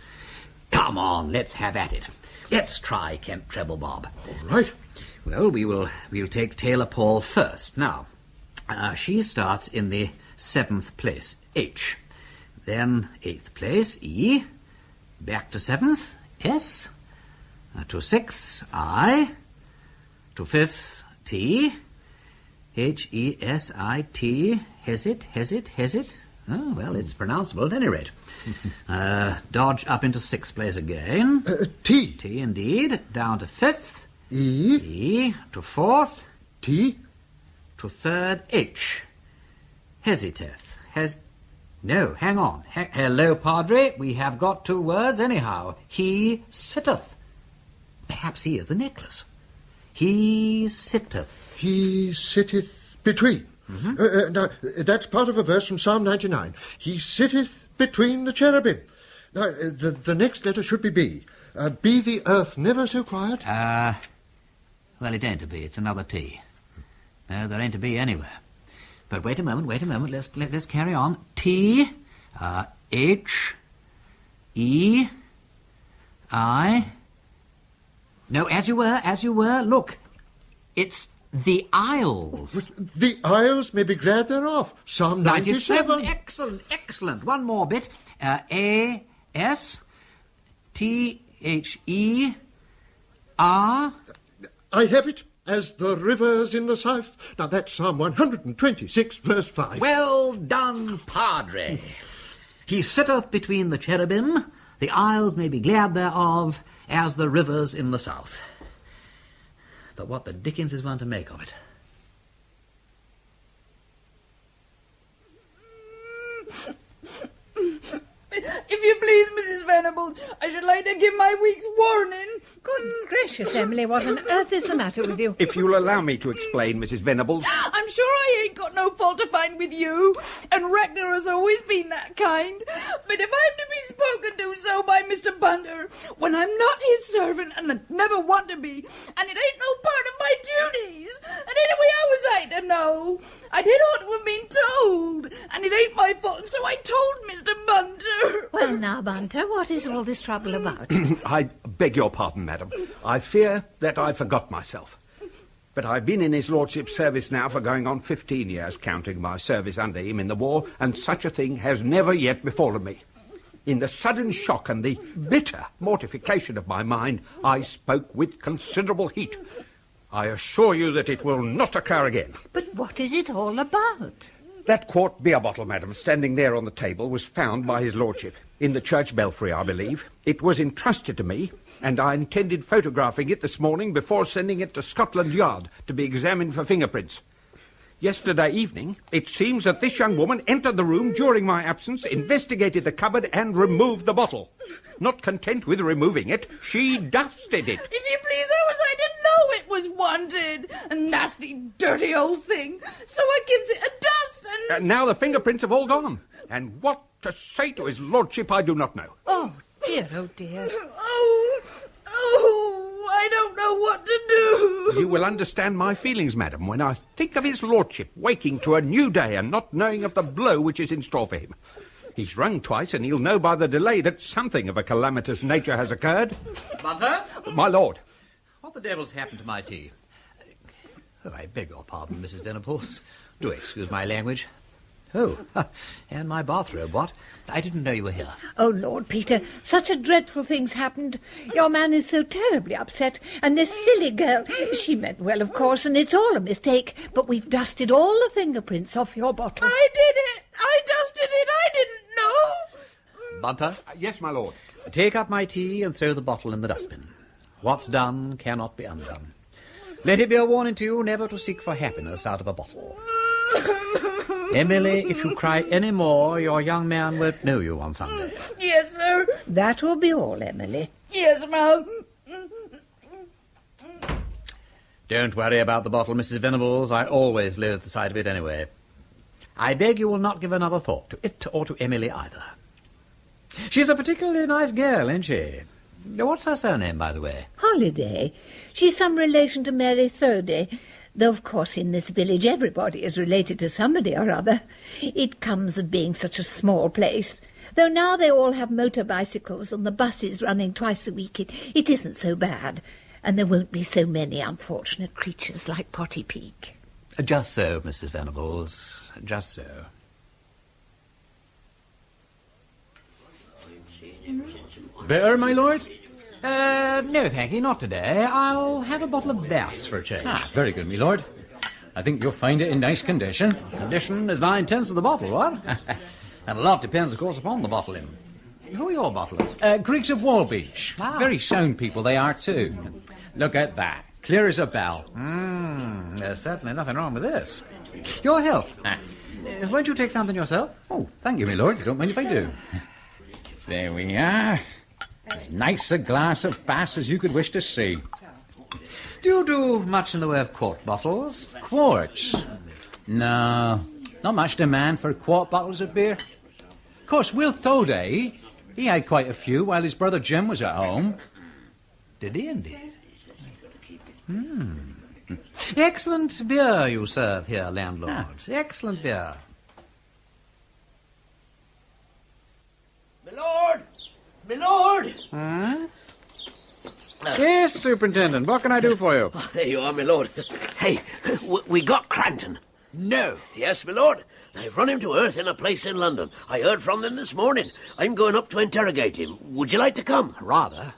Come on, let's have at it. Let's try Kent Treble Bob. All right. Well, we'll take Taylor Paul first. Now, she starts in the 7th place, H. Then 8th place, E. Back to 7th, S. To 6th, I. To 5th, T. H-E-S-I-T. Hesit. Oh, well, it's pronounceable at any rate. Dodge up into 6th place again. T. T, indeed. Down to 5th. E. To 4th. T. To 3rd, H. Hesiteth. No, hang on. Hello, Padre. We have got 2 words anyhow. He sitteth. Perhaps he is the necklace. He sitteth. He sitteth between. Mm-hmm. Now, that's part of a verse from Psalm 99. He sitteth between the cherubim. Now, the next letter should be B. Be the earth never so quiet. Well, it ain't a B. It's another T. No, there ain't a B anywhere. But wait a moment. Let's carry on. T, H, E, I. No, as you were. Look, it's the Isles. The Isles may be glad they're off. Psalm 97. Excellent. One more bit. A, S, T, H, E, R. I have it. As the rivers in the south. Now, that's Psalm 126, verse 5. Well done, Padre. He sitteth between the cherubim, the isles may be glad thereof, as the rivers in the south. But what the dickens is one to make of it? If you please, Mrs. Venables, I should like to give my week's warning. Good gracious, Emily, what on earth is the matter with you? If you'll allow me to explain, Mrs. Venables. I'm sure I ain't got no fault to find with you, and Rector has always been that kind. But if I'm to be spoken to so by Mr. Bunter when I'm not his servant and I never want to be, and it ain't no part of my duties. And anyway, I was I to know. I did ought to have been told, and it ain't my fault, and so I told Mr. Bunter. Well, now, Bunter, what is all this trouble about? I beg your pardon, madam. I fear that I forgot myself. But I've been in his lordship's service now for going on 15 years, counting my service under him in the war, and such a thing has never yet befallen me. In the sudden shock and the bitter mortification of my mind, I spoke with considerable heat. I assure you that it will not occur again. But what is it all about? That quart beer bottle, madam, standing there on the table, was found by his lordship. In the church belfry, I believe. It was entrusted to me, and I intended photographing it this morning before sending it to Scotland Yard to be examined for fingerprints. Yesterday evening, it seems that this young woman entered the room during my absence, investigated the cupboard, and removed the bottle. Not content with removing it, she dusted it. If you please, I didn't know it was wanted. A nasty, dirty old thing. So I gives it a dust and... Now the fingerprints have all gone. And what to say to his lordship, I do not know. Oh, dear, oh, dear. I don't know what to do. You will understand my feelings, madam, when I think of his lordship waking to a new day and not knowing of the blow which is in store for him. He's rung twice, and he'll know by the delay that something of a calamitous nature has occurred. Bunter? My lord. What the devil's happened to my tea? Oh, I beg your pardon, Mrs. Venables. Do excuse my language. Oh, and my bathrobe, what? I didn't know you were here. Oh, Lord Peter, such a dreadful thing's happened. Your man is so terribly upset, and this silly girl, she meant well, of course, and it's all a mistake, but we've dusted all the fingerprints off your bottle. I did it! I dusted it! I didn't know! Bunter? Yes, my lord. Take up my tea and throw the bottle in the dustbin. What's done cannot be undone. Let it be a warning to you never to seek for happiness out of a bottle. Emily, if you cry any more, your young man won't know you on Sunday. Yes, sir. That will be all, Emily. Yes, ma'am. Don't worry about the bottle, Mrs. Venables. I always loathe the sight of it anyway. I beg you will not give another thought to it or to Emily either. She's a particularly nice girl, isn't she? What's her surname, by the way? Holiday. She's some relation to Mary Throwday. Though, of course, in this village everybody is related to somebody or other. It comes of being such a small place. Though now they all have motor bicycles and the buses running twice a week, it isn't so bad. And there won't be so many unfortunate creatures like Potty Peak. Just so, Mrs. Venables. Just so. Better, my lord? No, thank you, not today. I'll have a bottle of Bass for a change. Ah, very good, my lord. I think you'll find it in nice condition. Condition is 9/10 of the bottle, what? And a lot depends, of course, upon the bottling. Who are your bottlers? Greeks of Walbeach. Ah. Very sound people they are, too. Look at that. Clear as a bell. There's certainly nothing wrong with this. Your health. Won't you take something yourself? Oh, thank you, my lord. You don't mind if I do. There we are. As nice a glass of Bass as you could wish to see. Do you do much in the way of quart bottles? Quarts? No, not much demand for quart bottles of beer. Of course, Will Thoday, he had quite a few while his brother Jim was at home. Did he indeed? Excellent beer you serve here, landlord. Excellent beer. My lord! My lord! Yes, Superintendent. What can I do for you? Oh, there you are, my lord. Hey, we got Cranton. No. Yes, my lord. They've run him to earth in a place in London. I heard from them this morning. I'm going up to interrogate him. Would you like to come? Rather.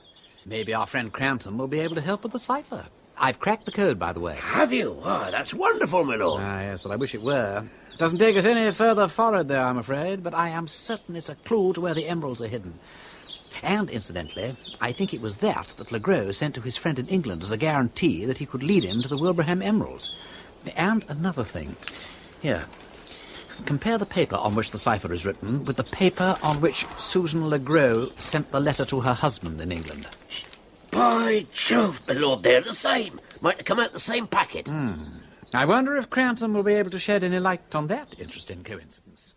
Maybe our friend Cranton will be able to help with the cipher. I've cracked the code, by the way. Have you? Oh, that's wonderful, my lord. Ah, yes, but I wish it were. Doesn't take us any further forward there, I'm afraid, but I am certain it's a clue to where the emeralds are hidden. And, incidentally, I think it was that Legros sent to his friend in England as a guarantee that he could lead him to the Wilbraham emeralds. And another thing. Here, compare the paper on which the cipher is written with the paper on which Susan Legros sent the letter to her husband in England. By Jove, my lord, they're the same. Might have come out the same packet. I wonder if Cranton will be able to shed any light on that interesting coincidence.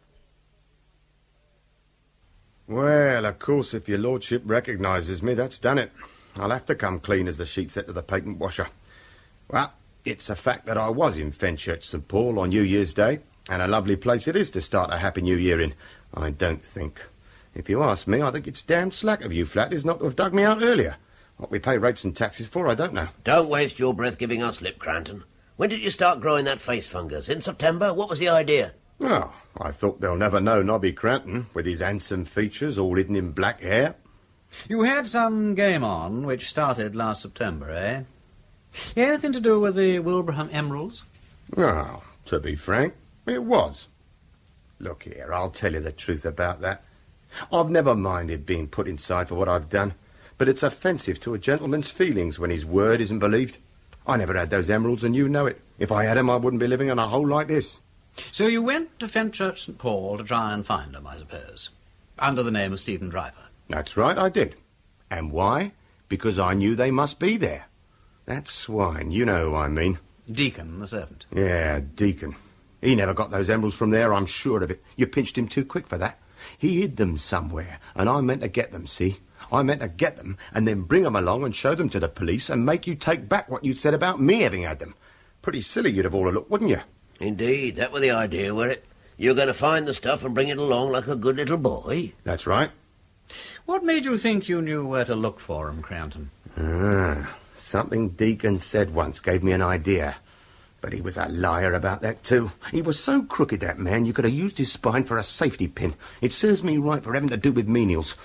Well, of course, if your lordship recognises me, that's done it. I'll have to come clean as the sheet set to the patent washer. Well, it's a fact that I was in Fenchurch St Paul on New Year's Day, and a lovely place it is to start a Happy New Year in, I don't think. If you ask me, I think it's damned slack of you flatties not to have dug me out earlier. What we pay rates and taxes for, I don't know. Don't waste your breath giving us lip, Cranton. When did you start growing that face fungus? In September? What was the idea? Oh, I thought they'll never know Nobby Cranton, with his handsome features all hidden in black hair. You had some game on, which started last September, eh? Anything to do with the Wilbraham emeralds? Oh, to be frank, it was. Look here, I'll tell you the truth about that. I've never minded being put inside for what I've done, but it's offensive to a gentleman's feelings when his word isn't believed. I never had those emeralds, and you know it. If I had them, I wouldn't be living in a hole like this. So you went to Fenchurch St Paul to try and find them, I suppose, under the name of Stephen Driver. That's right, I did. And why? Because I knew they must be there. That swine, you know who I mean. Deacon, the servant. Yeah, Deacon. He never got those emeralds from there, I'm sure of it. You pinched him too quick for that. He hid them somewhere, and I meant to get them, see? I meant to get them, and then bring them along and show them to the police and make you take back what you'd said about me having had them. Pretty silly you'd have all looked, wouldn't you? Indeed, that were the idea, were it? You're going to find the stuff and bring it along like a good little boy? That's right. What made you think you knew where to look for them, Cranton? Something Deacon said once gave me an idea. But he was a liar about that, too. He was so crooked, that man, you could have used his spine for a safety pin. It serves me right for having to do with menials.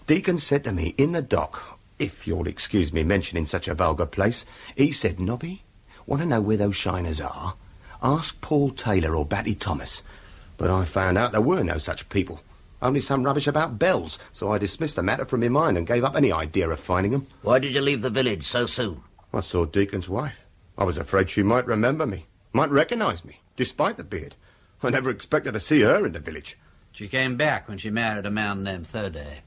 Deacon said to me in the dock, if you'll excuse me mentioning such a vulgar place, he said, Nobby, want to know where those shiners are? Ask Paul Taylor or Batty Thomas. But I found out there were no such people. Only some rubbish about bells, so I dismissed the matter from my mind and gave up any idea of finding them. Why did you leave the village so soon? I saw Deacon's wife. I was afraid she might remember me, might recognise me, despite the beard. I never expected to see her in the village. She came back when she married a man named Thurday.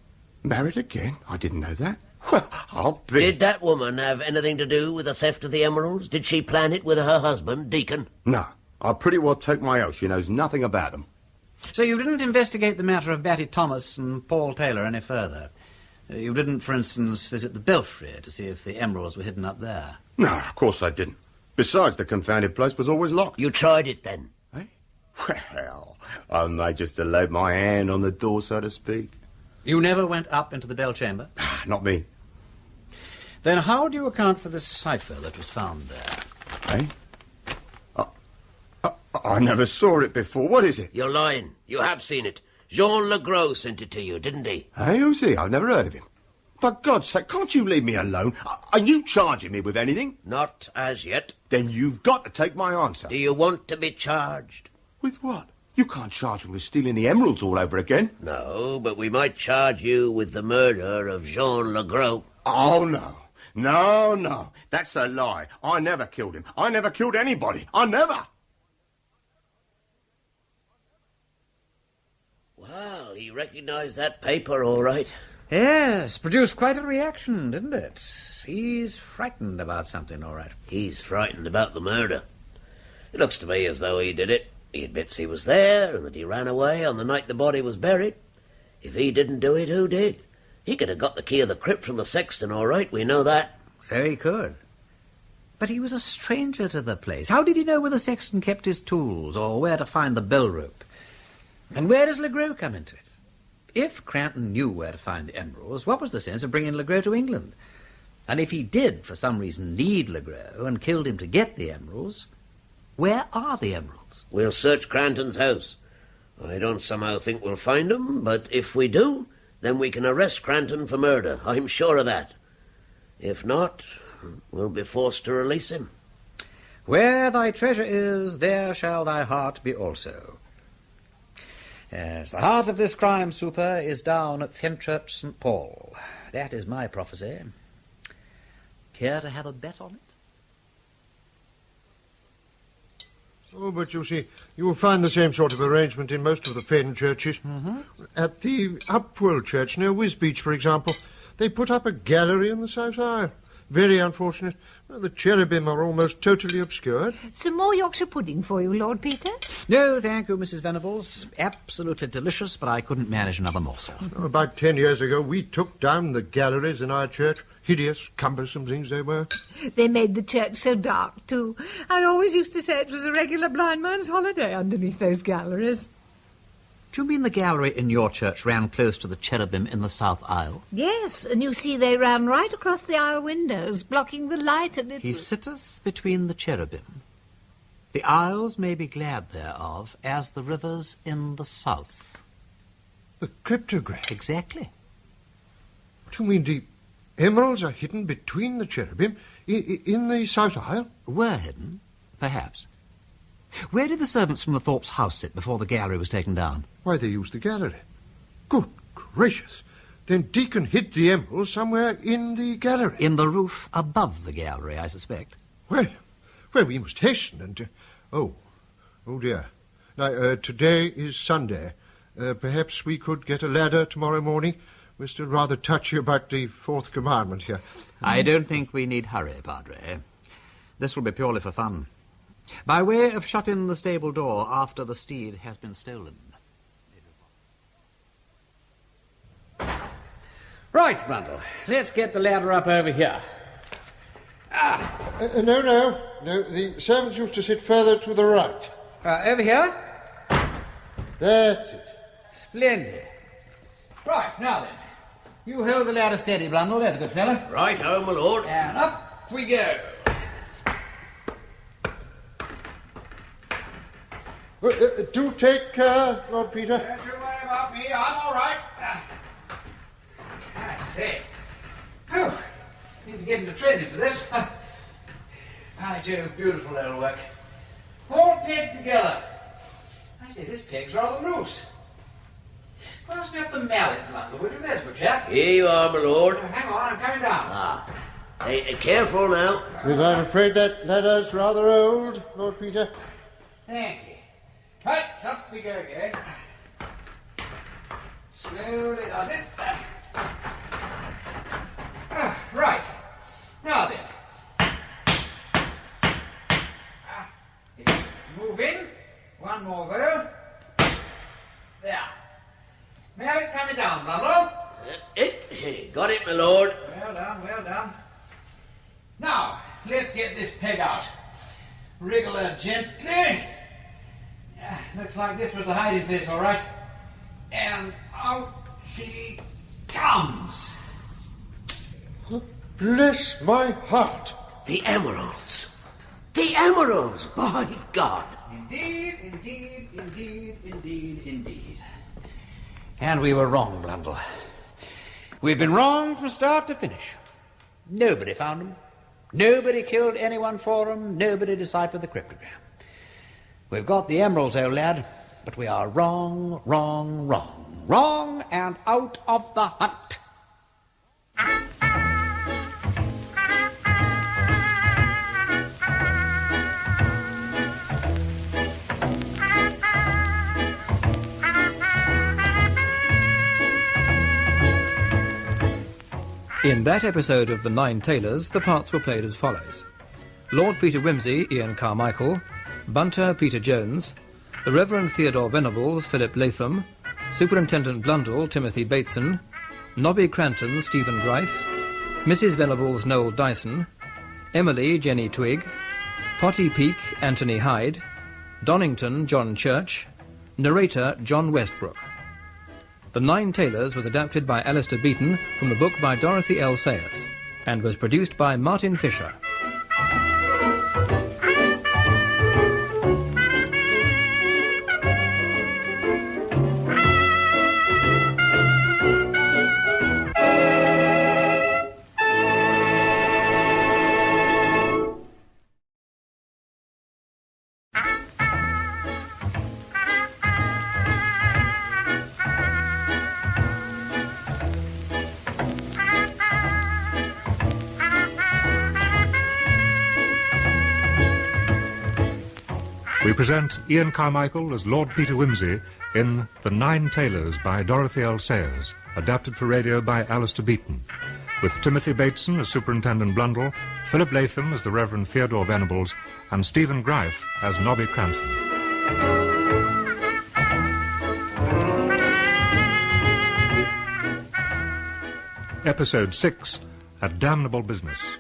Married again? I didn't know that. Well, I'll be... Did that woman have anything to do with the theft of the emeralds? Did she plan it with her husband, Deacon? No. I'll pretty well take my oath she knows nothing about them. So you didn't investigate the matter of Batty Thomas and Paul Taylor any further? You didn't, for instance, visit the belfry to see if the emeralds were hidden up there? No, of course I didn't. Besides, the confounded place was always locked. You tried it, then? Eh? Well, I may just have laid my hand on the door, so to speak. You never went up into the bell chamber? Not me. Then how do you account for the cipher that was found there? Eh? I never saw it before. What is it? You're lying. You have seen it. Jean Legros sent it to you, didn't he? Hey, who's he? I've never heard of him. For God's sake, can't you leave me alone? Are you charging me with anything? Not as yet. Then you've got to take my answer. Do you want to be charged? With what? You can't charge me with stealing the emeralds all over again. No, but we might charge you with the murder of Jean Legros. Oh, no. No. That's a lie. I never killed him. I never killed anybody. I never. Well, he recognised that paper all right. Yes, produced quite a reaction, didn't it? He's frightened about something, all right. He's frightened about the murder. It looks to me as though he did it. He admits he was there and that he ran away on the night the body was buried. If he didn't do it, who did? He could have got the key of the crypt from the sexton, all right, we know that. So he could. But he was a stranger to the place. How did he know where the sexton kept his tools or where to find the bell rope? And where does Legros come into it? If Cranton knew where to find the emeralds, what was the sense of bringing Legros to England? And if he did, for some reason, need Legros and killed him to get the emeralds, where are the emeralds? We'll search Cranton's house. I don't somehow think we'll find them, but if we do, then we can arrest Cranton for murder. I'm sure of that. If not, we'll be forced to release him. Where thy treasure is, there shall thy heart be also. Yes, the heart of this crime, super, is down at Fenchurch St Paul. That is my prophecy. Care to have a bet on it? Oh, but you see, you will find the same sort of arrangement in most of the Fen churches. Mm-hmm. At the Upwell Church near Wisbeach, for example, they put up a gallery in the south aisle. very unfortunate. Well, the cherubim are almost totally obscured. Some more Yorkshire pudding for you, Lord Peter? No, thank you, Mrs. Venables. Absolutely delicious, but I couldn't manage another morsel. Oh, about 10 years ago, we took down the galleries in our church. Hideous, cumbersome things they were. They made the church so dark, too. I always used to say it was a regular blind man's holiday underneath those galleries. Do you mean the gallery in your church ran close to the cherubim in the south aisle? Yes, and you see they ran right across the aisle windows, blocking the light a little. He sitteth between the cherubim. The isles may be glad thereof, as the rivers in the south. The cryptogram? Exactly. Do you mean the emeralds are hidden between the cherubim in the south aisle? Were hidden, perhaps. Where did the servants from the Thorp's house sit before the gallery was taken down? Why, they used the gallery. Good gracious. Then Deacon hid the emeralds somewhere in the gallery. In the roof above the gallery, I suspect. Well, we must hasten and... Oh dear. Now, today is Sunday. Perhaps we could get a ladder tomorrow morning. We're still rather touchy about the fourth commandment here. I don't think we need hurry, Padre. This will be purely for fun. By way of shut in the stable door after the steed has been stolen. Right, Blundell. Let's get the ladder up over here. No. The servants used to sit further to the right. Over here? That's it. Splendid. Right, now then. You hold the ladder steady, Blundell. There's a good fellow. Right-o, my lord. And up we go. Do take care, Lord Peter. Don't you worry about me. I'm all right. I say. Oh, need to get into training for this. By Jove, beautiful little work. All pegged together. I say, this peg's rather loose. Pass me up the mallet, Blundell, would you, there's a good chap? Here you are, my lord. Hang on, I'm coming down. Hey, careful now. Well, I'm afraid that ladder's rather old, Lord Peter. Thank you. Right, up we go again. Slowly does it. Right. Now then. It's moving. One more go. There. Mallet coming down, Blundell. Got it, my lord. Well done. Now, let's get this peg out. Wriggle her gently. Looks like this was the hiding place, all right. And out she comes. Bless my heart. The emeralds. The emeralds, by God. Indeed. And we were wrong, Blundell. We've been wrong from start to finish. Nobody found them. Nobody killed anyone for them. Nobody deciphered the cryptogram. We've got the emeralds, old lad, but we are wrong, and out of the hunt. In that episode of The Nine Tailors, the parts were played as follows. Lord Peter Wimsey, Ian Carmichael; Bunter, Peter Jones; the Reverend Theodore Venables, Philip Latham; Superintendent Blundell, Timothy Bateson; Nobby Cranton, Stephen Greif; Mrs. Venables, Noel Dyson; Emily, Jenny Twigg; Potty Peak, Anthony Hyde; Donington, John Church; narrator, John Westbrook. The Nine Tailors was adapted by Alistair Beaton from the book by Dorothy L. Sayers and was produced by Martin Fisher. We present Ian Carmichael as Lord Peter Wimsey in The Nine Tailors by Dorothy L. Sayers, adapted for radio by Alistair Beaton, with Timothy Bateson as Superintendent Blundell, Philip Latham as the Reverend Theodore Venables, and Stephen Greif as Nobby Cranton. Episode 6, A Damnable Business.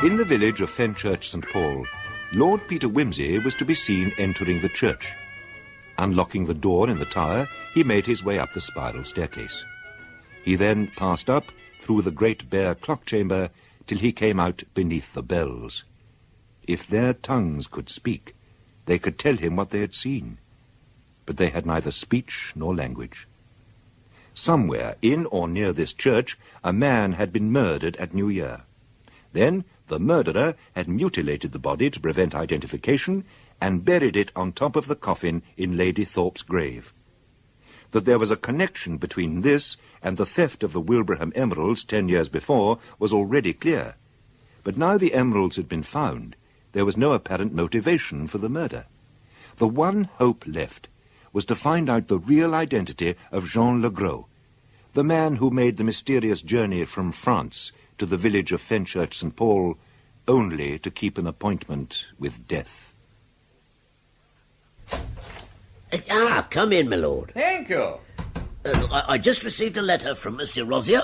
In the village of Fenchurch St. Paul, Lord Peter Wimsey was to be seen entering the church. Unlocking the door in the tower, he made his way up the spiral staircase. He then passed up through the great bare clock chamber till he came out beneath the bells. If their tongues could speak, they could tell him what they had seen, but they had neither speech nor language. Somewhere in or near this church, a man had been murdered at New Year. Then the murderer had mutilated the body to prevent identification and buried it on top of the coffin in Lady Thorp's grave. That there was a connection between this and the theft of the Wilbraham emeralds 10 years before was already clear. But now the emeralds had been found, there was no apparent motivation for the murder. The one hope left was to find out the real identity of Jean Legros, the man who made the mysterious journey from France to the village of Fenchurch St. Paul, only to keep an appointment with death. Come in, my lord. Thank you. I just received a letter from Monsieur Rosier.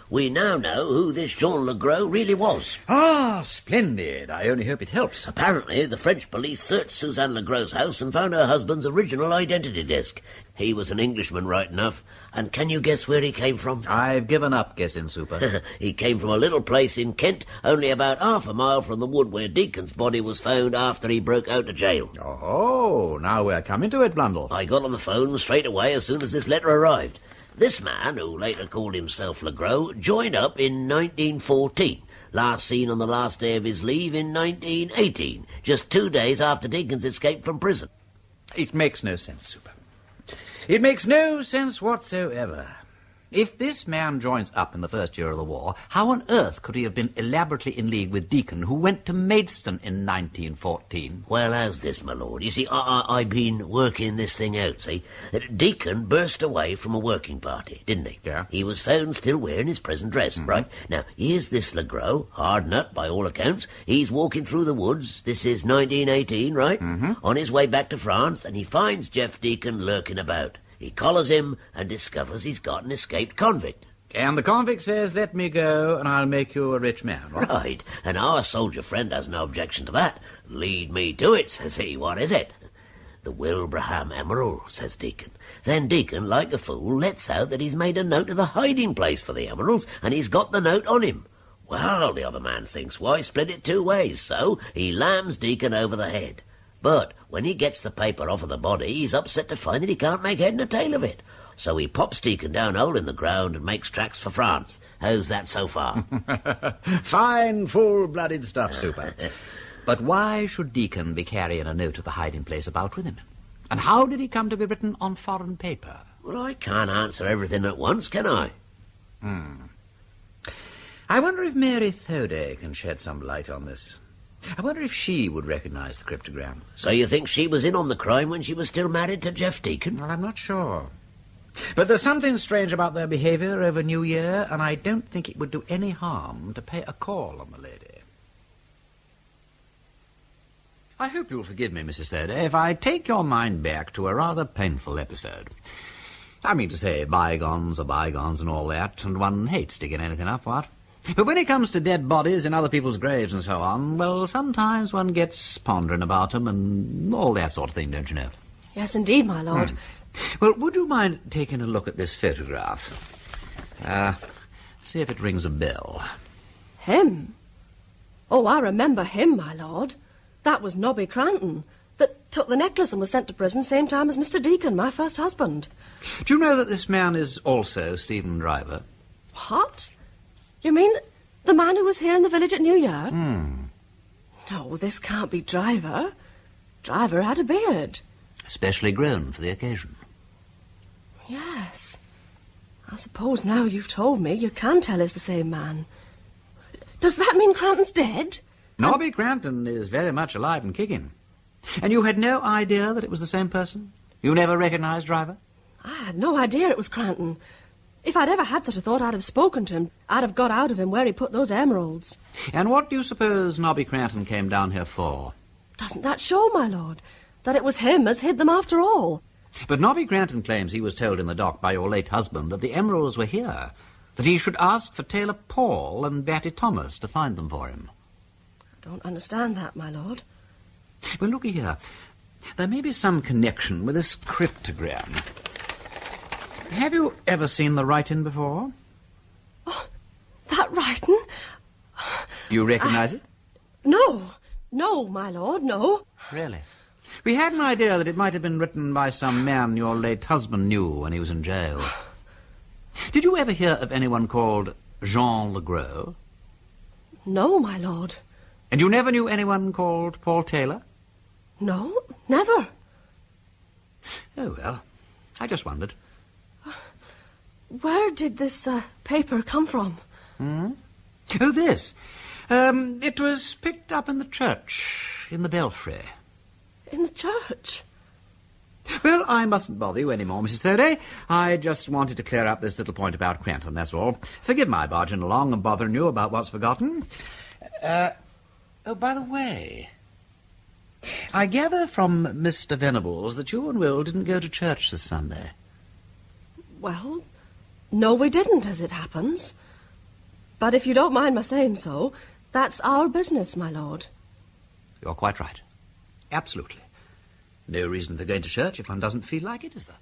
We now know who this Jean Legros really was. Ah, splendid. I only hope it helps. Apparently, the French police searched Suzanne Legros' house and found her husband's original identity disc. He was an Englishman, right enough. And can you guess where he came from? I've given up guessing, Super. He came from a little place in Kent, only about half a mile from the wood where Deacon's body was found after he broke out of jail. Oh, now we're coming to it, Blundell. I got on the phone straight away as soon as this letter arrived. This man, who later called himself Legros, joined up in 1914, last seen on the last day of his leave in 1918, just 2 days after Deacon's escaped from prison. It makes no sense, Super. It makes no sense whatsoever. If this man joins up in the first year of the war, how on earth could he have been elaborately in league with Deacon, who went to Maidstone in 1914? Well, how's this, my lord? You see, I've been working this thing out, see? Deacon burst away from a working party, didn't he? Yeah. He was found still wearing his prison dress, right? Now, here's this Legros, hard nut by all accounts. He's walking through the woods. This is 1918, right? On his way back to France, and he finds Jeff Deacon lurking about. He collars him and discovers he's got an escaped convict. And the convict says, let me go and I'll make you a rich man, right? Right. And our soldier friend has no objection to that. Lead me to it, says he. What is it? The Wilbraham emerald, says Deacon. Then Deacon, like a fool, lets out that he's made a note of the hiding place for the emeralds, and he's got the note on him. Well, the other man thinks, why split it 2 ways? So he lams Deacon over the head. But when he gets the paper off of the body, he's upset to find that he can't make head and tail of it. So he pops Deacon down hole in the ground and makes tracks for France. How's that so far? Fine, full-blooded stuff, Super. But why should Deacon be carrying a note of the hiding place about with him? And how did he come to be written on foreign paper? Well, I can't answer everything at once, can I? I wonder if Mary Thoday can shed some light on this. I wonder if she would recognise the cryptogram. So you think she was in on the crime when she was still married to Jeff Deacon? Well, I'm not sure. But there's something strange about their behaviour over New Year, and I don't think it would do any harm to pay a call on the lady. I hope you'll forgive me, Mrs. Thoday, if I take your mind back to a rather painful episode. I mean to say, bygones are bygones and all that, and one hates digging anything up, what? But when it comes to dead bodies in other people's graves and so on, well, sometimes one gets pondering about them and all that sort of thing, don't you know? Yes, indeed, my lord. Well, would you mind taking a look at this photograph? See if it rings a bell. Him? Oh, I remember him, my lord. That was Nobby Cranton, that took the necklace and was sent to prison same time as Mr. Deacon, my first husband. Do you know that this man is also Stephen Driver? What? You mean the man who was here in the village at New Year? No, this can't be Driver. Driver had a beard. Specially grown for the occasion. Yes. I suppose now you've told me, you can tell it's the same man. Does that mean Cranton's dead? Nobby Cranton is very much alive and kicking. And you had no idea that it was the same person? You never recognised Driver? I had no idea it was Cranton. If I'd ever had such a thought, I'd have spoken to him. I'd have got out of him where he put those emeralds. And what do you suppose Nobby Cranton came down here for? Doesn't that show, my lord, that it was him as hid them after all? But Nobby Cranton claims he was told in the dock by your late husband that the emeralds were here, that he should ask for Tailor Paul and Batty Thomas to find them for him. I don't understand that, my lord. Well, looky here. There may be some connection with this cryptogram. Have you ever seen the writing before? Oh, that writing? You recognise it? No, my lord, no. Really? We had an idea that it might have been written by some man your late husband knew when he was in jail. Did you ever hear of anyone called Jean Legros? No, my lord. And you never knew anyone called Paul Taylor? No, never. Oh, well, I just wondered. Where did this paper come from? Oh, this. It was picked up in the church, in the belfry. In the church? Well, I mustn't bother you any more, Mrs. Thurday. I just wanted to clear up this little point about Cranton, that's all. Forgive my barging along and bothering you about what's forgotten. Oh, by the way, I gather from Mr. Venables that you and Will didn't go to church this Sunday. Well, no, we didn't, as it happens. But if you don't mind my saying so, that's our business, my lord. You're quite right. Absolutely. No reason for going to church if one doesn't feel like it, is there?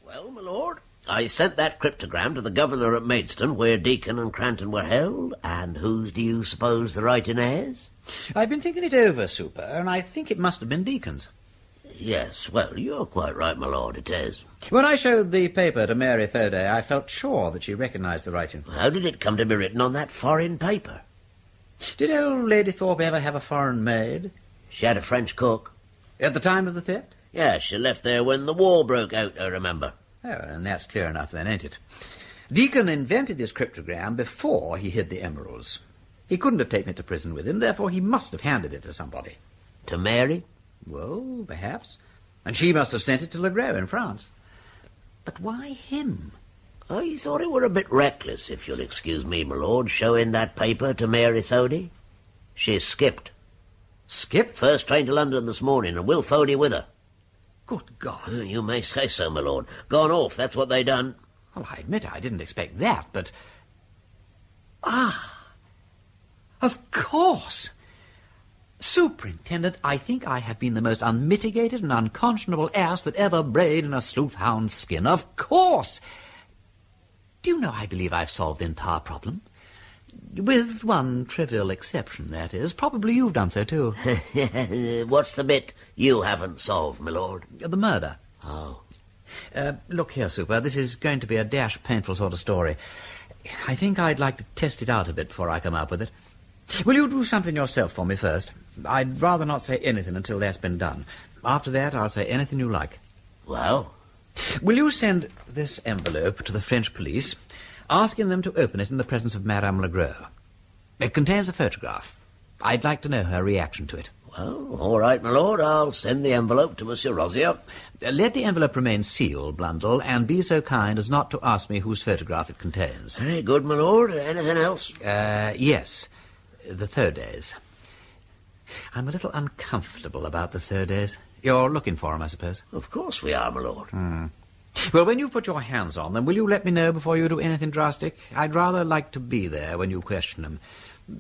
Well, my lord, I sent that cryptogram to the governor at Maidstone, where Deacon and Cranton were held, and whose do you suppose the writing is? I've been thinking it over, Super, and I think it must have been Deacon's. Yes, well, you're quite right, my lord, it is. When I showed the paper to Mary Thurday, I felt sure that she recognised the writing. How did it come to be written on that foreign paper? Did old Lady Thorp ever have a foreign maid? She had a French cook. At the time of the theft? Yes, she left there when the war broke out, I remember. Oh, and that's clear enough then, ain't it? Deacon invented his cryptogram before he hid the emeralds. He couldn't have taken it to prison with him, therefore he must have handed it to somebody. To Mary? Well, perhaps. And she must have sent it to Legros in France. But why him? I thought it were a bit reckless, if you'll excuse me, my lord, showing that paper to Mary Thody. She skipped. Skipped? First train to London this morning, and Will Thody with her. Good God. You may say so, my lord. Gone off, that's what they done. Well, I admit I didn't expect that, but... Ah! Of course! Superintendent, I think I have been the most unmitigated and unconscionable ass that ever brayed in a sleuth-hound's skin. Of course! Do you know, I believe I've solved the entire problem? With one trivial exception, that is. Probably you've done so, too. What's the bit you haven't solved, my lord? The murder. Oh. Look here, Super, this is going to be a dash painful sort of story. I think I'd like to test it out a bit before I come up with it. Will you do something yourself for me first? I'd rather not say anything until that's been done. After that, I'll say anything you like. Well? Will you send this envelope to the French police, asking them to open it in the presence of Madame Legros? It contains a photograph. I'd like to know her reaction to it. Well, all right, my lord. I'll send the envelope to Monsieur Rosier. Let the envelope remain sealed, Blundell, and be so kind as not to ask me whose photograph it contains. Very good, my lord. Anything else? Yes. The Thurdays. I'm a little uncomfortable about the Thurdays. You're looking for them, I suppose? Of course we are, my lord. Well, when you've put your hands on them, will you let me know before you do anything drastic? I'd rather like to be there when you question them.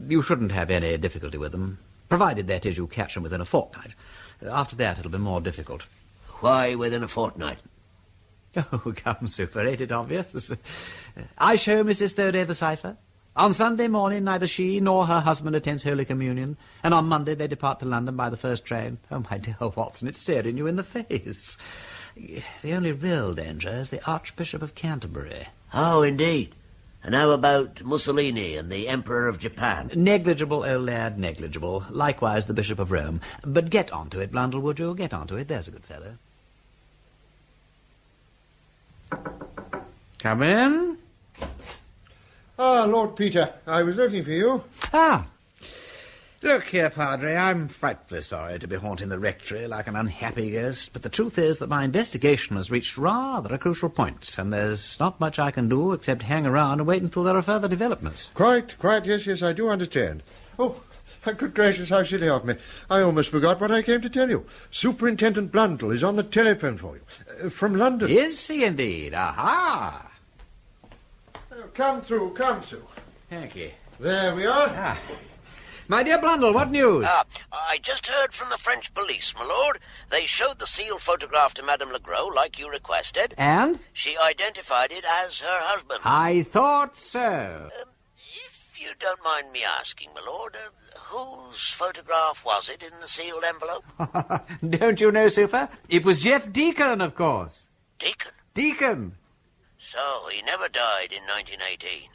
You shouldn't have any difficulty with them, provided, that is, you catch them within a fortnight. After that, it'll be more difficult. Why within a fortnight? Oh, come, Super, ain't it obvious? I show Mrs. Thurday the cipher. On Sunday morning, neither she nor her husband attends Holy Communion, and on Monday they depart to London by the first train. Oh, my dear Watson, it's staring you in the face. The only real danger is the Archbishop of Canterbury. Oh, indeed. And how about Mussolini and the Emperor of Japan? Negligible, old lad, negligible. Likewise the Bishop of Rome. But get on to it, Blundell, would you? Get on to it, there's a good fellow. Come in. Ah, Lord Peter, I was looking for you. Ah. Look here, Padre, I'm frightfully sorry to be haunting the rectory like an unhappy ghost, but the truth is that my investigation has reached rather a crucial point, and there's not much I can do except hang around and wait until there are further developments. Quite, yes, I do understand. Oh, good gracious, how silly of me. I almost forgot what I came to tell you. Superintendent Blundell is on the telephone for you. From London. Is he indeed? Aha! Come through. Thank you. There we are. My dear Blundell, what news? I just heard from the French police, my lord. They showed the sealed photograph to Madame Legros, like you requested. And? She identified it as her husband. I thought so. If you don't mind me asking, my lord, whose photograph was it in the sealed envelope? Don't you know, Super? It was Jeff Deacon, of course. Deacon? Deacon. So, he never died in 1918.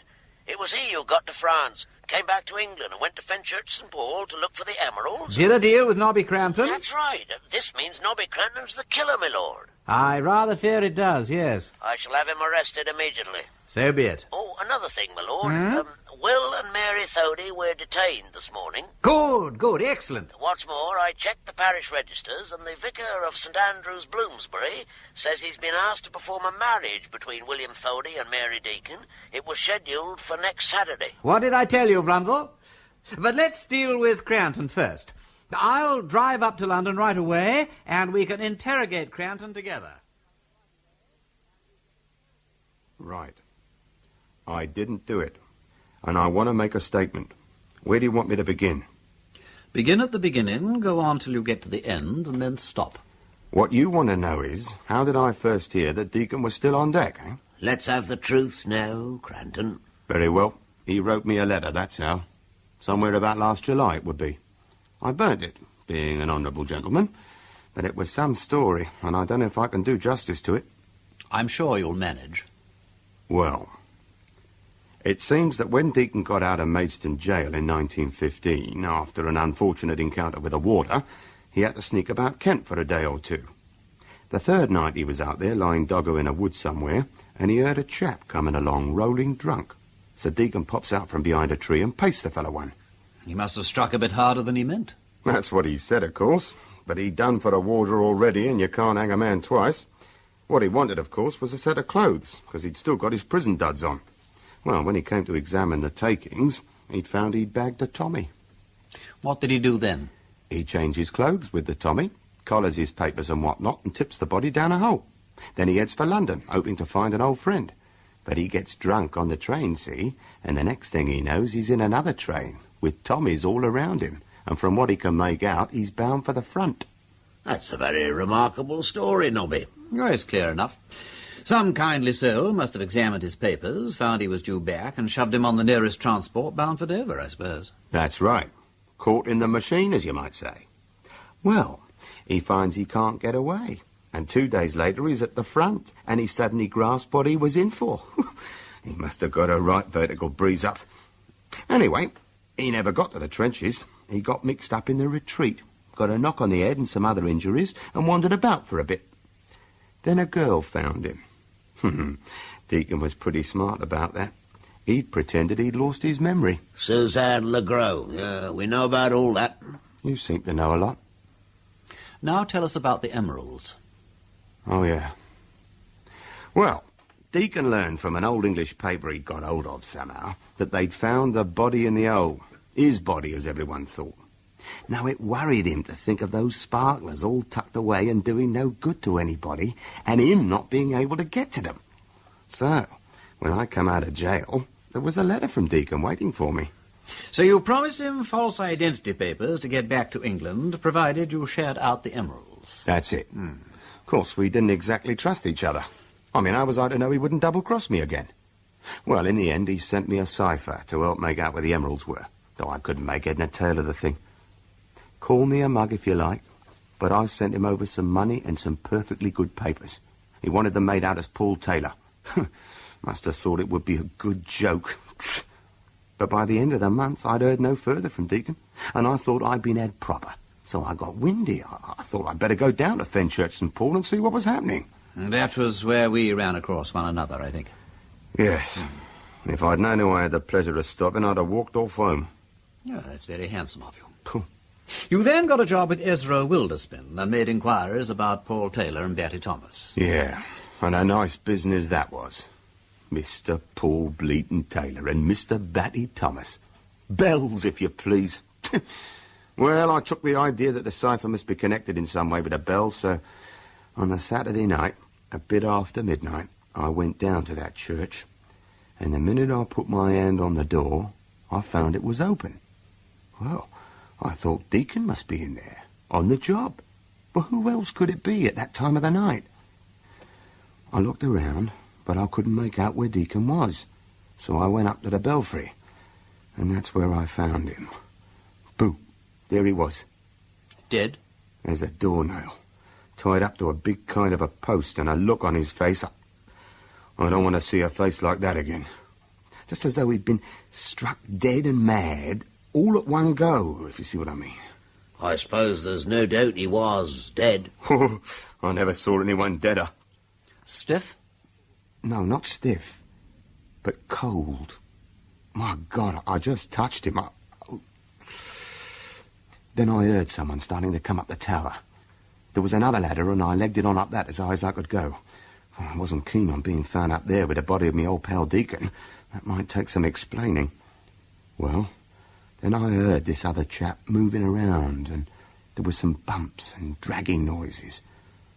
It was he who got to France, came back to England and went to Fenchurch St to look for the emeralds. Did a deal with Nobby Crampton? That's right. This means Nobby Crampton's the killer, my lord. I rather fear it does, yes. I shall have him arrested immediately. So be it. Oh, another thing, my lord. Will and Mary Thody were detained this morning. Good, excellent. What's more, I checked the parish registers, and the vicar of St Andrews, Bloomsbury, says he's been asked to perform a marriage between William Thody and Mary Deacon. It was scheduled for next Saturday. What did I tell you, Blundell? But let's deal with Crampton first. I'll drive up to London right away, and we can interrogate Crampton together. Right. I didn't do it. And I want to make a statement. Where do you want me to begin? Begin at the beginning, go on till you get to the end, and then stop. What you want to know is, how did I first hear that Deacon was still on deck, eh? Let's have the truth now, Crampton. Very well. He wrote me a letter, that's how. Somewhere about last July it would be. I burnt it, being an honourable gentleman. But it was some story, and I don't know if I can do justice to it. I'm sure you'll manage. Well, it seems that when Deacon got out of Maidstone jail in 1915, after an unfortunate encounter with a warder, he had to sneak about Kent for a day or two. The third night he was out there, lying doggo in a wood somewhere, and he heard a chap coming along, rolling drunk. So Deacon pops out from behind a tree and pastes the fellow one. He must have struck a bit harder than he meant. That's what he said, of course. But he'd done for a warder already, and you can't hang a man twice. What he wanted, of course, was a set of clothes, because he'd still got his prison duds on. Well, when he came to examine the takings, he'd found he'd bagged a Tommy. What did he do then? He changed his clothes with the Tommy, collars his papers and whatnot, and tips the body down a hole. Then he heads for London, hoping to find an old friend. But he gets drunk on the train, see, and the next thing he knows, he's in another train, with Tommies all around him. And from what he can make out, he's bound for the front. That's a very remarkable story, Nobby. Oh, it's clear enough. Some kindly soul must have examined his papers, found he was due back, and shoved him on the nearest transport bound for Dover, I suppose. That's right. Caught in the machine, as you might say. Well, he finds he can't get away. And 2 days later he's at the front, and he suddenly grasped what he was in for. He must have got a right vertical breeze up. Anyway, he never got to the trenches. He got mixed up in the retreat, got a knock on the head and some other injuries, and wandered about for a bit. Then a girl found him. Deacon was pretty smart about that. He'd pretended he'd lost his memory. Suzanne Legros. We know about all that. You seem to know a lot. Now tell us about the emeralds. Oh, yeah. Well, Deacon learned from an old English paper he'd got hold of somehow that they'd found the body in the hole. His body, as everyone thought. Now, it worried him to think of those sparklers all tucked away and doing no good to anybody, and him not being able to get to them. So, when I come out of jail, there was a letter from Deacon waiting for me. So you promised him false identity papers to get back to England, provided you shared out the emeralds. That's it. Of course, we didn't exactly trust each other. I mean, how was I to know he wouldn't double-cross me again? Well, in the end, he sent me a cipher to help make out where the emeralds were, though I couldn't make head and tail of the thing. Call me a mug if you like, but I sent him over some money and some perfectly good papers. He wanted them made out as Paul Taylor. Must have thought it would be a good joke. But by the end of the month, I'd heard no further from Deacon, and I thought I'd been had proper. So I got windy. I thought I'd better go down to Fenchurch St and see what was happening. And that was where we ran across one another, I think. Yes. If I'd known who I had the pleasure of stopping, I'd have walked off home. Oh, that's very handsome of you. Cool. You then got a job with Ezra Wilderspin and made inquiries about Paul Taylor and Betty Thomas. Yeah, and a nice business that was. Mr. Paul Beaton Taylor and Mr. Betty Thomas. Bells, if you please. Well, I took the idea that the cipher must be connected in some way with a bell, so on a Saturday night, a bit after midnight, I went down to that church, and the minute I put my hand on the door, I found it was open. Well, I thought Deacon must be in there, on the job. But who else could it be at that time of the night? I looked around, but I couldn't make out where Deacon was, so I went up to the belfry, and that's where I found him. Boo, there he was. Dead? There's a doornail, tied up to a big kind of a post, and a look on his face. I don't want to see a face like that again. Just as though he'd been struck dead and mad all at one go, if you see what I mean. I suppose there's no doubt he was dead. I never saw anyone deader. Stiff? No, not stiff, but cold. My God, I just touched him. Then I heard someone starting to come up the tower. There was another ladder, and I legged it on up that as high as I could go. I wasn't keen on being found up there with the body of me old pal Deacon. That might take some explaining. Well, then I heard this other chap moving around, and there were some bumps and dragging noises.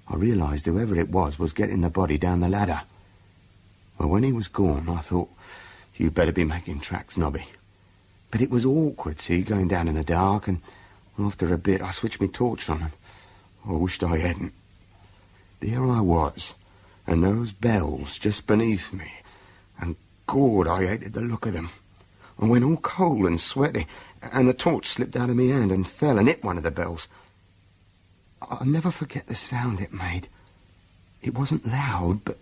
I realised whoever it was getting the body down the ladder. Well, when he was gone, I thought, you better be making tracks, Nobby. But it was awkward, see, going down in the dark, and after a bit I switched my torch on, and I wished I hadn't. There I was, and those bells just beneath me, and God, I hated the look of them. I went all cold and sweaty, and the torch slipped out of my hand and fell and hit one of the bells. I'll never forget the sound it made. It wasn't loud, but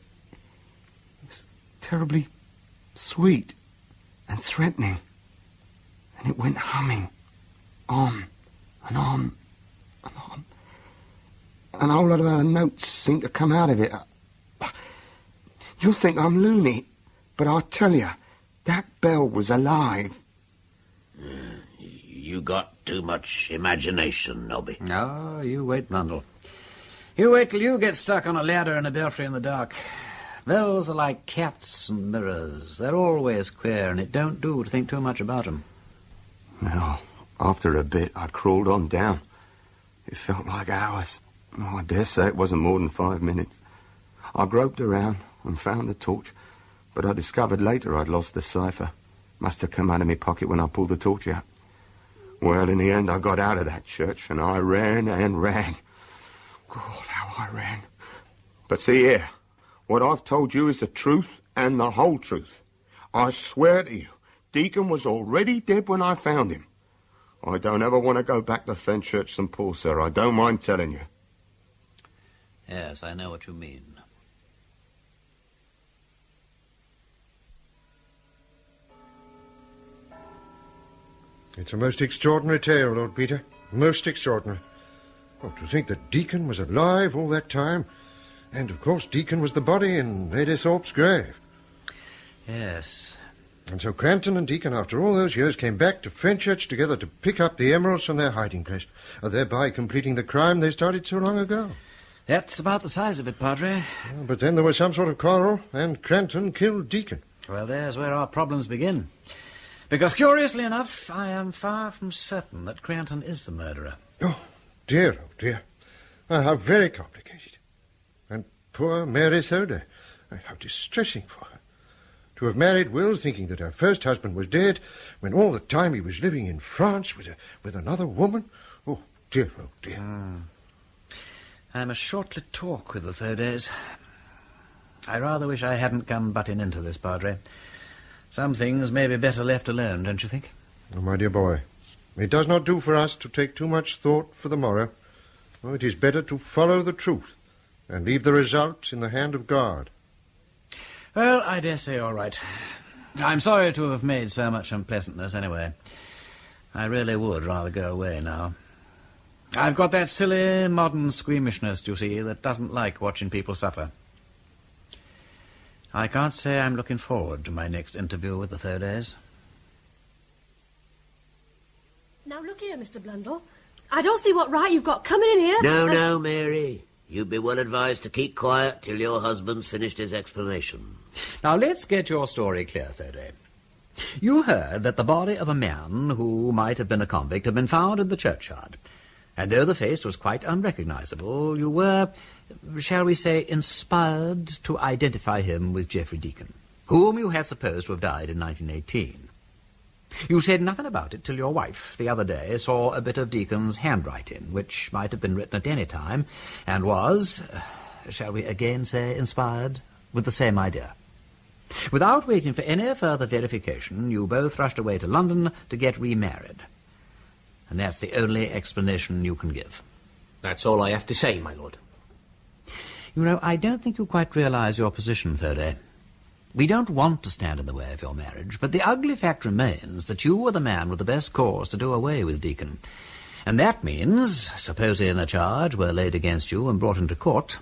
it was terribly sweet and threatening. And it went humming, on and on and on. And a whole lot of other notes seemed to come out of it. You'll think I'm loony, but I'll tell you, that bell was alive. You got too much imagination, Nobby. No, you wait, Bundle. You wait till you get stuck on a ladder in a belfry in the dark. Bells are like cats and mirrors. They're always queer, and it don't do to think too much about 'em. Well, after a bit, I crawled on down. It felt like hours. Oh, I dare say it wasn't more than 5 minutes. I groped around and found the torch, but I discovered later I'd lost the cipher. Must have come out of my pocket when I pulled the torch out. Well, in the end, I got out of that church, and I ran and ran. God, how I ran. But see here, what I've told you is the truth and the whole truth. I swear to you, Deacon was already dead when I found him. I don't ever want to go back to Fenchurch St. Paul, sir. I don't mind telling you. Yes, I know what you mean. It's a most extraordinary tale, Lord Peter. Most extraordinary. Oh, to think that Deacon was alive all that time. And, of course, Deacon was the body in Lady Thorp's grave. Yes. And so Cranton and Deacon, after all those years, came back to Fenchurch together to pick up the emeralds from their hiding place, thereby completing the crime they started so long ago. That's about the size of it, Padre. Well, but then there was some sort of quarrel, and Cranton killed Deacon. Well, there's where our problems begin. Because, curiously enough, I am far from certain that Cranton is the murderer. Oh, dear. How very complicated. And poor Mary Thoda. How distressing for her. To have married Will thinking that her first husband was dead, when all the time he was living in France with another woman. Oh, dear. I must shortly talk with the Thodas. I rather wish I hadn't come butting into this, Padre. Some things may be better left alone, don't you think? Oh, my dear boy, it does not do for us to take too much thought for the morrow. Oh, it is better to follow the truth and leave the result in the hand of God. Well, I dare say all right. I'm sorry to have made so much unpleasantness anyway. I really would rather go away now. I've got that silly modern squeamishness, you see, that doesn't like watching people suffer. I can't say I'm looking forward to my next interview with the Thodas. Now, look here, Mr. Blundell. I don't see what right you've got coming in here. No, Mary. You'd be well advised to keep quiet till your husband's finished his explanation. Now, let's get your story clear, Thody. You heard that the body of a man who might have been a convict had been found in the churchyard. And though the face was quite unrecognizable, you were, shall we say, inspired to identify him with Geoffrey Deacon, whom you had supposed to have died in 1918. You said nothing about it till your wife, the other day, saw a bit of Deacon's handwriting, which might have been written at any time, and was, shall we again say, inspired with the same idea. Without waiting for any further verification, you both rushed away to London to get remarried. And that's the only explanation you can give. That's all I have to say, my lord. You know, I don't think you quite realize your position, Thody. We don't want to stand in the way of your marriage, but the ugly fact remains that you were the man with the best cause to do away with Deacon. And that means, supposing a charge were laid against you and brought into court,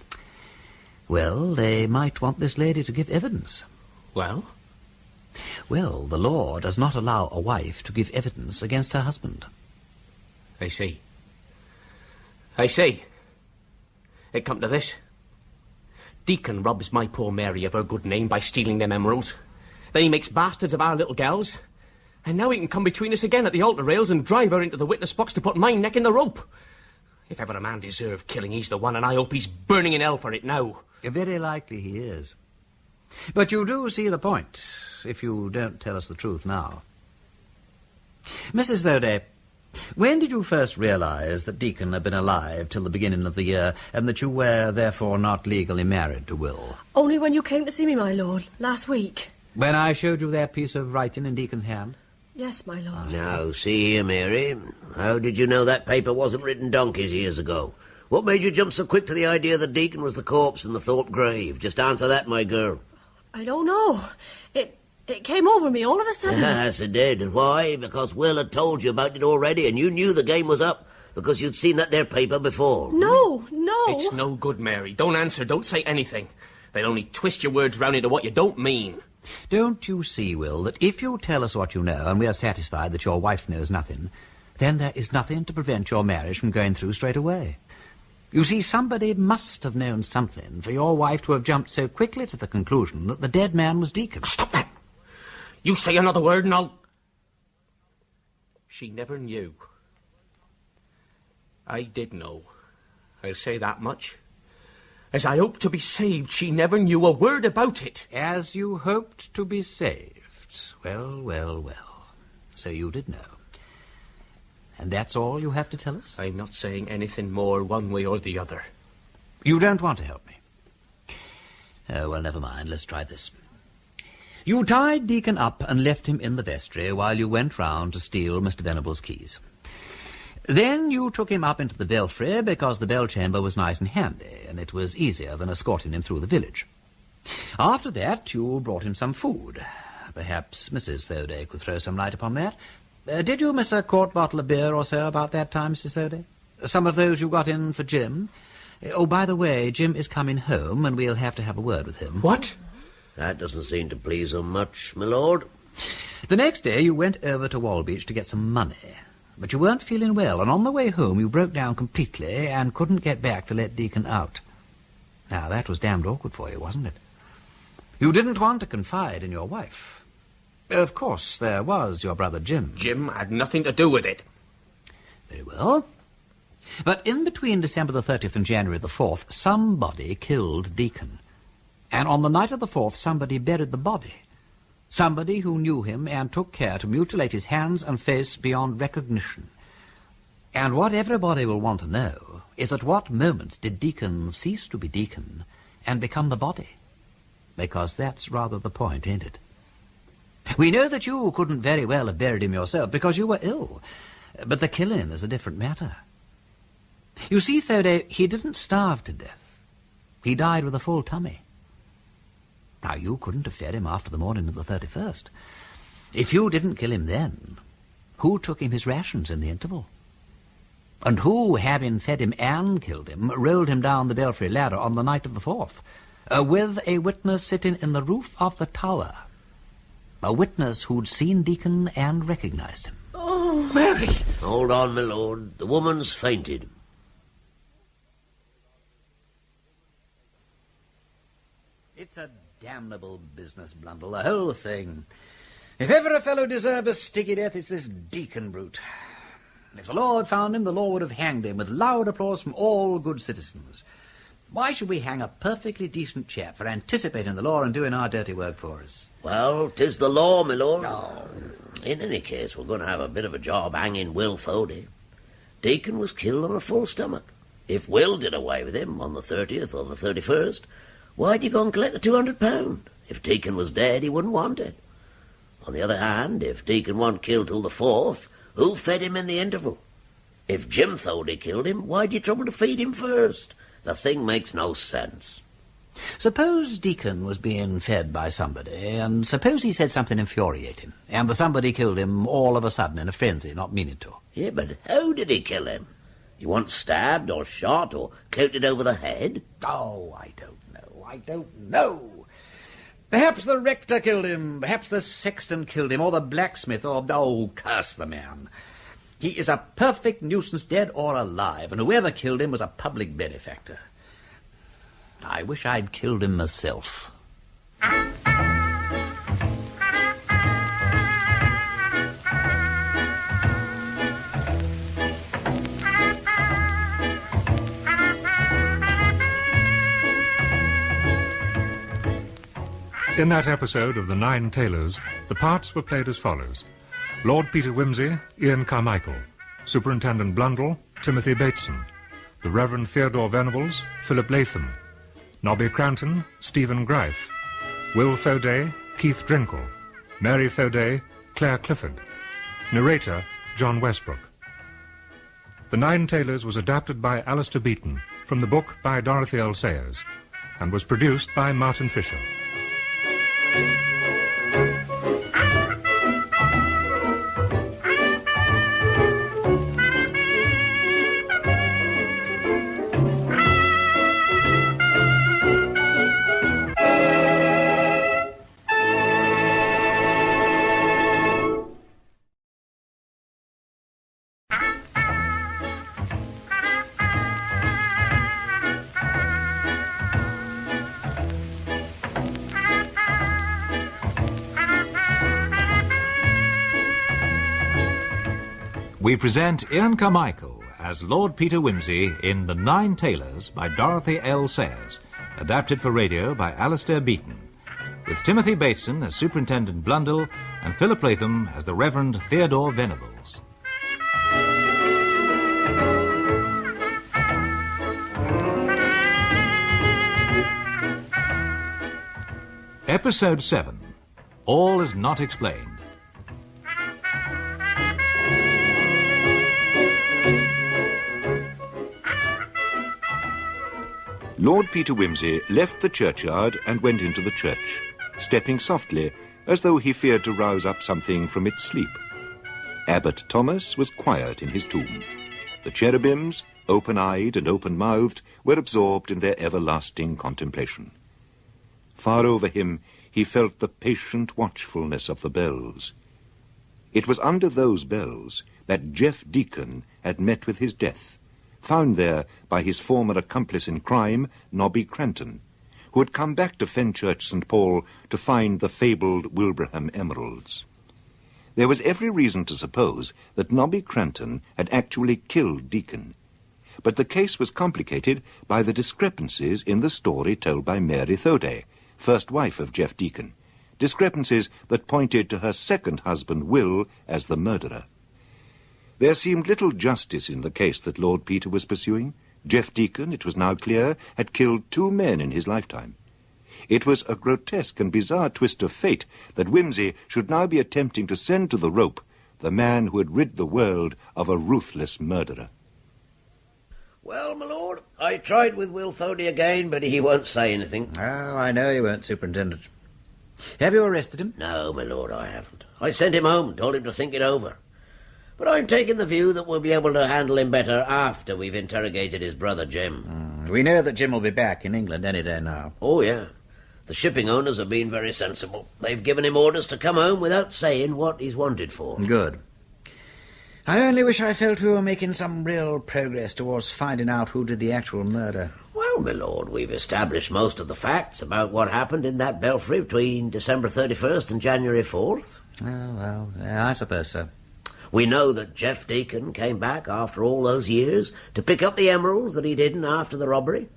well, they might want this lady to give evidence. Well? Well, the law does not allow a wife to give evidence against her husband. I see. It come to this. Deacon robs my poor Mary of her good name by stealing them emeralds. Then he makes bastards of our little gals. And now he can come between us again at the altar rails and drive her into the witness box to put my neck in the rope. If ever a man deserved killing, he's the one, and I hope he's burning in hell for it now. Very likely he is. But you do see the point, if you don't tell us the truth now. Mrs. Thody, when did you first realize that Deacon had been alive till the beginning of the year, and that you were, therefore, not legally married to Will? Only when you came to see me, my lord, last week. When I showed you that piece of writing in Deacon's hand? Yes, my lord. Now, see here, Mary. How did you know that paper wasn't written donkeys years ago? What made you jump so quick to the idea that Deacon was the corpse in the Thorp grave? Just answer that, my girl. I don't know. It came over me all of a sudden. Yes, it did. And why? Because Will had told you about it already, and you knew the game was up, because you'd seen that there paper before. No. It's no good, Mary. Don't answer, don't say anything. They'll only twist your words round into what you don't mean. Don't you see, Will, that if you tell us what you know, and we are satisfied that your wife knows nothing, then there is nothing to prevent your marriage from going through straight away. You see, somebody must have known something for your wife to have jumped so quickly to the conclusion that the dead man was Deacon. Stop that! You say another word and I'll... She never knew. I did know. I'll say that much. As I hoped to be saved, she never knew a word about it. As you hoped to be saved. Well. So you did know. And that's all you have to tell us? I'm not saying anything more one way or the other. You don't want to help me? Oh, well, never mind. Let's try this. You tied Deacon up and left him in the vestry while you went round to steal Mr. Venable's keys. Then you took him up into the belfry because the bell chamber was nice and handy, and it was easier than escorting him through the village. After that, you brought him some food. Perhaps Mrs. Thody could throw some light upon that. Did you miss a quart bottle of beer or so about that time, Mrs. Thody? Some of those you got in for Jim? Oh, by the way, Jim is coming home, and we'll have to have a word with him. What? That doesn't seem to please him much, my lord. The next day you went over to Walbeach to get some money. But you weren't feeling well, and on the way home you broke down completely and couldn't get back to let Deacon out. Now, that was damned awkward for you, wasn't it? You didn't want to confide in your wife. Of course, there was your brother Jim. Jim had nothing to do with it. Very well. But in between December the 30th and January the 4th, somebody killed Deacon. And on the night of the 4th, somebody buried the body. Somebody who knew him and took care to mutilate his hands and face beyond recognition. And what everybody will want to know is at what moment did Deacon cease to be Deacon and become the body? Because that's rather the point, ain't it? We know that you couldn't very well have buried him yourself because you were ill. But the killing is a different matter. You see, Thody, he didn't starve to death. He died with a full tummy. Now, you couldn't have fed him after the morning of the 31st. If you didn't kill him then, who took him his rations in the interval? And who, having fed him and killed him, rolled him down the belfry ladder on the night of the 4th, with a witness sitting in the roof of the tower? A witness who'd seen Deacon and recognized him. Oh. Mary! Hold on, my lord. The woman's fainted. It's a damnable business, Blundell, the whole thing. If ever a fellow deserved a sticky death, it's this Deacon brute. If the law had found him, the law would have hanged him, with loud applause from all good citizens. Why should we hang a perfectly decent chap for anticipating the law and doing our dirty work for us? Well, 'tis the law, my lord. Oh. In any case, we're going to have a bit of a job hanging Will Thody. Deacon was killed on a full stomach. If Will did away with him on the 30th or the 31st, why'd you go and collect the £200? If Deacon was dead, he wouldn't want it. On the other hand, if Deacon wasn't killed till the 4th, who fed him in the interval? If Jim Thody killed him, why'd you trouble to feed him first? The thing makes no sense. Suppose Deacon was being fed by somebody, and suppose he said something infuriating, and the somebody killed him all of a sudden in a frenzy, not meaning to. Yeah, but how did he kill him? He wasn't stabbed or shot or coated over the head? Oh, I don't know. Perhaps the rector killed him, perhaps the sexton killed him, or the blacksmith, or... Oh, curse the man. He is a perfect nuisance, dead or alive, and whoever killed him was a public benefactor. I wish I'd killed him myself. In that episode of the Nine Tailors, the parts were played as follows. Lord Peter Wimsey, Ian Carmichael. Superintendent Blundell, Timothy Bateson. The Reverend Theodore Venables, Philip Latham. Nobby Cranton, Stephen Greif. Will Thody, Keith Drinkle. Mary Thody, Claire Clifford. Narrator, John Westbrook. The Nine Tailors was adapted by Alistair Beaton from the book by Dorothy L. Sayers and was produced by Martin Fisher. We present Ian Carmichael as Lord Peter Wimsey in The Nine Tailors by Dorothy L. Sayers, adapted for radio by Alistair Beaton, with Timothy Bateson as Superintendent Blundell and Philip Latham as the Reverend Theodore Venables. Episode 7. All is Not Explained. Lord Peter Wimsey left the churchyard and went into the church, stepping softly, as though he feared to rouse up something from its sleep. Abbot Thomas was quiet in his tomb. The cherubims, open-eyed and open-mouthed, were absorbed in their everlasting contemplation. Far over him he felt the patient watchfulness of the bells. It was under those bells that Jeff Deacon had met with his death, found there by his former accomplice in crime, Nobby Cranton, who had come back to Fenchurch St. Paul to find the fabled Wilbraham emeralds. There was every reason to suppose that Nobby Cranton had actually killed Deacon, but the case was complicated by the discrepancies in the story told by Mary Thody, first wife of Jeff Deacon, discrepancies that pointed to her second husband, Will, as the murderer. There seemed little justice in the case that Lord Peter was pursuing. Jeff Deacon, it was now clear, had killed 2 men in his lifetime. It was a grotesque and bizarre twist of fate that Wimsey should now be attempting to send to the rope the man who had rid the world of a ruthless murderer. Well, my lord, I tried with Will Thody again, but he won't say anything. Oh, I know you won't, Superintendent. Have you arrested him? No, my lord, I haven't. I sent him home, told him to think it over. But I'm taking the view that we'll be able to handle him better after we've interrogated his brother Jim. We know that Jim will be back in England any day now. Oh, yeah. The shipping owners have been very sensible. They've given him orders to come home without saying what he's wanted for. Good. I only wish I felt we were making some real progress towards finding out who did the actual murder. Well, my lord, we've established most of the facts about what happened in that belfry between December 31st and January 4th. Oh, well, yeah, I suppose so. We know that Jeff Deacon came back after all those years to pick up the emeralds that he'd hidden after the robbery.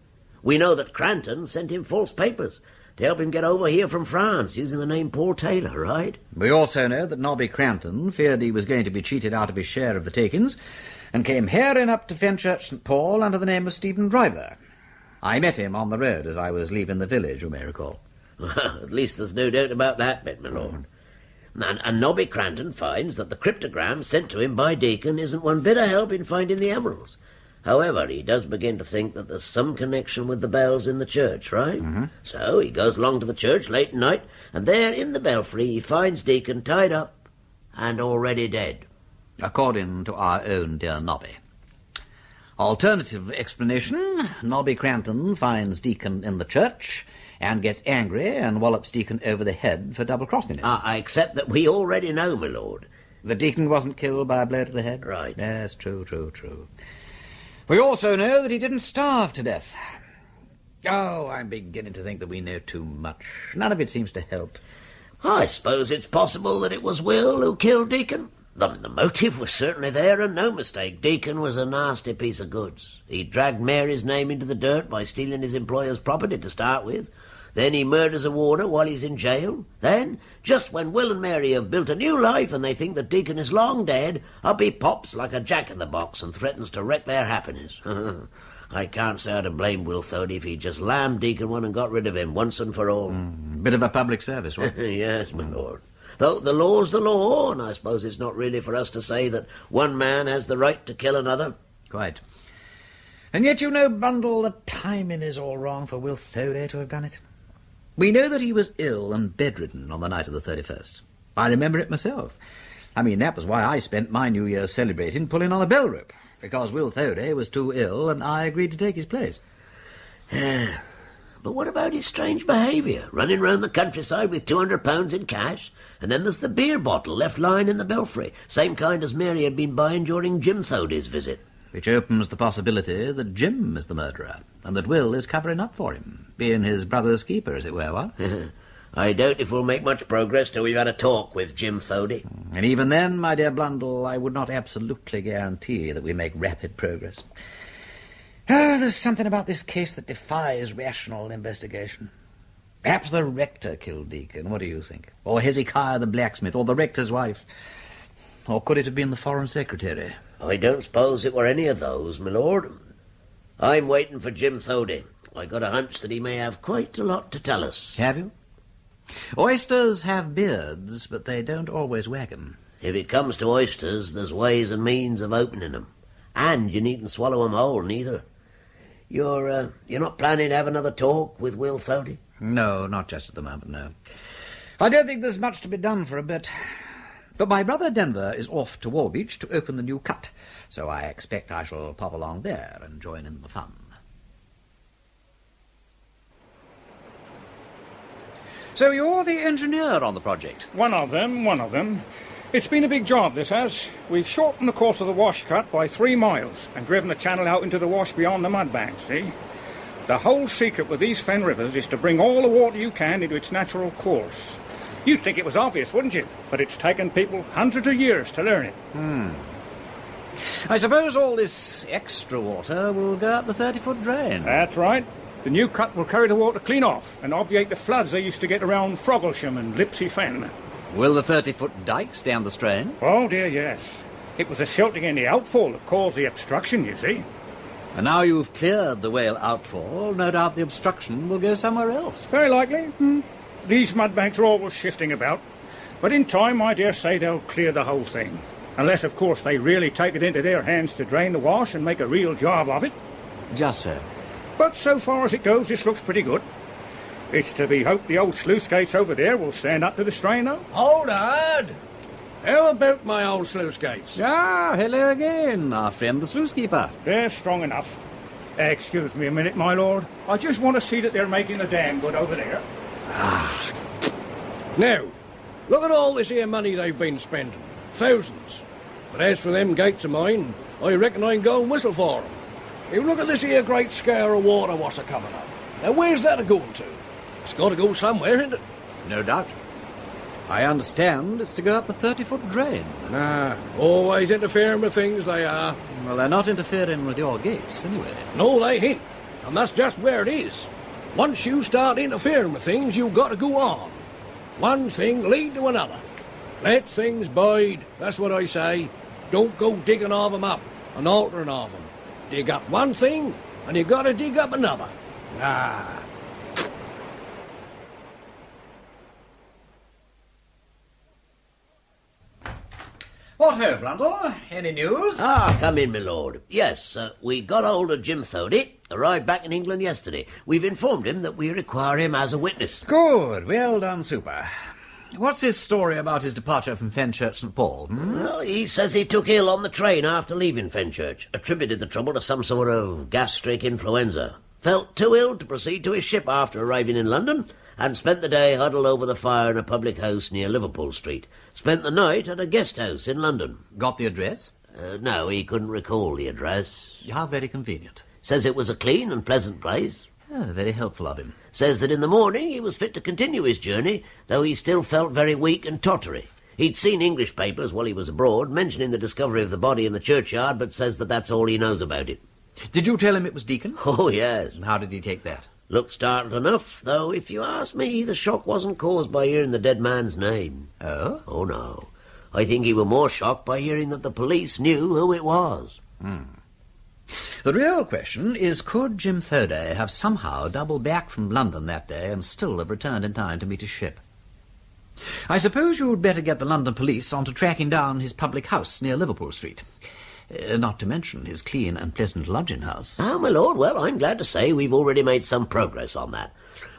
We know that Cranton sent him false papers to help him get over here from France using the name Paul Taylor, right? We also know that Nobby Cranton feared he was going to be cheated out of his share of the takings and came herring up to Fenchurch St. Paul under the name of Stephen Driver. I met him on the road as I was leaving the village, you may recall. Well, at least there's no doubt about that bit, my lord. And Nobby Cranton finds that the cryptogram sent to him by Deacon isn't one bit of help in finding the emeralds. However, he does begin to think that there's some connection with the bells in the church, right? Mm-hmm. So he goes along to the church late at night, and there in the belfry he finds Deacon tied up and already dead. According to our own dear Nobby. Alternative explanation, Nobby Cranton finds Deacon in the church and gets angry and wallops Deacon over the head for double-crossing him. I accept that we already know, my lord. The Deacon wasn't killed by a blow to the head? Right. Yes, true. We also know that he didn't starve to death. Oh, I'm beginning to think that we know too much. None of it seems to help. I suppose it's possible that it was Will who killed Deacon. The motive was certainly there, and no mistake. Deacon was a nasty piece of goods. He dragged Mary's name into the dirt by stealing his employer's property to start with. Then he murders a warder while he's in jail. Then, just when Will and Mary have built a new life and they think that Deacon is long dead, up he pops like a jack-in-the-box and threatens to wreck their happiness. I can't say how to blame Will Thody if he just lammed Deacon one and got rid of him once and for all. Bit of a public service, right? Yes, my lord. Though the law's the law, and I suppose it's not really for us to say that one man has the right to kill another. Quite. And yet you know, Bundle, the timing is all wrong for Will Thody to have done it. We know that he was ill and bedridden on the night of the 31st. I remember it myself. I mean, that was why I spent my New Year celebrating pulling on a bell rope, because Will Thody was too ill and I agreed to take his place. But what about his strange behaviour? Running round the countryside with £200 in cash, and then there's the beer bottle left lying in the belfry, same kind as Mary had been buying during Jim Thody's visit. Which opens the possibility that Jim is the murderer, and that Will is covering up for him, being his brother's keeper, as it were, what? I doubt if we'll make much progress till we've had a talk with Jim Thody. And even then, my dear Blundell, I would not absolutely guarantee that we make rapid progress. There's something about this case that defies rational investigation. Perhaps the rector killed Deacon, what do you think? Or Hezekiah the blacksmith, or the rector's wife. Or could it have been the foreign secretary? I don't suppose it were any of those, my lord. I'm waiting for Jim Thody. I got a hunch that he may have quite a lot to tell us. Have you? Oysters have beards, but they don't always wag 'em. If it comes to oysters, there's ways and means of opening 'em. And you needn't swallow 'em whole, neither. You're not planning to have another talk with Will Thody? No, not just at the moment, no. I don't think there's much to be done for a bit. But my brother Denver is off to Warbeach to open the new cut, so I expect I shall pop along there and join in the fun. So you're the engineer on the project? One of them. It's been a big job, this has. We've shortened the course of the wash cut by 3 miles and driven the channel out into the wash beyond the mudbanks, see? The whole secret with these fen rivers is to bring all the water you can into its natural course. You'd think it was obvious, wouldn't you? But it's taken people hundreds of years to learn it. I suppose all this extra water will go up the 30-foot drain. That's right. The new cut will carry the water clean off and obviate the floods they used to get around Frogglesham and Lipsey Fen. Will the 30-foot dikes down the strain? Oh, dear, yes. It was the silting in the outfall that caused the obstruction, you see. And now you've cleared the whale outfall, no doubt the obstruction will go somewhere else. Very likely. These mudbanks are always shifting about. But in time, I dare say they'll clear the whole thing. Unless, of course, they really take it into their hands to drain the wash and make a real job of it. Just so. But so far as it goes, this looks pretty good. It's to be hoped the old sluice gates over there will stand up to the strain, though. Hold on! How about my old sluice gates? Ah, hello again, our friend the sluice keeper. They're strong enough. Excuse me a minute, my lord. I just want to see that they're making the dam good over there. Now, look at all this here money they've been spending. Thousands. But as for them gates of mine, I reckon I can go and whistle for 'em. You look at this here great scare of water what's a-coming up. Now, where's that a-going to? It's got to go somewhere, isn't it? No doubt. I understand it's to go up the 30-foot drain. Always interfering with things, they are. Well, they're not interfering with your gates, anyway. No, they ain't. And that's just where it is. Once you start interfering with things, you've got to go on. One thing lead to another. Let things bide, that's what I say. Don't go digging of 'em up and altering of 'em. Dig up one thing, and you've got to dig up another. What ho, Blundell? Any news? Come in, my lord. Yes, we got hold of Jim Thody, arrived back in England yesterday. We've informed him that we require him as a witness. Good, well done, super. What's his story about his departure from Fenchurch St. Paul? Well, he says he took ill on the train after leaving Fenchurch, attributed the trouble to some sort of gastric influenza. Felt too ill to proceed to his ship after arriving in London, and spent the day huddled over the fire in a public house near Liverpool Street. Spent the night at a guest house in London. Got the address? No, he couldn't recall the address. How very convenient. Says it was a clean and pleasant place. Very helpful of him. Says that in the morning he was fit to continue his journey, though he still felt very weak and tottery. He'd seen English papers while he was abroad, mentioning the discovery of the body in the churchyard, but says that that's all he knows about it. Did you tell him it was Deacon? Oh, yes. How did he take that? Looked startled enough, though if you ask me, the shock wasn't caused by hearing the dead man's name. Oh? Oh, no. I think he were more shocked by hearing that the police knew who it was. The real question is, could Jim Thody have somehow doubled back from London that day and still have returned in time to meet his ship? I suppose you'd better get the London police on to tracking down his public house near Liverpool Street. Not to mention his clean and pleasant lodging-house. My lord, well, I'm glad to say we've already made some progress on that.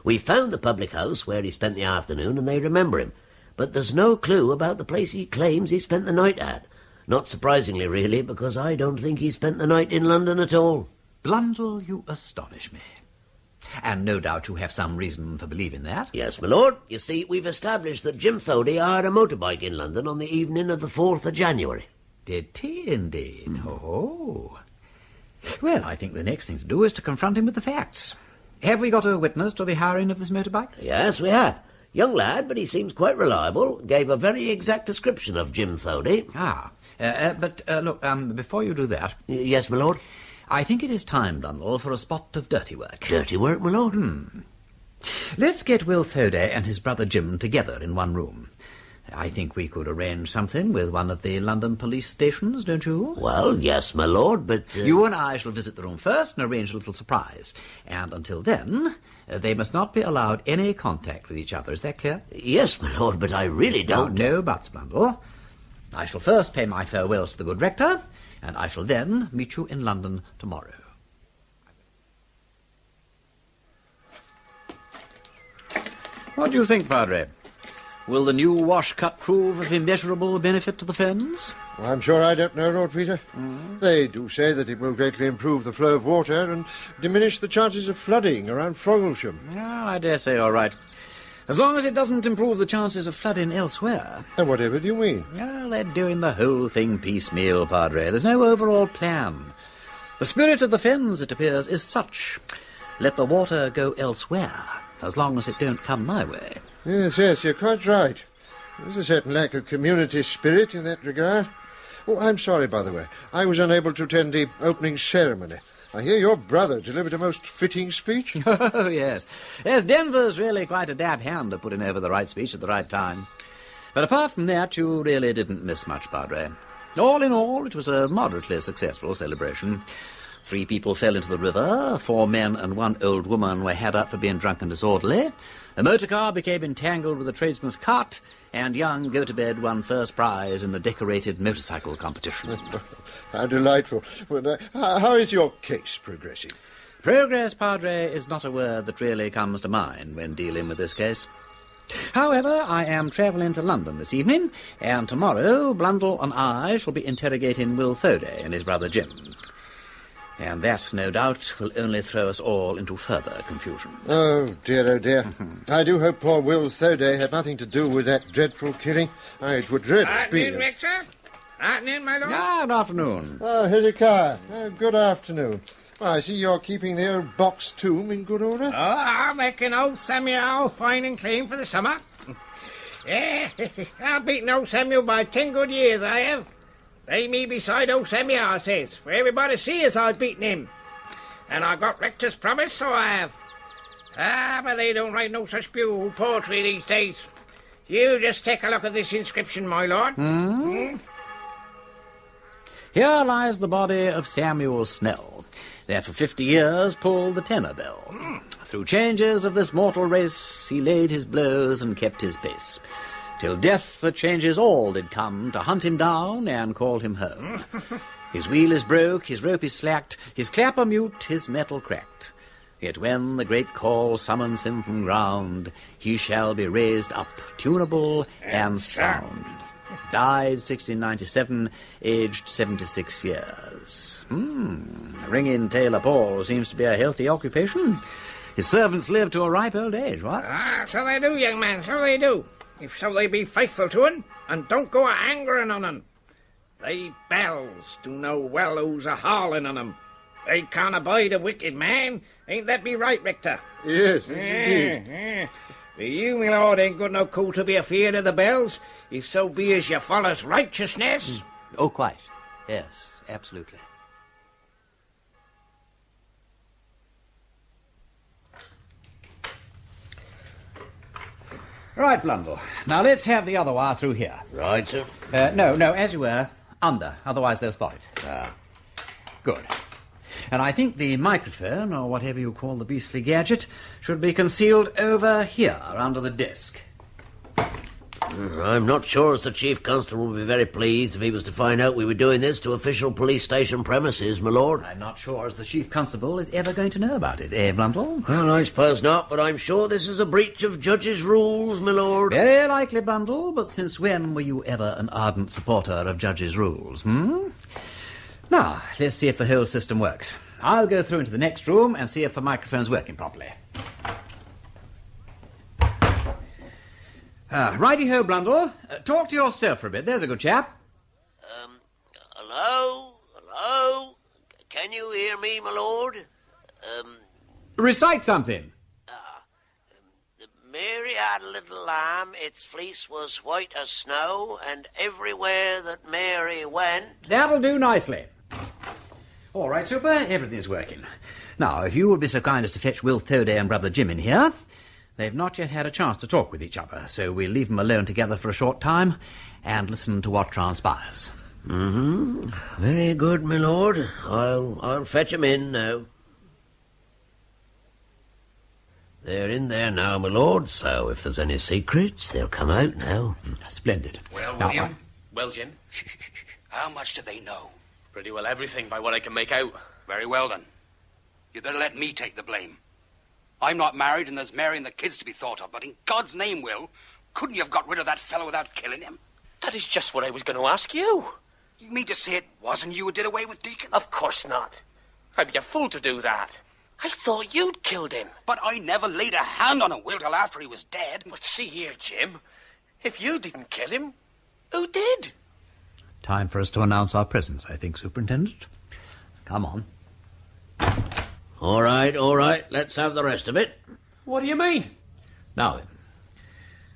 We found the public house where he spent the afternoon, and they remember him. But there's no clue about the place he claims he spent the night at. Not surprisingly, really, because I don't think he spent the night in London at all. Blundell, you astonish me. And no doubt you have some reason for believing that. Yes, my lord. You see, we've established that Jim Thody hired a motorbike in London on the evening of the 4th of January. Did he indeed? Oh. Well, I think the next thing to do is to confront him with the facts. Have we got a witness to the hiring of this motorbike? Yes, we have. Young lad, but he seems quite reliable. Gave a very exact description of Jim Thody. Look, before you do that... Yes, my lord? I think it is time, Blundell, for a spot of dirty work. Dirty work, my lord? Let's get Will Thody and his brother Jim together in one room. I think we could arrange something with one of the London police stations, don't you? Well, yes, my lord, but... You and I shall visit the room first and arrange a little surprise. And until then, they must not be allowed any contact with each other. Is that clear? Yes, my lord, but I really don't... No buts, Blundell. I shall first pay my farewells to the good rector, and I shall then meet you in London tomorrow. What do you think, Padre? Will the new wash-cut prove of immeasurable benefit to the Fens? Well, I'm sure I don't know, Lord Peter. They do say that it will greatly improve the flow of water and diminish the chances of flooding around Froglesham. I dare say you're right. As long as it doesn't improve the chances of flooding elsewhere. And whatever do you mean? Well, they're doing the whole thing piecemeal, Padre. There's no overall plan. The spirit of the Fens, it appears, is such. Let the water go elsewhere, as long as it don't come my way. Yes, you're quite right. There's a certain lack of community spirit in that regard. Oh, I'm sorry, by the way. I was unable to attend the opening ceremony. I hear your brother delivered a most fitting speech. Oh, yes. Yes, Denver's really quite a dab hand at putting over the right speech at the right time. But apart from that, you really didn't miss much, Padre. All in all, it was a moderately successful celebration. 3 people fell into the river, 4 men and 1 old woman were had up for being drunk and disorderly. A motor car became entangled with a tradesman's cart, and young Go-to-Bed won first prize in the decorated motorcycle competition. How delightful. Well, how is your case progressing? Progress, Padre, is not a word that really comes to mind when dealing with this case. However, I am travelling to London this evening, and tomorrow Blundell and I shall be interrogating Will Thody and his brother Jim. And that, no doubt, will only throw us all into further confusion. Oh, dear. I do hope poor Will Thody had nothing to do with that dreadful killing. It would really be... Rector? Afternoon, my lord. Good afternoon. Hezekiah, good afternoon. I see you're keeping the old box tomb in good order. Oh, I'm making old Samuel fine and clean for the summer. Yeah, I've beaten old Samuel by 10 good years, I have. Lay me beside old Samuel, I says, for everybody to see as I've beaten him. And I got rector's promise, so I have. But they don't write no such beautiful poetry these days. You just take a look at this inscription, my lord. Here lies the body of Samuel Snell. There for 50 years pulled the tenor bell. Through changes of this mortal race, he laid his blows and kept his pace. Till death the changes all did come to hunt him down and call him home. His wheel is broke, his rope is slacked, his clapper mute, his metal cracked. Yet when the great call summons him from ground, he shall be raised up, tunable and sound. Died 1697, aged 76 years. Ringing tailor Paul seems to be a healthy occupation. His servants live to a ripe old age, what? So they do, young man, so they do. If so they be faithful to un, and don't go a-angering on un. They bells do know well who's a-hauling on 'em. They can't abide a wicked man. Ain't that be right, Rector? Yes, indeed. You, my lord, ain't got no call to be afeard of the bells, if so be as you follows righteousness. Oh, quite. Yes, absolutely. Right, Blundell. Now let's have the other wire through here. Right, sir. No, as you were, under. Otherwise they'll spot it. Good. And I think the microphone, or whatever you call the beastly gadget, should be concealed over here, under the desk. I'm not sure as the Chief Constable would be very pleased if he was to find out we were doing this to official police station premises, my lord. I'm not sure as the Chief Constable is ever going to know about it, eh, Blundell? Well, I suppose not, but I'm sure this is a breach of judges' rules, my lord. Very likely, Blundell, but since when were you ever an ardent supporter of judges' rules, Now, let's see if the whole system works. I'll go through into the next room and see if the microphone's working properly. Righty-ho, Blundell. Talk to yourself for a bit. There's a good chap. Hello? Can you hear me, my lord? Recite something. Mary had a little lamb, its fleece was white as snow, and everywhere that Mary went... That'll do nicely. All right, Super, everything's working. Now, if you would be so kind as to fetch Will Thoday and Brother Jim in here. They've not yet had a chance to talk with each other, so we'll leave them alone together for a short time and listen to what transpires. Very good, my lord. I'll fetch 'em in now. They're in there now, my lord, so if there's any secrets, they'll come out now. Splendid. Well, Now, William? Well, Jim? How much do they know? Pretty well everything by what I can make out. Very well, then. You'd better let me take the blame. I'm not married, and there's Mary and the kids to be thought of, but in God's name, Will, couldn't you have got rid of that fellow without killing him? That is just what I was going to ask you. You mean to say it wasn't you who did away with Deacon? Of course not. I'd be a fool to do that. I thought you'd killed him. But I never laid a hand on him, Will, till after he was dead. But see here, Jim. If you didn't kill him, who did? Time for us to announce our presence, I think, Superintendent. Come on. All right. Let's have the rest of it. What do you mean? Now then,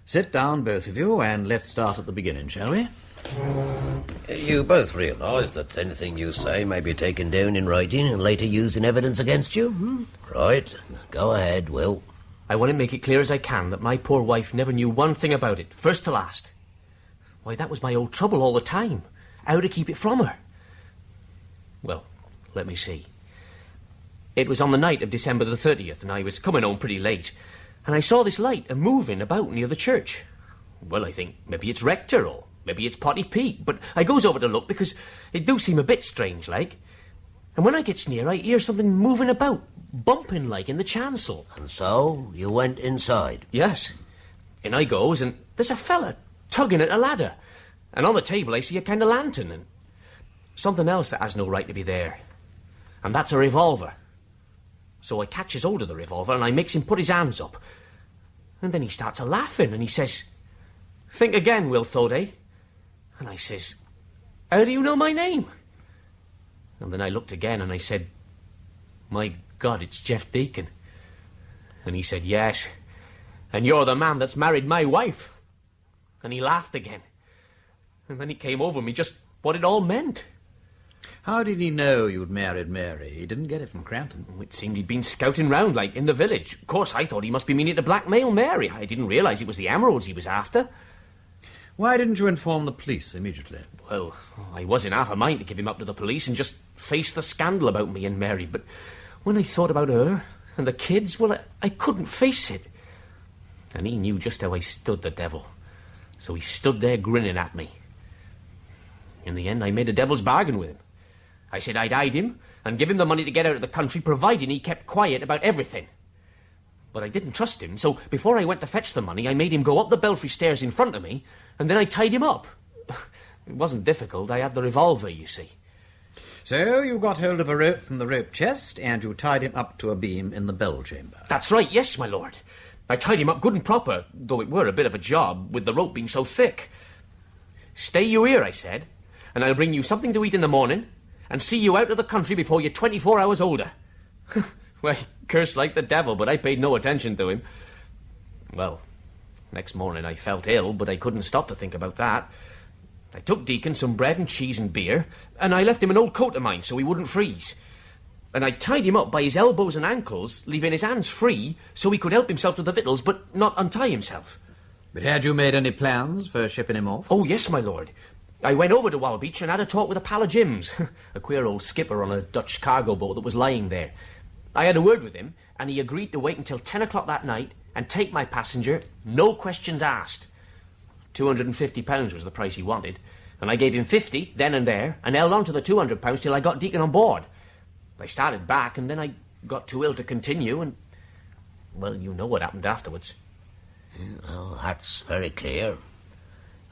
sit down, both of you, and let's start at the beginning, shall we? You both realise that anything you say may be taken down in writing and later used in evidence against you? Right. Go ahead, Will. I want to make it clear as I can that my poor wife never knew one thing about it, first to last. Why, that was my old trouble all the time. How to keep it from her. Well, let me see. It was on the night of December the 30th, and I was coming home pretty late, and I saw this light a-moving about near the church. Well, I think maybe it's Rector, or maybe it's Potty Pete, but I goes over to look because it do seem a bit strange, like. And when I gets near, I hear something moving about, bumping like in the chancel. And so, you went inside? Yes. And I goes, and there's a fella tugging at a ladder. And on the table I see a kind of lantern, and something else that has no right to be there. And that's a revolver. So I catches hold of the revolver, and I makes him put his hands up. And then he starts a-laughing, and he says, "Think again, Will Thoday." And I says, How do you know my name? And then I looked again and I said, my God, it's Jeff Deacon. And he said, yes. And you're the man that's married my wife. And he laughed again. And then he came over me just what it all meant. How did he know you'd married Mary? He didn't get it from Crampton. It seemed he'd been scouting round, like, in the village. Of course, I thought he must be meaning to blackmail Mary. I didn't realise it was the emeralds he was after. Why didn't you inform the police immediately? Well, I was in half a mind to give him up to the police and just face the scandal about me and Mary, but when I thought about her and the kids, well, I couldn't face it. And he knew just how I stood the devil. So he stood there grinning at me. In the end, I made a devil's bargain with him. I said I'd hide him and give him the money to get out of the country, providing he kept quiet about everything. But I didn't trust him, so before I went to fetch the money, I made him go up the belfry stairs in front of me, and then I tied him up. It wasn't difficult. I had the revolver, you see. So you got hold of a rope from the rope chest, and you tied him up to a beam in the bell chamber. That's right, yes, my lord. I tied him up good and proper, though it were a bit of a job, with the rope being so thick. Stay you here, I said, and I'll bring you something to eat in the morning, and see you out of the country before you're 24 hours older. Well, he cursed like the devil, but I paid no attention to him. Well, next morning I felt ill, but I couldn't stop to think about that. I took Deacon some bread and cheese and beer, and I left him an old coat of mine so he wouldn't freeze. And I tied him up by his elbows and ankles, leaving his hands free so he could help himself to the victuals, but not untie himself. But had you made any plans for shipping him off? Oh, yes, my lord. I went over to Walbeach and had a talk with a pal of Jim's, a queer old skipper on a Dutch cargo boat that was lying there. I had a word with him, and he agreed to wait until 10 o'clock that night and take my passenger, no questions asked. £250 was the price he wanted, and I gave him 50 then and there, and held on to the £200 till I got Deacon on board. I started back, and then I got too ill to continue, and, well, you know what happened afterwards. Well, that's very clear.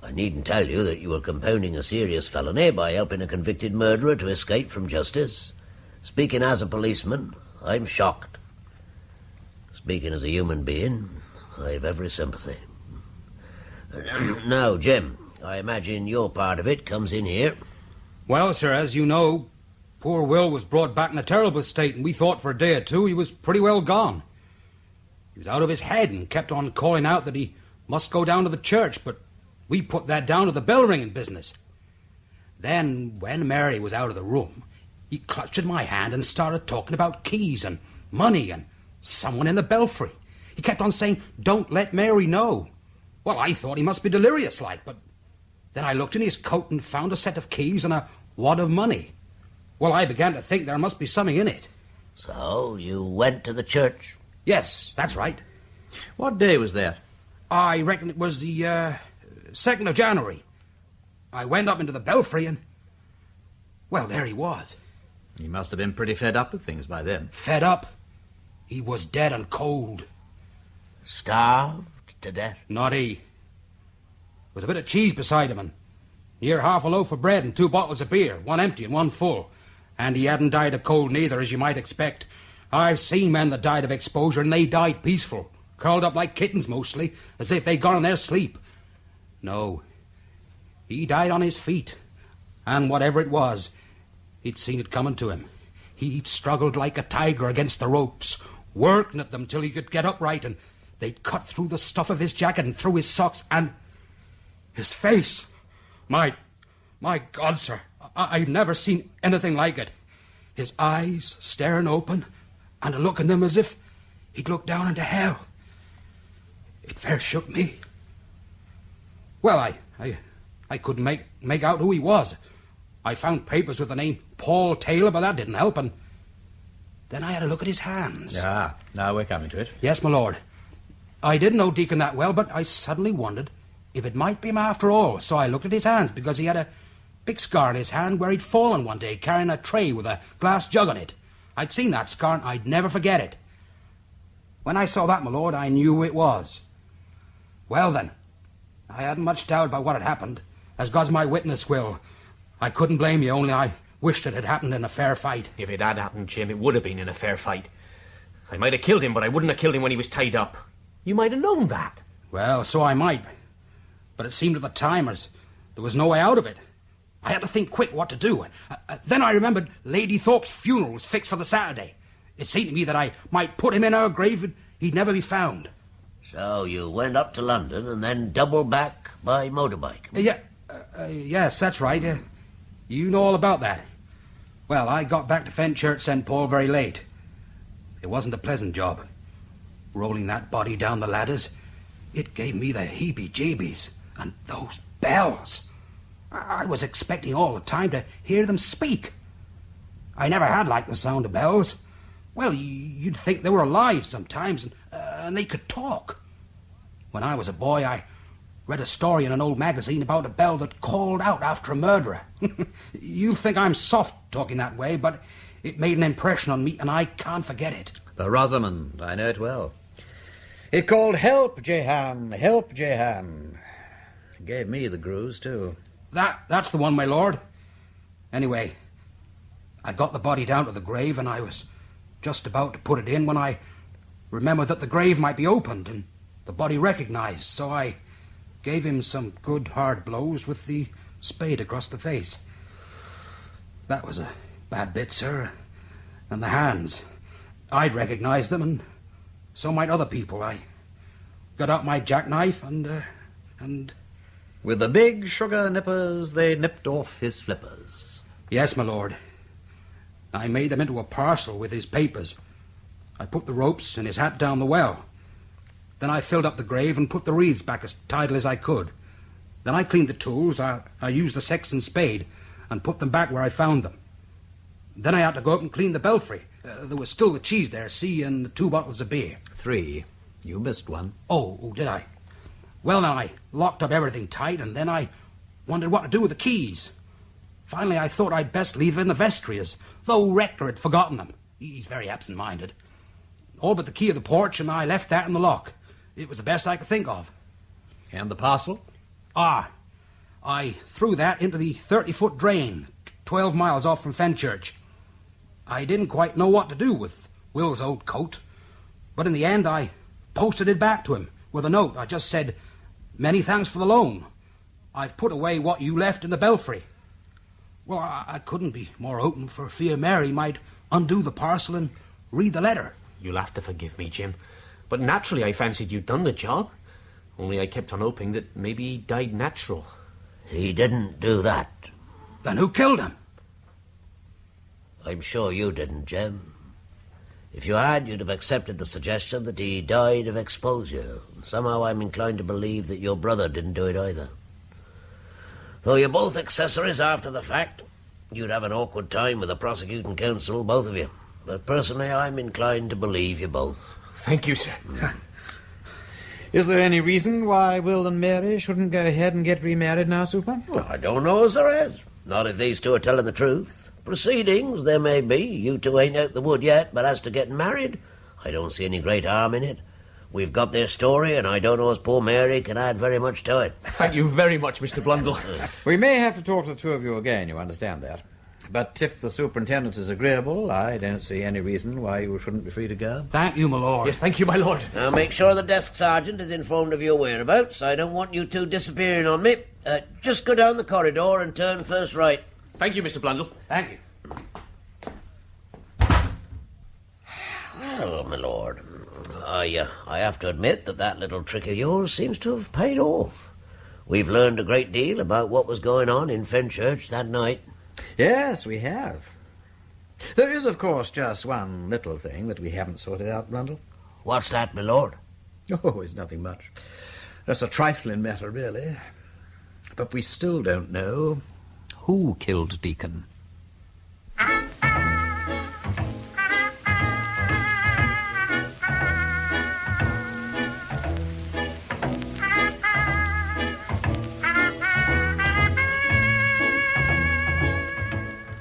I needn't tell you that you were compounding a serious felony by helping a convicted murderer to escape from justice. Speaking as a policeman, I'm shocked. Speaking as a human being, I have every sympathy. Now, Jim, I imagine your part of it comes in here. Well, sir, as you know, poor Will was brought back in a terrible state, and we thought for a day or two he was pretty well gone. He was out of his head and kept on calling out that he must go down to the church, but we put that down to the bell-ringing business. Then, when Mary was out of the room, he clutched at my hand and started talking about keys and money and someone in the belfry. He kept on saying, "Don't let Mary know." Well, I thought he must be delirious-like, but then I looked in his coat and found a set of keys and a wad of money. Well, I began to think there must be something in it. So, you went to the church? Yes, that's right. What day was that? I reckon it was the 2nd of January. I went up into the belfry and, well, there he was. He must have been pretty fed up with things by then. Fed up? He was dead and cold. Starved to death? Not he. There was a bit of cheese beside him and near half a loaf of bread and 2 bottles of beer, one empty and one full. And he hadn't died of cold neither, as you might expect. I've seen men that died of exposure, and they died peaceful, curled up like kittens mostly, as if they'd gone in their sleep. No, he died on his feet, and whatever it was, he'd seen it coming to him. He'd struggled like a tiger against the ropes, working at them till he could get upright, and they'd cut through the stuff of his jacket and through his socks, and his face. My God, sir, I've never seen anything like it. His eyes staring open, and a look in them as if he'd looked down into hell. It fair shook me. Well, I couldn't make out who he was. I found papers with the name Paul Taylor, but that didn't help, and then I had a look at his hands. Ah, now we're coming to it. Yes, my lord. I didn't know Deacon that well, but I suddenly wondered if it might be him after all, so I looked at his hands, because he had a big scar in his hand where he'd fallen one day carrying a tray with a glass jug on it. I'd seen that scar, and I'd never forget it. When I saw that, my lord, I knew who it was. Well, then, I hadn't much doubt about what had happened. As God's my witness, Will, I couldn't blame you, only I wished it had happened in a fair fight. If it had happened, Jim, it would have been in a fair fight. I might have killed him, but I wouldn't have killed him when he was tied up. You might have known that. Well, so I might. But it seemed at the time as there was no way out of it. I had to think quick what to do. Then I remembered Lady Thorp's funeral was fixed for the Saturday. It seemed to me that I might put him in her grave and he'd never be found. So you went up to London and then doubled back by motorbike? Yes, that's right. You know all about that. Well, I got back to Fenchurch St. Paul very late. It wasn't a pleasant job. Rolling that body down the ladders, it gave me the heebie-jeebies. And those bells. I was expecting all the time to hear them speak. I never had liked the sound of bells. Well, you'd think they were alive sometimes, and they could talk. When I was a boy, I read a story in an old magazine about a bell that called out after a murderer. You'll think I'm soft talking that way, but it made an impression on me, and I can't forget it. The Rosamond, I know it well. It called, "Help, Jehan, help, Jehan." It gave me the grooves, too. That's the one, my lord. Anyway, I got the body down to the grave, and I was just about to put it in when I remembered that the grave might be opened and the body recognized, so I gave him some good hard blows with the spade across the face. That was a bad bit, sir. And the hands. I'd recognize them, and so might other people. I got out my jackknife and... With the big sugar nippers, they nipped off his flippers. Yes, my lord. I made them into a parcel with his papers. I put the ropes and his hat down the well. Then I filled up the grave and put the wreaths back as tidily as I could. Then I cleaned the tools. I used the sexton's spade and put them back where I found them. Then I had to go up and clean the belfry. There was still the cheese there, see, and the 2 bottles of beer. 3. You missed one. Oh, did I? Well, now, I locked up everything tight, and then I wondered what to do with the keys. Finally, I thought I'd best leave them in the vestry, as though Rector had forgotten them. He's very absent-minded. All but the key of the porch, and I left that in the lock. It was the best I could think of. And the parcel? I threw that into the 30-foot drain, 12 miles off from Fenchurch. I didn't quite know what to do with Will's old coat, but in the end I posted it back to him with a note. I just said, "Many thanks for the loan. I've put away what you left in the belfry." Well, I couldn't be more open for fear Mary might undo the parcel and read the letter. You'll have to forgive me, Jim, but naturally I fancied you'd done the job. Only I kept on hoping that maybe he died natural. He didn't do that. Then who killed him? I'm sure you didn't, Jim. If you had, you'd have accepted the suggestion that he died of exposure. Somehow I'm inclined to believe that your brother didn't do it either. Though you're both accessories after the fact, you'd have an awkward time with the prosecuting counsel, both of you. But personally, I'm inclined to believe you both. Thank you, sir. Is there any reason why Will and Mary shouldn't go ahead and get remarried now, Super? Well, I don't know as there is. Not if these two are telling the truth. Proceedings, there may be. You two ain't out the wood yet, but as to getting married, I don't see any great harm in it. We've got their story, and I don't know as poor Mary can add very much to it. Thank you very much, Mr. Blundell. We may have to talk to the two of you again, you understand that. But if the superintendent is agreeable, I don't see any reason why you shouldn't be free to go. Thank you, my lord. Yes, thank you, my lord. Now make sure the desk sergeant is informed of your whereabouts. I don't want you two disappearing on me. Just go down the corridor and turn first right. Thank you, Mr. Blundell. Thank you. Well, my lord, I have to admit that little trick of yours seems to have paid off. We've learned a great deal about what was going on in Fenchurch that night. Yes, we have. There is, of course, just one little thing that we haven't sorted out, Blundell. What's that, my lord? Oh, it's nothing much. Just a trifling matter, really. But we still don't know who killed Deacon.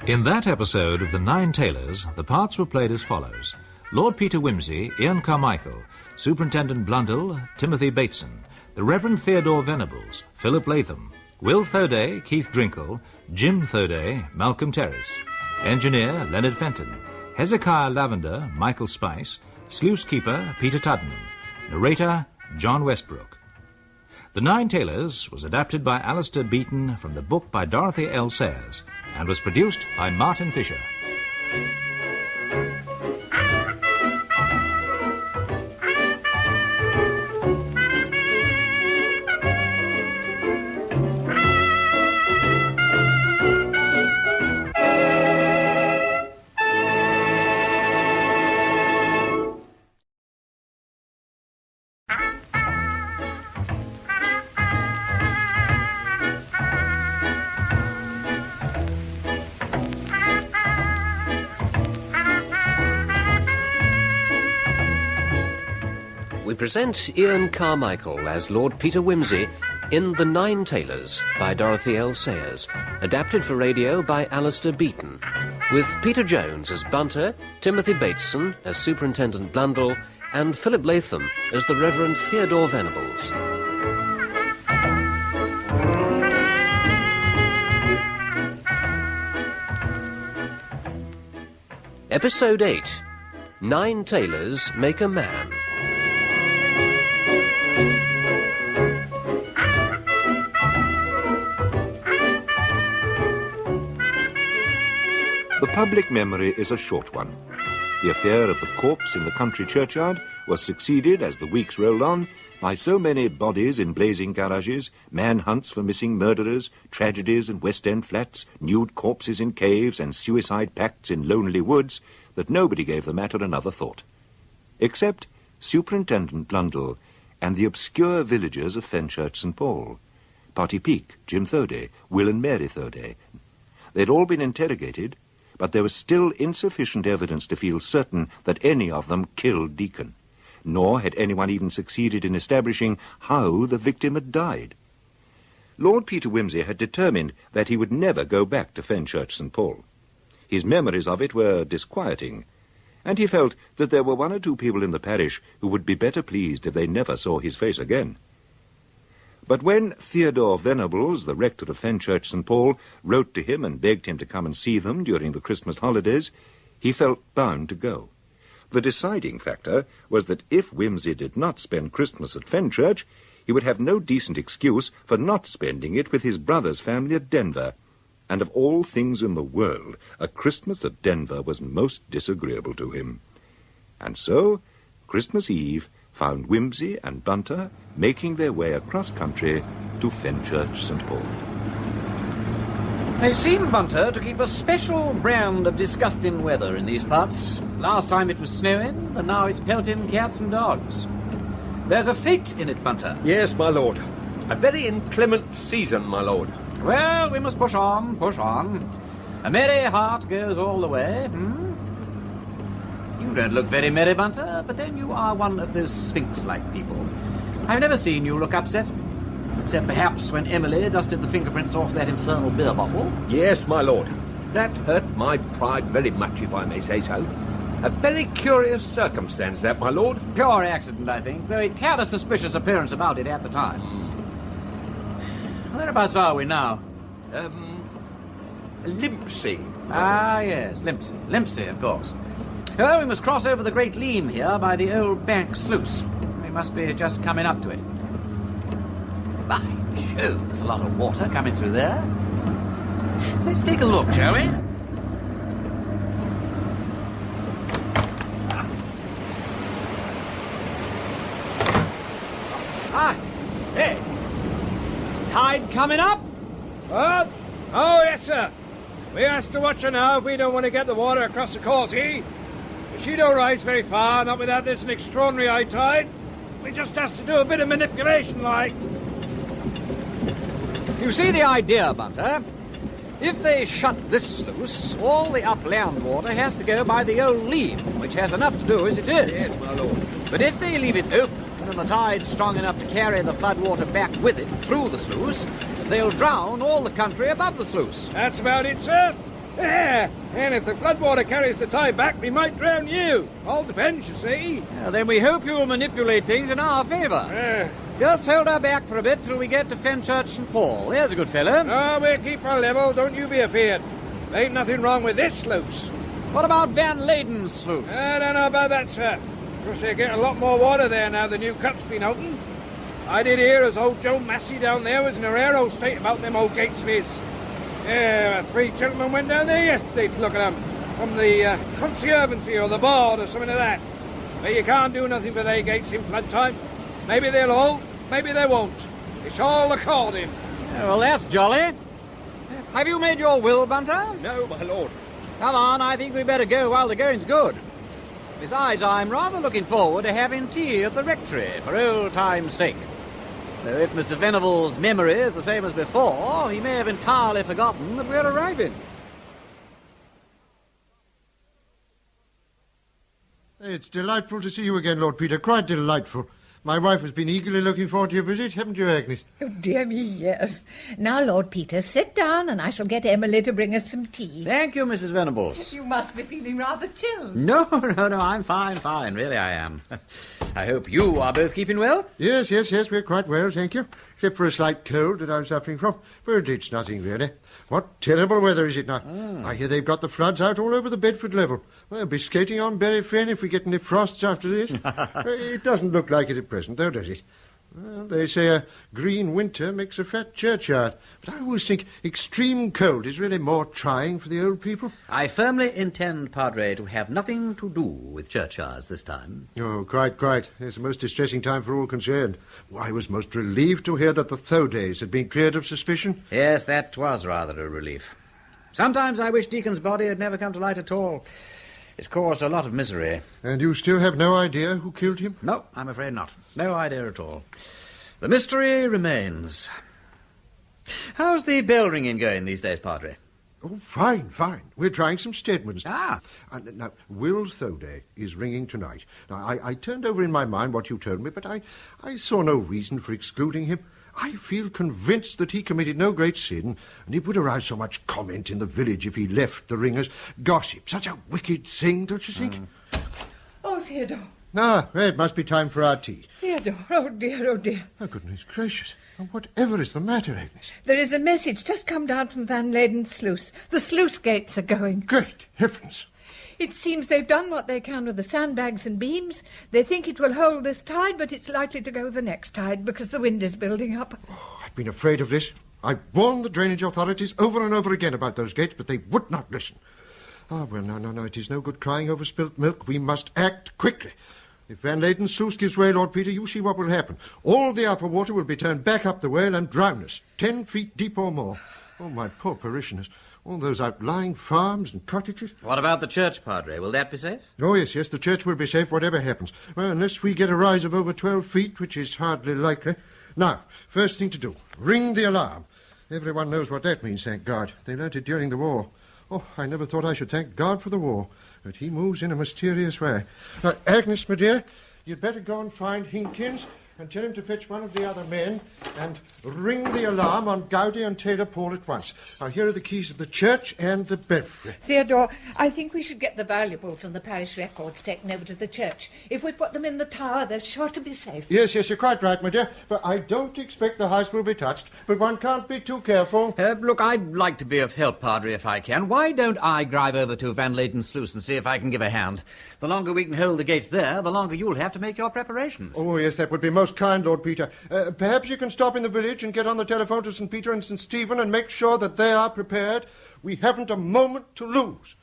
In that episode of the Nine Tailors, the parts were played as follows. Lord Peter Wimsey, Ian Carmichael, Superintendent Blundell, Timothy Bateson, the Reverend Theodore Venables, Philip Latham, Will Thoday, Keith Drinkle, Jim Thoday, Malcolm Terrace, Engineer Leonard Fenton, Hezekiah Lavender, Michael Spice, Sluice Keeper Peter Tuddenham, Narrator John Westbrook. The Nine Tailors was adapted by Alistair Beaton from the book by Dorothy L. Sayers and was produced by Martin Fisher. We present Ian Carmichael as Lord Peter Wimsey in The Nine Tailors by Dorothy L. Sayers, adapted for radio by Alistair Beaton, with Peter Jones as Bunter, Timothy Bateson as Superintendent Blundell, and Philip Latham as the Reverend Theodore Venables. Episode 8, Nine Tailors Make a Man. The public memory is a short one. The affair of the corpse in the country churchyard was succeeded, as the weeks rolled on, by so many bodies in blazing garages, manhunts for missing murderers, tragedies in West End flats, nude corpses in caves, and suicide pacts in lonely woods, that nobody gave the matter another thought. Except Superintendent Blundell and the obscure villagers of Fenchurch St. Paul. Potty Peak, Jim Thoday, Will and Mary Thoday. They'd all been interrogated, but there was still insufficient evidence to feel certain that any of them killed Deacon, nor had anyone even succeeded in establishing how the victim had died. Lord Peter Wimsey had determined that he would never go back to Fenchurch St. Paul. His memories of it were disquieting, and he felt that there were one or two people in the parish who would be better pleased if they never saw his face again. But when Theodore Venables, the rector of Fenchurch St. Paul, wrote to him and begged him to come and see them during the Christmas holidays, he felt bound to go. The deciding factor was that if Wimsey did not spend Christmas at Fenchurch, he would have no decent excuse for not spending it with his brother's family at Denver. And of all things in the world, a Christmas at Denver was most disagreeable to him. And so, Christmas Eve found Wimsey and Bunter making their way across country to Fenchurch St. Paul. They seem, Bunter, to keep a special brand of disgusting weather in these parts. Last time it was snowing, and now it's pelting cats and dogs. There's a fate in it, Bunter. Yes, my lord. A very inclement season, my lord. Well, we must push on, push on. A merry heart goes all the way, You don't look very merry, Bunter, but then you are one of those sphinx-like people. I've never seen you look upset, except perhaps when Emily dusted the fingerprints off that infernal beer bottle. Yes, my lord. That hurt my pride very much, if I may say so. A very curious circumstance, that, my lord. Pure accident, I think, though it had a suspicious appearance about it at the time. Whereabouts are we now? Limpsey. Ah, yes, Limpsey. Limpsey, of course. Oh, we must cross over the Great Leam here by the old bank sluice. We must be just coming up to it. By Jove, there's a lot of water coming through there. Let's take a look, shall we? I say, tide coming up? What? Oh, yes, sir. We has to watch her now if we don't want to get the water across the causey. She don't rise very far, not without there's an extraordinary high tide. We just has to do a bit of manipulation, like. You see the idea, Bunter? If they shut this sluice, all the upland water has to go by the old Leam, which has enough to do as it is. Yes, my lord. But if they leave it open, and the tide's strong enough to carry the floodwater back with it through the sluice, they'll drown all the country above the sluice. That's about it, sir. Yeah, and if the floodwater carries the tide back, we might drown you. All depends, you see. Then we hope you'll manipulate things in our favour. Just hold her back for a bit till we get to Fenchurch St. Paul. There's a good fellow. Oh, we'll keep her level, don't you be afeard. There ain't nothing wrong with this sluice. What about Van Laden's sluice? I don't know about that, sir. Of course, they get a lot more water there now the new cut's been opened. I did hear as old Joe Massey down there was in a rare old state about them old gates of his. Yeah, 3 gentlemen went down there yesterday to look at them. From the Conservancy or the Board or something like that. But you can't do nothing with their gates in flood time. Maybe they'll hold, maybe they won't. It's all according. Yeah, well, that's jolly. Have you made your will, Bunter? No, my lord. Come on, I think we'd better go while the going's good. Besides, I'm rather looking forward to having tea at the rectory, for old time's sake. Though if Mr. Venable's memory is the same as before, he may have entirely forgotten that we're arriving. It's delightful to see you again, Lord Peter. Quite delightful. My wife has been eagerly looking forward to your visit, haven't you, Agnes? Oh, dear me, yes. Now, Lord Peter, sit down and I shall get Emily to bring us some tea. Thank you, Mrs. Venables. You must be feeling rather chilled. No, I'm fine. Really, I am. I hope you are both keeping well? Yes, we're quite well, thank you. Except for a slight cold that I'm suffering from. But it's nothing, really. What terrible weather is it now? I hear they've got the floods out all over the Bedford level. They'll be skating on Bury Fen if we get any frosts after this. It doesn't look like it at present, though, does it? Well, they say a green winter makes a fat churchyard. But I always think extreme cold is really more trying for the old people. I firmly intend, Padre, to have nothing to do with churchyards this time. Oh, quite. It's a most distressing time for all concerned. I was most relieved to hear that the Thodays had been cleared of suspicion. Yes, that was rather a relief. Sometimes I wish Deacon's body had never come to light at all. It's caused a lot of misery. And you still have no idea who killed him? No, I'm afraid not. No idea at all. The mystery remains. How's the bell ringing going these days, Padre? Oh, fine. We're trying some Stedmans. Ah. Now, Will Thoday is ringing tonight. Now, I turned over in my mind what you told me, but I saw no reason for excluding him. I feel convinced that he committed no great sin, and it would arouse so much comment in the village if he left the ringers. Gossip, such a wicked thing, don't you think? Oh, Theodore. Well, it must be time for our tea. Theodore, oh dear. Oh, goodness gracious. Whatever is the matter, Agnes? There is a message just come down from Van Leyden's sluice. The sluice gates are going. Great heavens. It seems they've done what they can with the sandbags and beams. They think it will hold this tide, but it's likely to go the next tide because the wind is building up. Oh, I've been afraid of this. I warned the drainage authorities over and over again about those gates, but they would not listen. Oh, well, no. It is no good crying over spilt milk. We must act quickly. If Van Leyden's sluice gives way, Lord Peter, you see what will happen. All the upper water will be turned back up the whale and drown us, 10 feet deep or more. Oh, my poor parishioners. All those outlying farms and cottages. What about the church, Padre? Will that be safe? Oh, yes, the church will be safe whatever happens. Well, unless we get a rise of over 12 feet, which is hardly likely. Now, first thing to do, ring the alarm. Everyone knows what that means, thank God. They learnt it during the war. Oh, I never thought I should thank God for the war, but he moves in a mysterious way. Now, Agnes, my dear, you'd better go and find Hinkins and tell him to fetch one of the other men and ring the alarm on Gowdy and Taylor Paul at once. Now, here are the keys of the church and the belfry. Theodore, I think we should get the valuables and the parish records taken over to the church. If we put them in the tower, they're sure to be safe. Yes, you're quite right, my dear. But I don't expect the house will be touched, but one can't be too careful. Look, I'd like to be of help, Padre, if I can. Why don't I drive over to Van Leyden's sluice and see if I can give a hand? The longer we can hold the gates there, the longer you'll have to make your preparations. Oh, yes, that would be most kind, Lord Peter. Perhaps you can stop in the village and get on the telephone to St. Peter and St. Stephen and make sure that they are prepared. We haven't a moment to lose.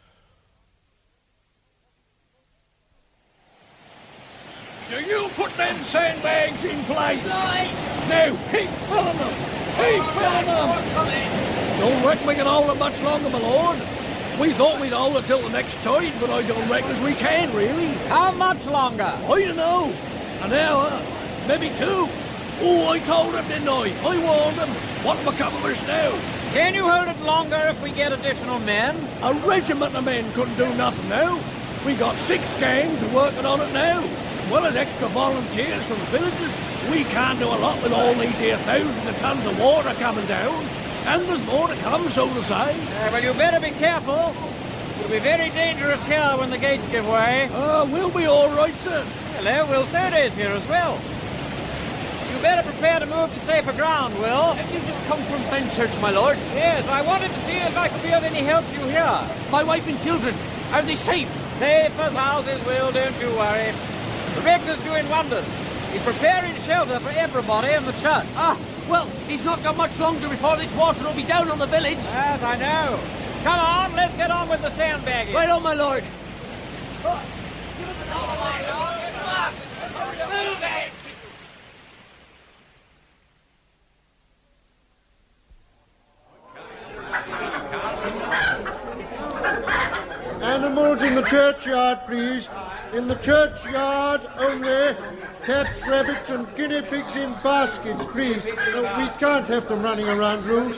Do you put them sandbags in place? Now, keep filling them. Don't reckon we can hold it much longer, my lord. We thought we'd hold it till the next tide, but I don't reckon as we can, really. How much longer? I don't know. An hour, maybe 2. Oh, I told him, didn't I? I warned him. What will become of us now? Can you hold it longer if we get additional men? A regiment of men couldn't do nothing now. We got 6 gangs working on it now, as well as extra volunteers from the villages. We can't do a lot with all these here thousands of tons of water coming down. And there's more to come, so to say. Well, you better be careful. It'll be very dangerous here when the gates give way. We'll be all right, sir. Hello, Will Thurday's here as well. You better prepare to move to safer ground, Will. Have you just come from Fenchurch, my lord? Yes, I wanted to see if I could be of any help to you here. My wife and children, are they safe? Safe as houses, Will, don't you worry. The rector's doing wonders. He's preparing shelter for everybody in the church. Ah, well, he's not got much longer before this water will be down on the village. Yes, I know. Come on, let's get on with the sandbagging. Right on, my lord. Animals in the churchyard, please. In the churchyard only. Cats, rabbits and guinea pigs in baskets, please. We can't have them running around loose.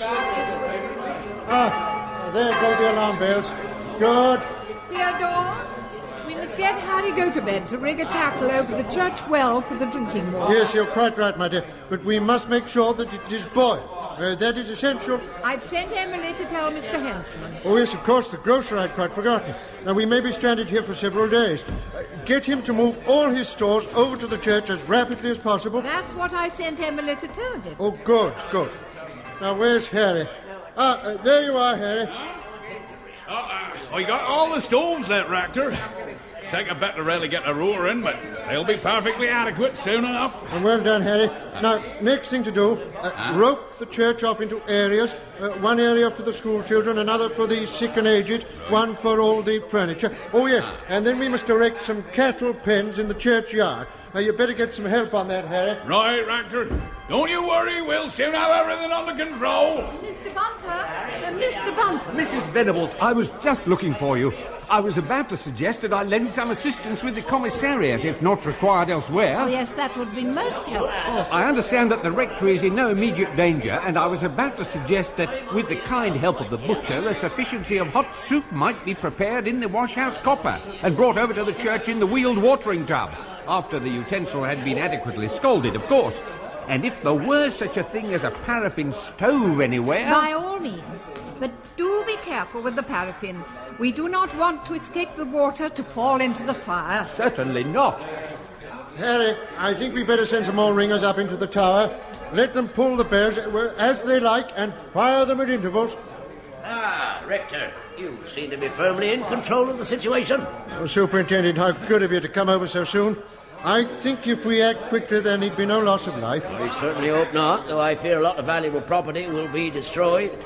Ah, there go the alarm bells. Good. Theodore, we must get Harry Go-to-bed to rig a tackle over the church well for the drinking water. Yes, you're quite right, my dear. But we must make sure that it is boiled. That is essential. I've sent Emily to tell Mr. Henson. Oh, yes, of course, the grocer I'd quite forgotten. Now, we may be stranded here for several days. Get him to move all his stores over to the church as rapidly as possible. That's what I sent Emily to tell him. Oh, good, good. Now, where's Harry? There you are, Harry. I got all the stoves there, Rector. Take a bit to really get a roar in, but they'll be perfectly adequate soon enough. Well done, Harry. Now, next thing to do, rope the church off into areas. One area for the school children, another for the sick and aged, one for all the furniture. Oh, yes, and then we must erect some cattle pens in the churchyard. Now, you better get some help on that, Harry. Right, Rector. Don't you worry, we'll soon have everything under control. Mr. Bunter! Mr. Bunter! Mrs. Venables, I was just looking for you. I was about to suggest that I lend some assistance with the commissariat, if not required elsewhere. Oh, yes, that would be most helpful. I understand that the rectory is in no immediate danger, and I was about to suggest that, with the kind help of the butcher, a sufficiency of hot soup might be prepared in the wash-house copper and brought over to the church in the wheeled watering tub, after the utensil had been adequately scalded, of course. And if there were such a thing as a paraffin stove anywhere... By all means. But do be careful with the paraffin. We do not want to escape the water to fall into the fire. Certainly not. Harry, I think we better send some more ringers up into the tower. Let them pull the bells as they like and fire them at intervals. Ah, Rector, you seem to be firmly in control of the situation. Oh, Superintendent, how good of you to come over so soon. I think if we act quickly, there need be no loss of life. We certainly hope not, though I fear a lot of valuable property will be destroyed.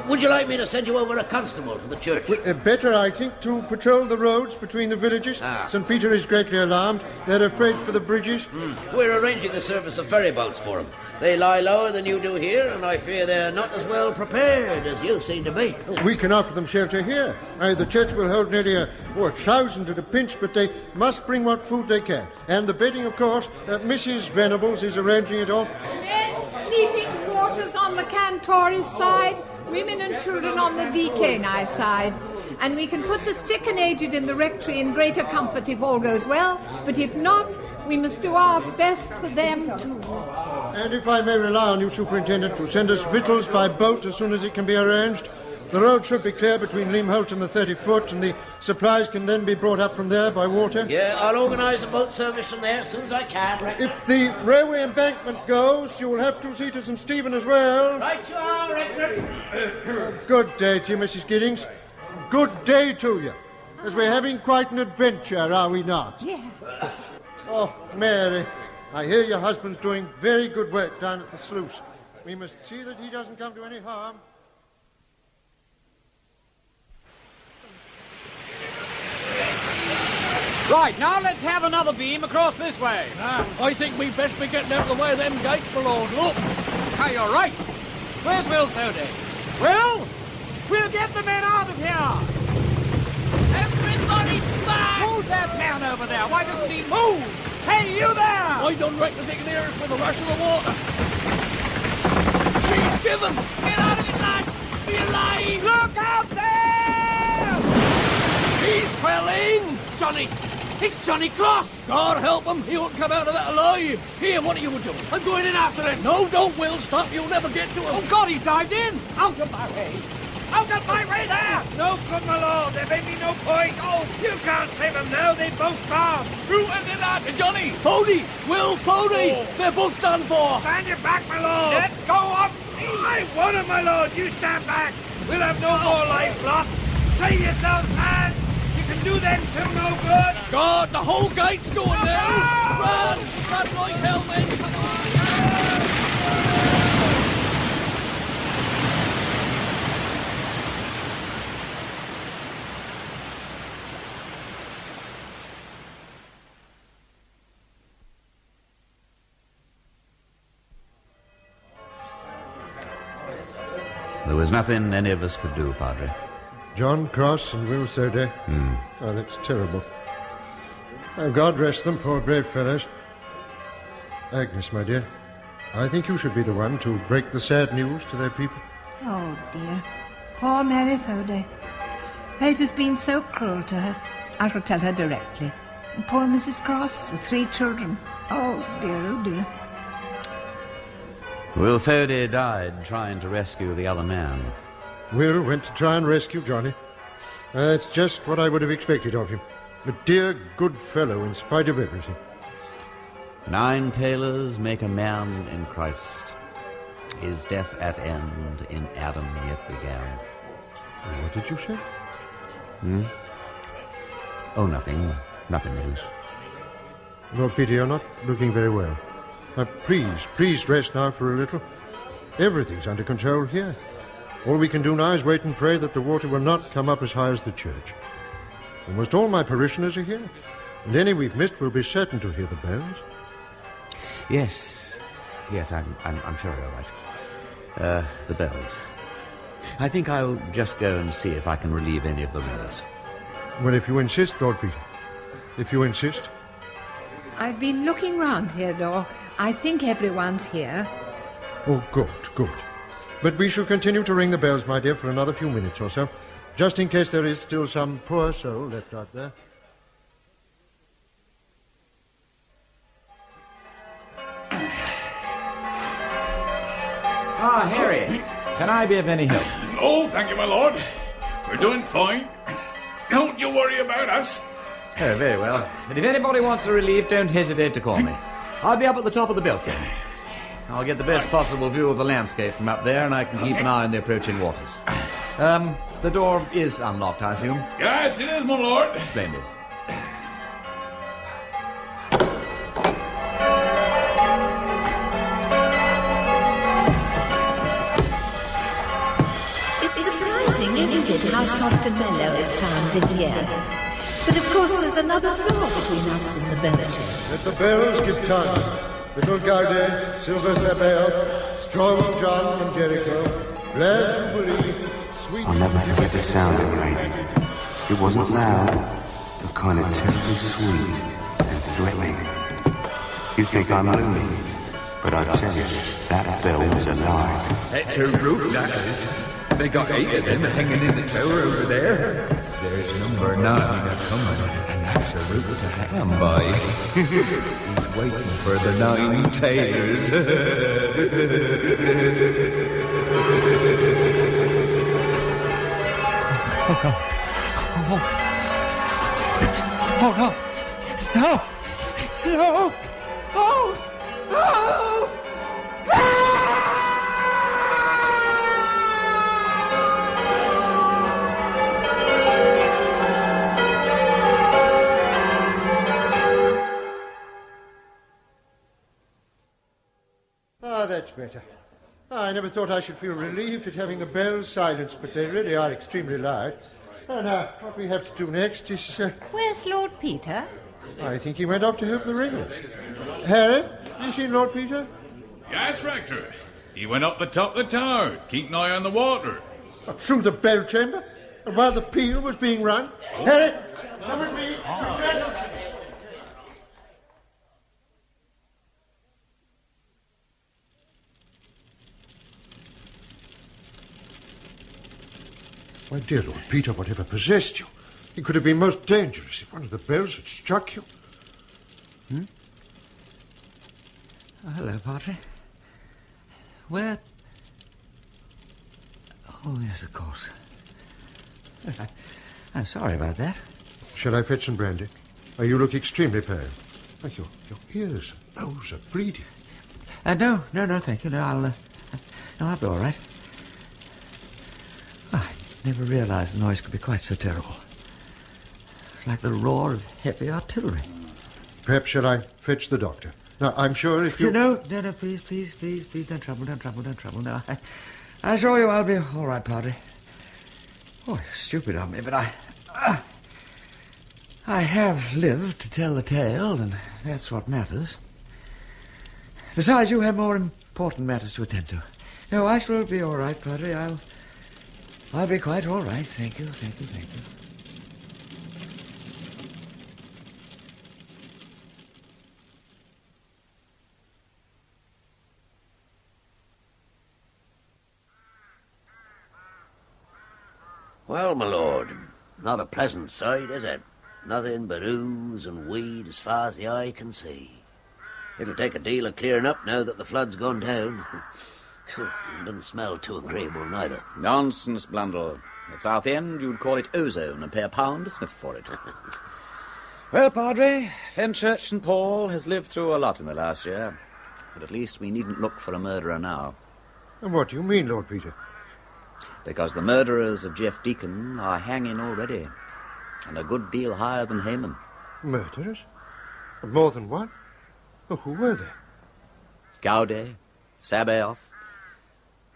Would you like me to send you over a constable to the church? Better, I think, to patrol the roads between the villages. St. Peter is greatly alarmed. They're afraid for the bridges. We're arranging a service of ferry boats for them. They lie lower than you do here, and I fear they're not as well prepared as you seem to be. We can offer them shelter here. The church will hold nearly 1,000 at a pinch, but they must bring what food they can. And the bedding, of course, Mrs. Venables is arranging it all. Men sleeping quarters on the Cantoris side, women and children on the Decani side. And we can put the sick and aged in the rectory in greater comfort if all goes well, but if not, we must do our best for them too. And if I may rely on you, Superintendent, to send us victuals by boat as soon as it can be arranged. The road should be clear between Limholt and the 30-foot, and the supplies can then be brought up from there by water. Yeah, I'll organise a boat service from there as soon as I can. Rector. If the railway embankment goes, you will have to see to St. Stephen as well. Right you are, Rector. Good day to you, Mrs. Giddings. Good day to you. As we're having quite an adventure, are we not? Yeah. Oh, Mary, I hear your husband's doing very good work down at the sluice. We must see that he doesn't come to any harm. Right, now let's have another beam across this way. I think we'd best be getting out of the way of them gates, my lord. Look. Hey, you're right. Where's Will Thody? Will? We'll get the men out of here. Everybody back! Who's that man over there? Why doesn't he move? Hey, you there! I don't reckon they can hear us with the rush of the water. She's given! Get out of it, lads! Be alive! Look out there! He's fell in! Johnny! It's Johnny Cross! God help him! He won't come out of that alive! Here, what are you doing? I'm going in after him! No, don't, Will! Stop! You'll never get to him! Oh, God, he's dived in! Out of my way! Out of my way there! It's no good, my lord. There may be no point. Oh, you can't save them now. They've both gone. Who ended that? Johnny! Fody! Will Fody! Oh. They're both done for! Stand your back, my lord! Let go up! I want him, my lord! You stand back! We'll have no more lives lost! Save yourselves, lads! You can do them too no good! God, the whole gate's going down! Run! Run like hell, There was nothing any of us could do, Padre. John Cross and Will Thurday. Oh, that's terrible. Oh, God rest them, poor brave fellows. Agnes, my dear, I think you should be the one to break the sad news to their people. Oh, dear. Poor Mary Thurday. Fate has been so cruel to her. I shall tell her directly. And poor Mrs. Cross with 3 children. Oh, dear. Will Thurday died trying to rescue the other man. Will went to try and rescue Johnny. That's just what I would have expected of him. A dear, good fellow in spite of everything. 9 tailors make a man in Christ. His death at end in Adam yet began. What did you say? Oh, nothing. Nothing news. Lord Peter, you're not looking very well. Now, please rest now for a little. Everything's under control here. All we can do now is wait and pray that the water will not come up as high as the church. Almost all my parishioners are here, and any we've missed will be certain to hear the bells. Yes, I'm sure you're right. The bells. I think I'll just go and see if I can relieve any of the ringers. Well, if you insist, Lord Peter. If you insist. I've been looking round here, Dor. I think everyone's here. Oh, good. But we shall continue to ring the bells, my dear, for another few minutes or so, just in case there is still some poor soul left out there. Harry, can I be of any help? Oh, thank you, my lord. We're doing fine. Don't you worry about us. Oh, very well. But if anybody wants a relief, don't hesitate to call me. I'll be up at the top of the belfry. I'll get the best possible view of the landscape from up there, and I can keep an eye on the approaching waters. The door is unlocked, I assume? Yes, it is, my lord. Splendid. It's surprising, isn't it, how soft and mellow it sounds in here? But of course there's another floor between us and the belches. Let the bells give time. Little Gaudet, Silver Sabaoth, Strong John and Jericho, Glad Jubilee, Sweet... I'll never forget the sound it made. It wasn't loud, but kind of terribly sweet and threatening. You think I'm loony, but I tell you, that bell was alive. That's a rope, that is. They got 8 of them hanging in the tower over there. There's number 9 coming, and that's a route to hang by. He's waiting for the 9 tailors. Oh, no. No. No. Oh. Oh. That's better. I never thought I should feel relieved at having the bells silenced, but they really are extremely loud. Oh, now, what we have to do next is... Where's Lord Peter? I think he went up to help the ringers. Harry, you seen Lord Peter? Yes, Rector. He went up the top of the tower, keep an eye on the water. Through the bell chamber? And while the peal was being rung? Harry, come with me. My dear Lord Peter, whatever possessed you? It could have been most dangerous if one of the bells had struck you. Oh, hello, Padre. Where... Oh, yes, of course. I'm sorry about that. Shall I fetch some brandy? Oh, you look extremely pale. Oh, your ears and nose are bleeding. No, thank you. No, I'll be all right. I never realized the noise could be quite so terrible. It's like the roar of heavy artillery. Perhaps shall I fetch the doctor? Now, I'm sure if you... No, please, don't trouble, no. I assure you I'll be all right, Padre. Oh, stupid of me, but I have lived to tell the tale, and that's what matters. Besides, you have more important matters to attend to. No, I shall be all right, Padre. I'll be quite all right. Thank you. Well, my lord, not a pleasant sight, is it? Nothing but ooze and weed as far as the eye can see. It'll take a deal of clearing up now that the flood's gone down. It doesn't smell too agreeable, neither. Nonsense, Blundell. At Southend, you'd call it ozone and pay £1 to sniff for it. Well, Padre, Fenchurch St. Paul has lived through a lot in the last year. But at least we needn't look for a murderer now. And what do you mean, Lord Peter? Because the murderers of Jeff Deacon are hanging already. And a good deal higher than Haman. Murderers? More than one? Oh, who were they? Gaudet, Sabaoth,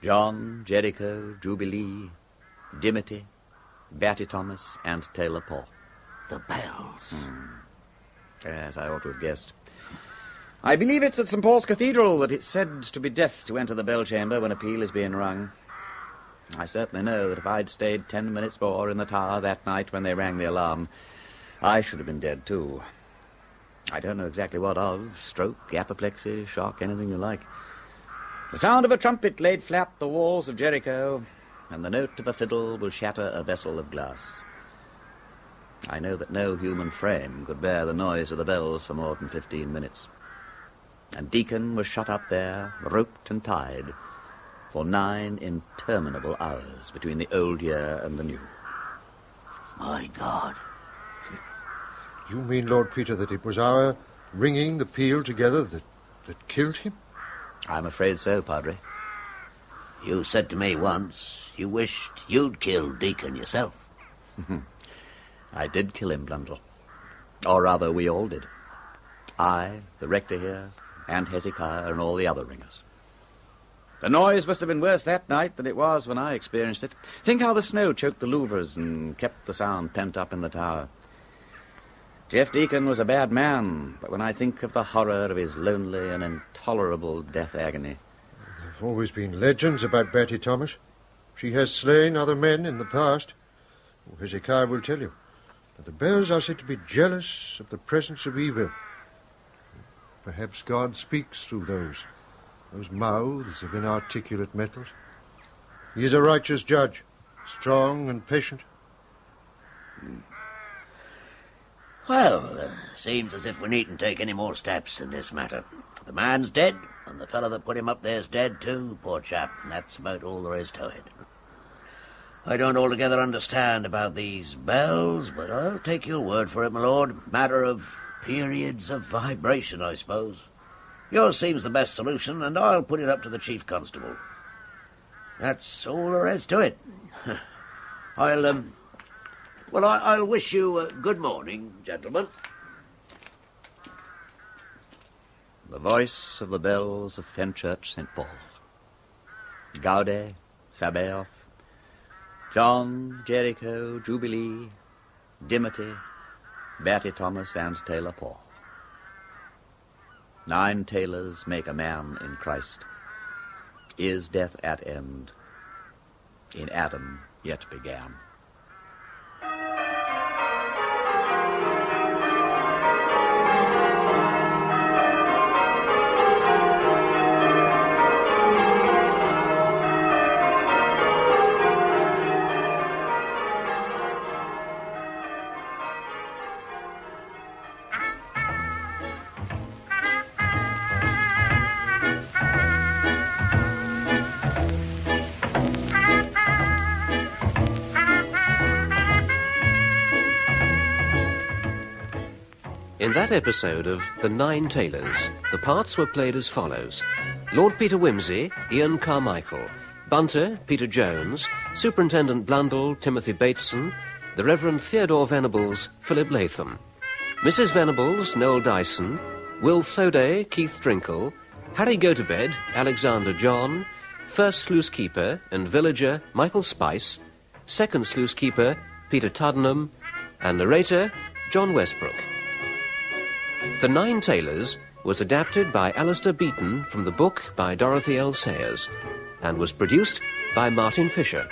John, Jericho, Jubilee, Dimity, Batty Thomas, and Taylor Paul. The bells. Yes, I ought to have guessed. I believe it's at St. Paul's Cathedral that it's said to be death to enter the bell chamber when a peal is being rung. I certainly know that if I'd stayed 10 minutes more in the tower that night when they rang the alarm, I should have been dead too. I don't know exactly what of. Stroke, apoplexy, shock, anything you like. The sound of a trumpet laid flat the walls of Jericho, and the note of a fiddle will shatter a vessel of glass. I know that no human frame could bear the noise of the bells for more than 15 minutes. And Deacon was shut up there, roped and tied, for 9 interminable hours between the old year and the new. My God. You mean, Lord Peter, that it was our ringing the peal together that killed him? I'm afraid so, Padre. You said to me once you wished you'd killed Deacon yourself. I did kill him, Blundell. Or rather, we all did. I, the rector here, and Hezekiah, and all the other ringers. The noise must have been worse that night than it was when I experienced it. Think how the snow choked the louvers and kept the sound pent up in the tower. Jeff Deacon was a bad man, but when I think of the horror of his lonely and intolerable death agony... There have always been legends about Batty Thomas. She has slain other men in the past. Hezekiah will tell you that the bells are said to be jealous of the presence of evil. Perhaps God speaks through those mouths of inarticulate metals. He is a righteous judge, strong and patient. Well, seems as if we needn't take any more steps in this matter. The man's dead, and the fellow that put him up there's dead too, poor chap, and that's about all there is to it. I don't altogether understand about these bells, but I'll take your word for it, my lord. Matter of periods of vibration, I suppose. Yours seems the best solution, and I'll put it up to the chief constable. That's all there is to it. I'll wish you a good morning, gentlemen. The voice of the bells of Fenchurch St. Paul. Gaudet, Sabaoth, John, Jericho, Jubilee, Dimity, Batty Thomas, and Taylor Paul. 9 tailors make a man in Christ. Is death at end? In Adam yet began. In that episode of The Nine Tailors, the parts were played as follows. Lord Peter Wimsey, Ian Carmichael, Bunter, Peter Jones, Superintendent Blundell, Timothy Bateson, the Reverend Theodore Venables, Philip Latham, Mrs. Venables, Noel Dyson, Will Thoday, Keith Drinkle, Harry Gotobed, Alexander John, first sluice keeper and villager Michael Spice, second sluice keeper Peter Tuddenham, and narrator John Westbrook. The Nine Tailors was adapted by Alistair Beaton from the book by Dorothy L. Sayers and was produced by Martin Fisher.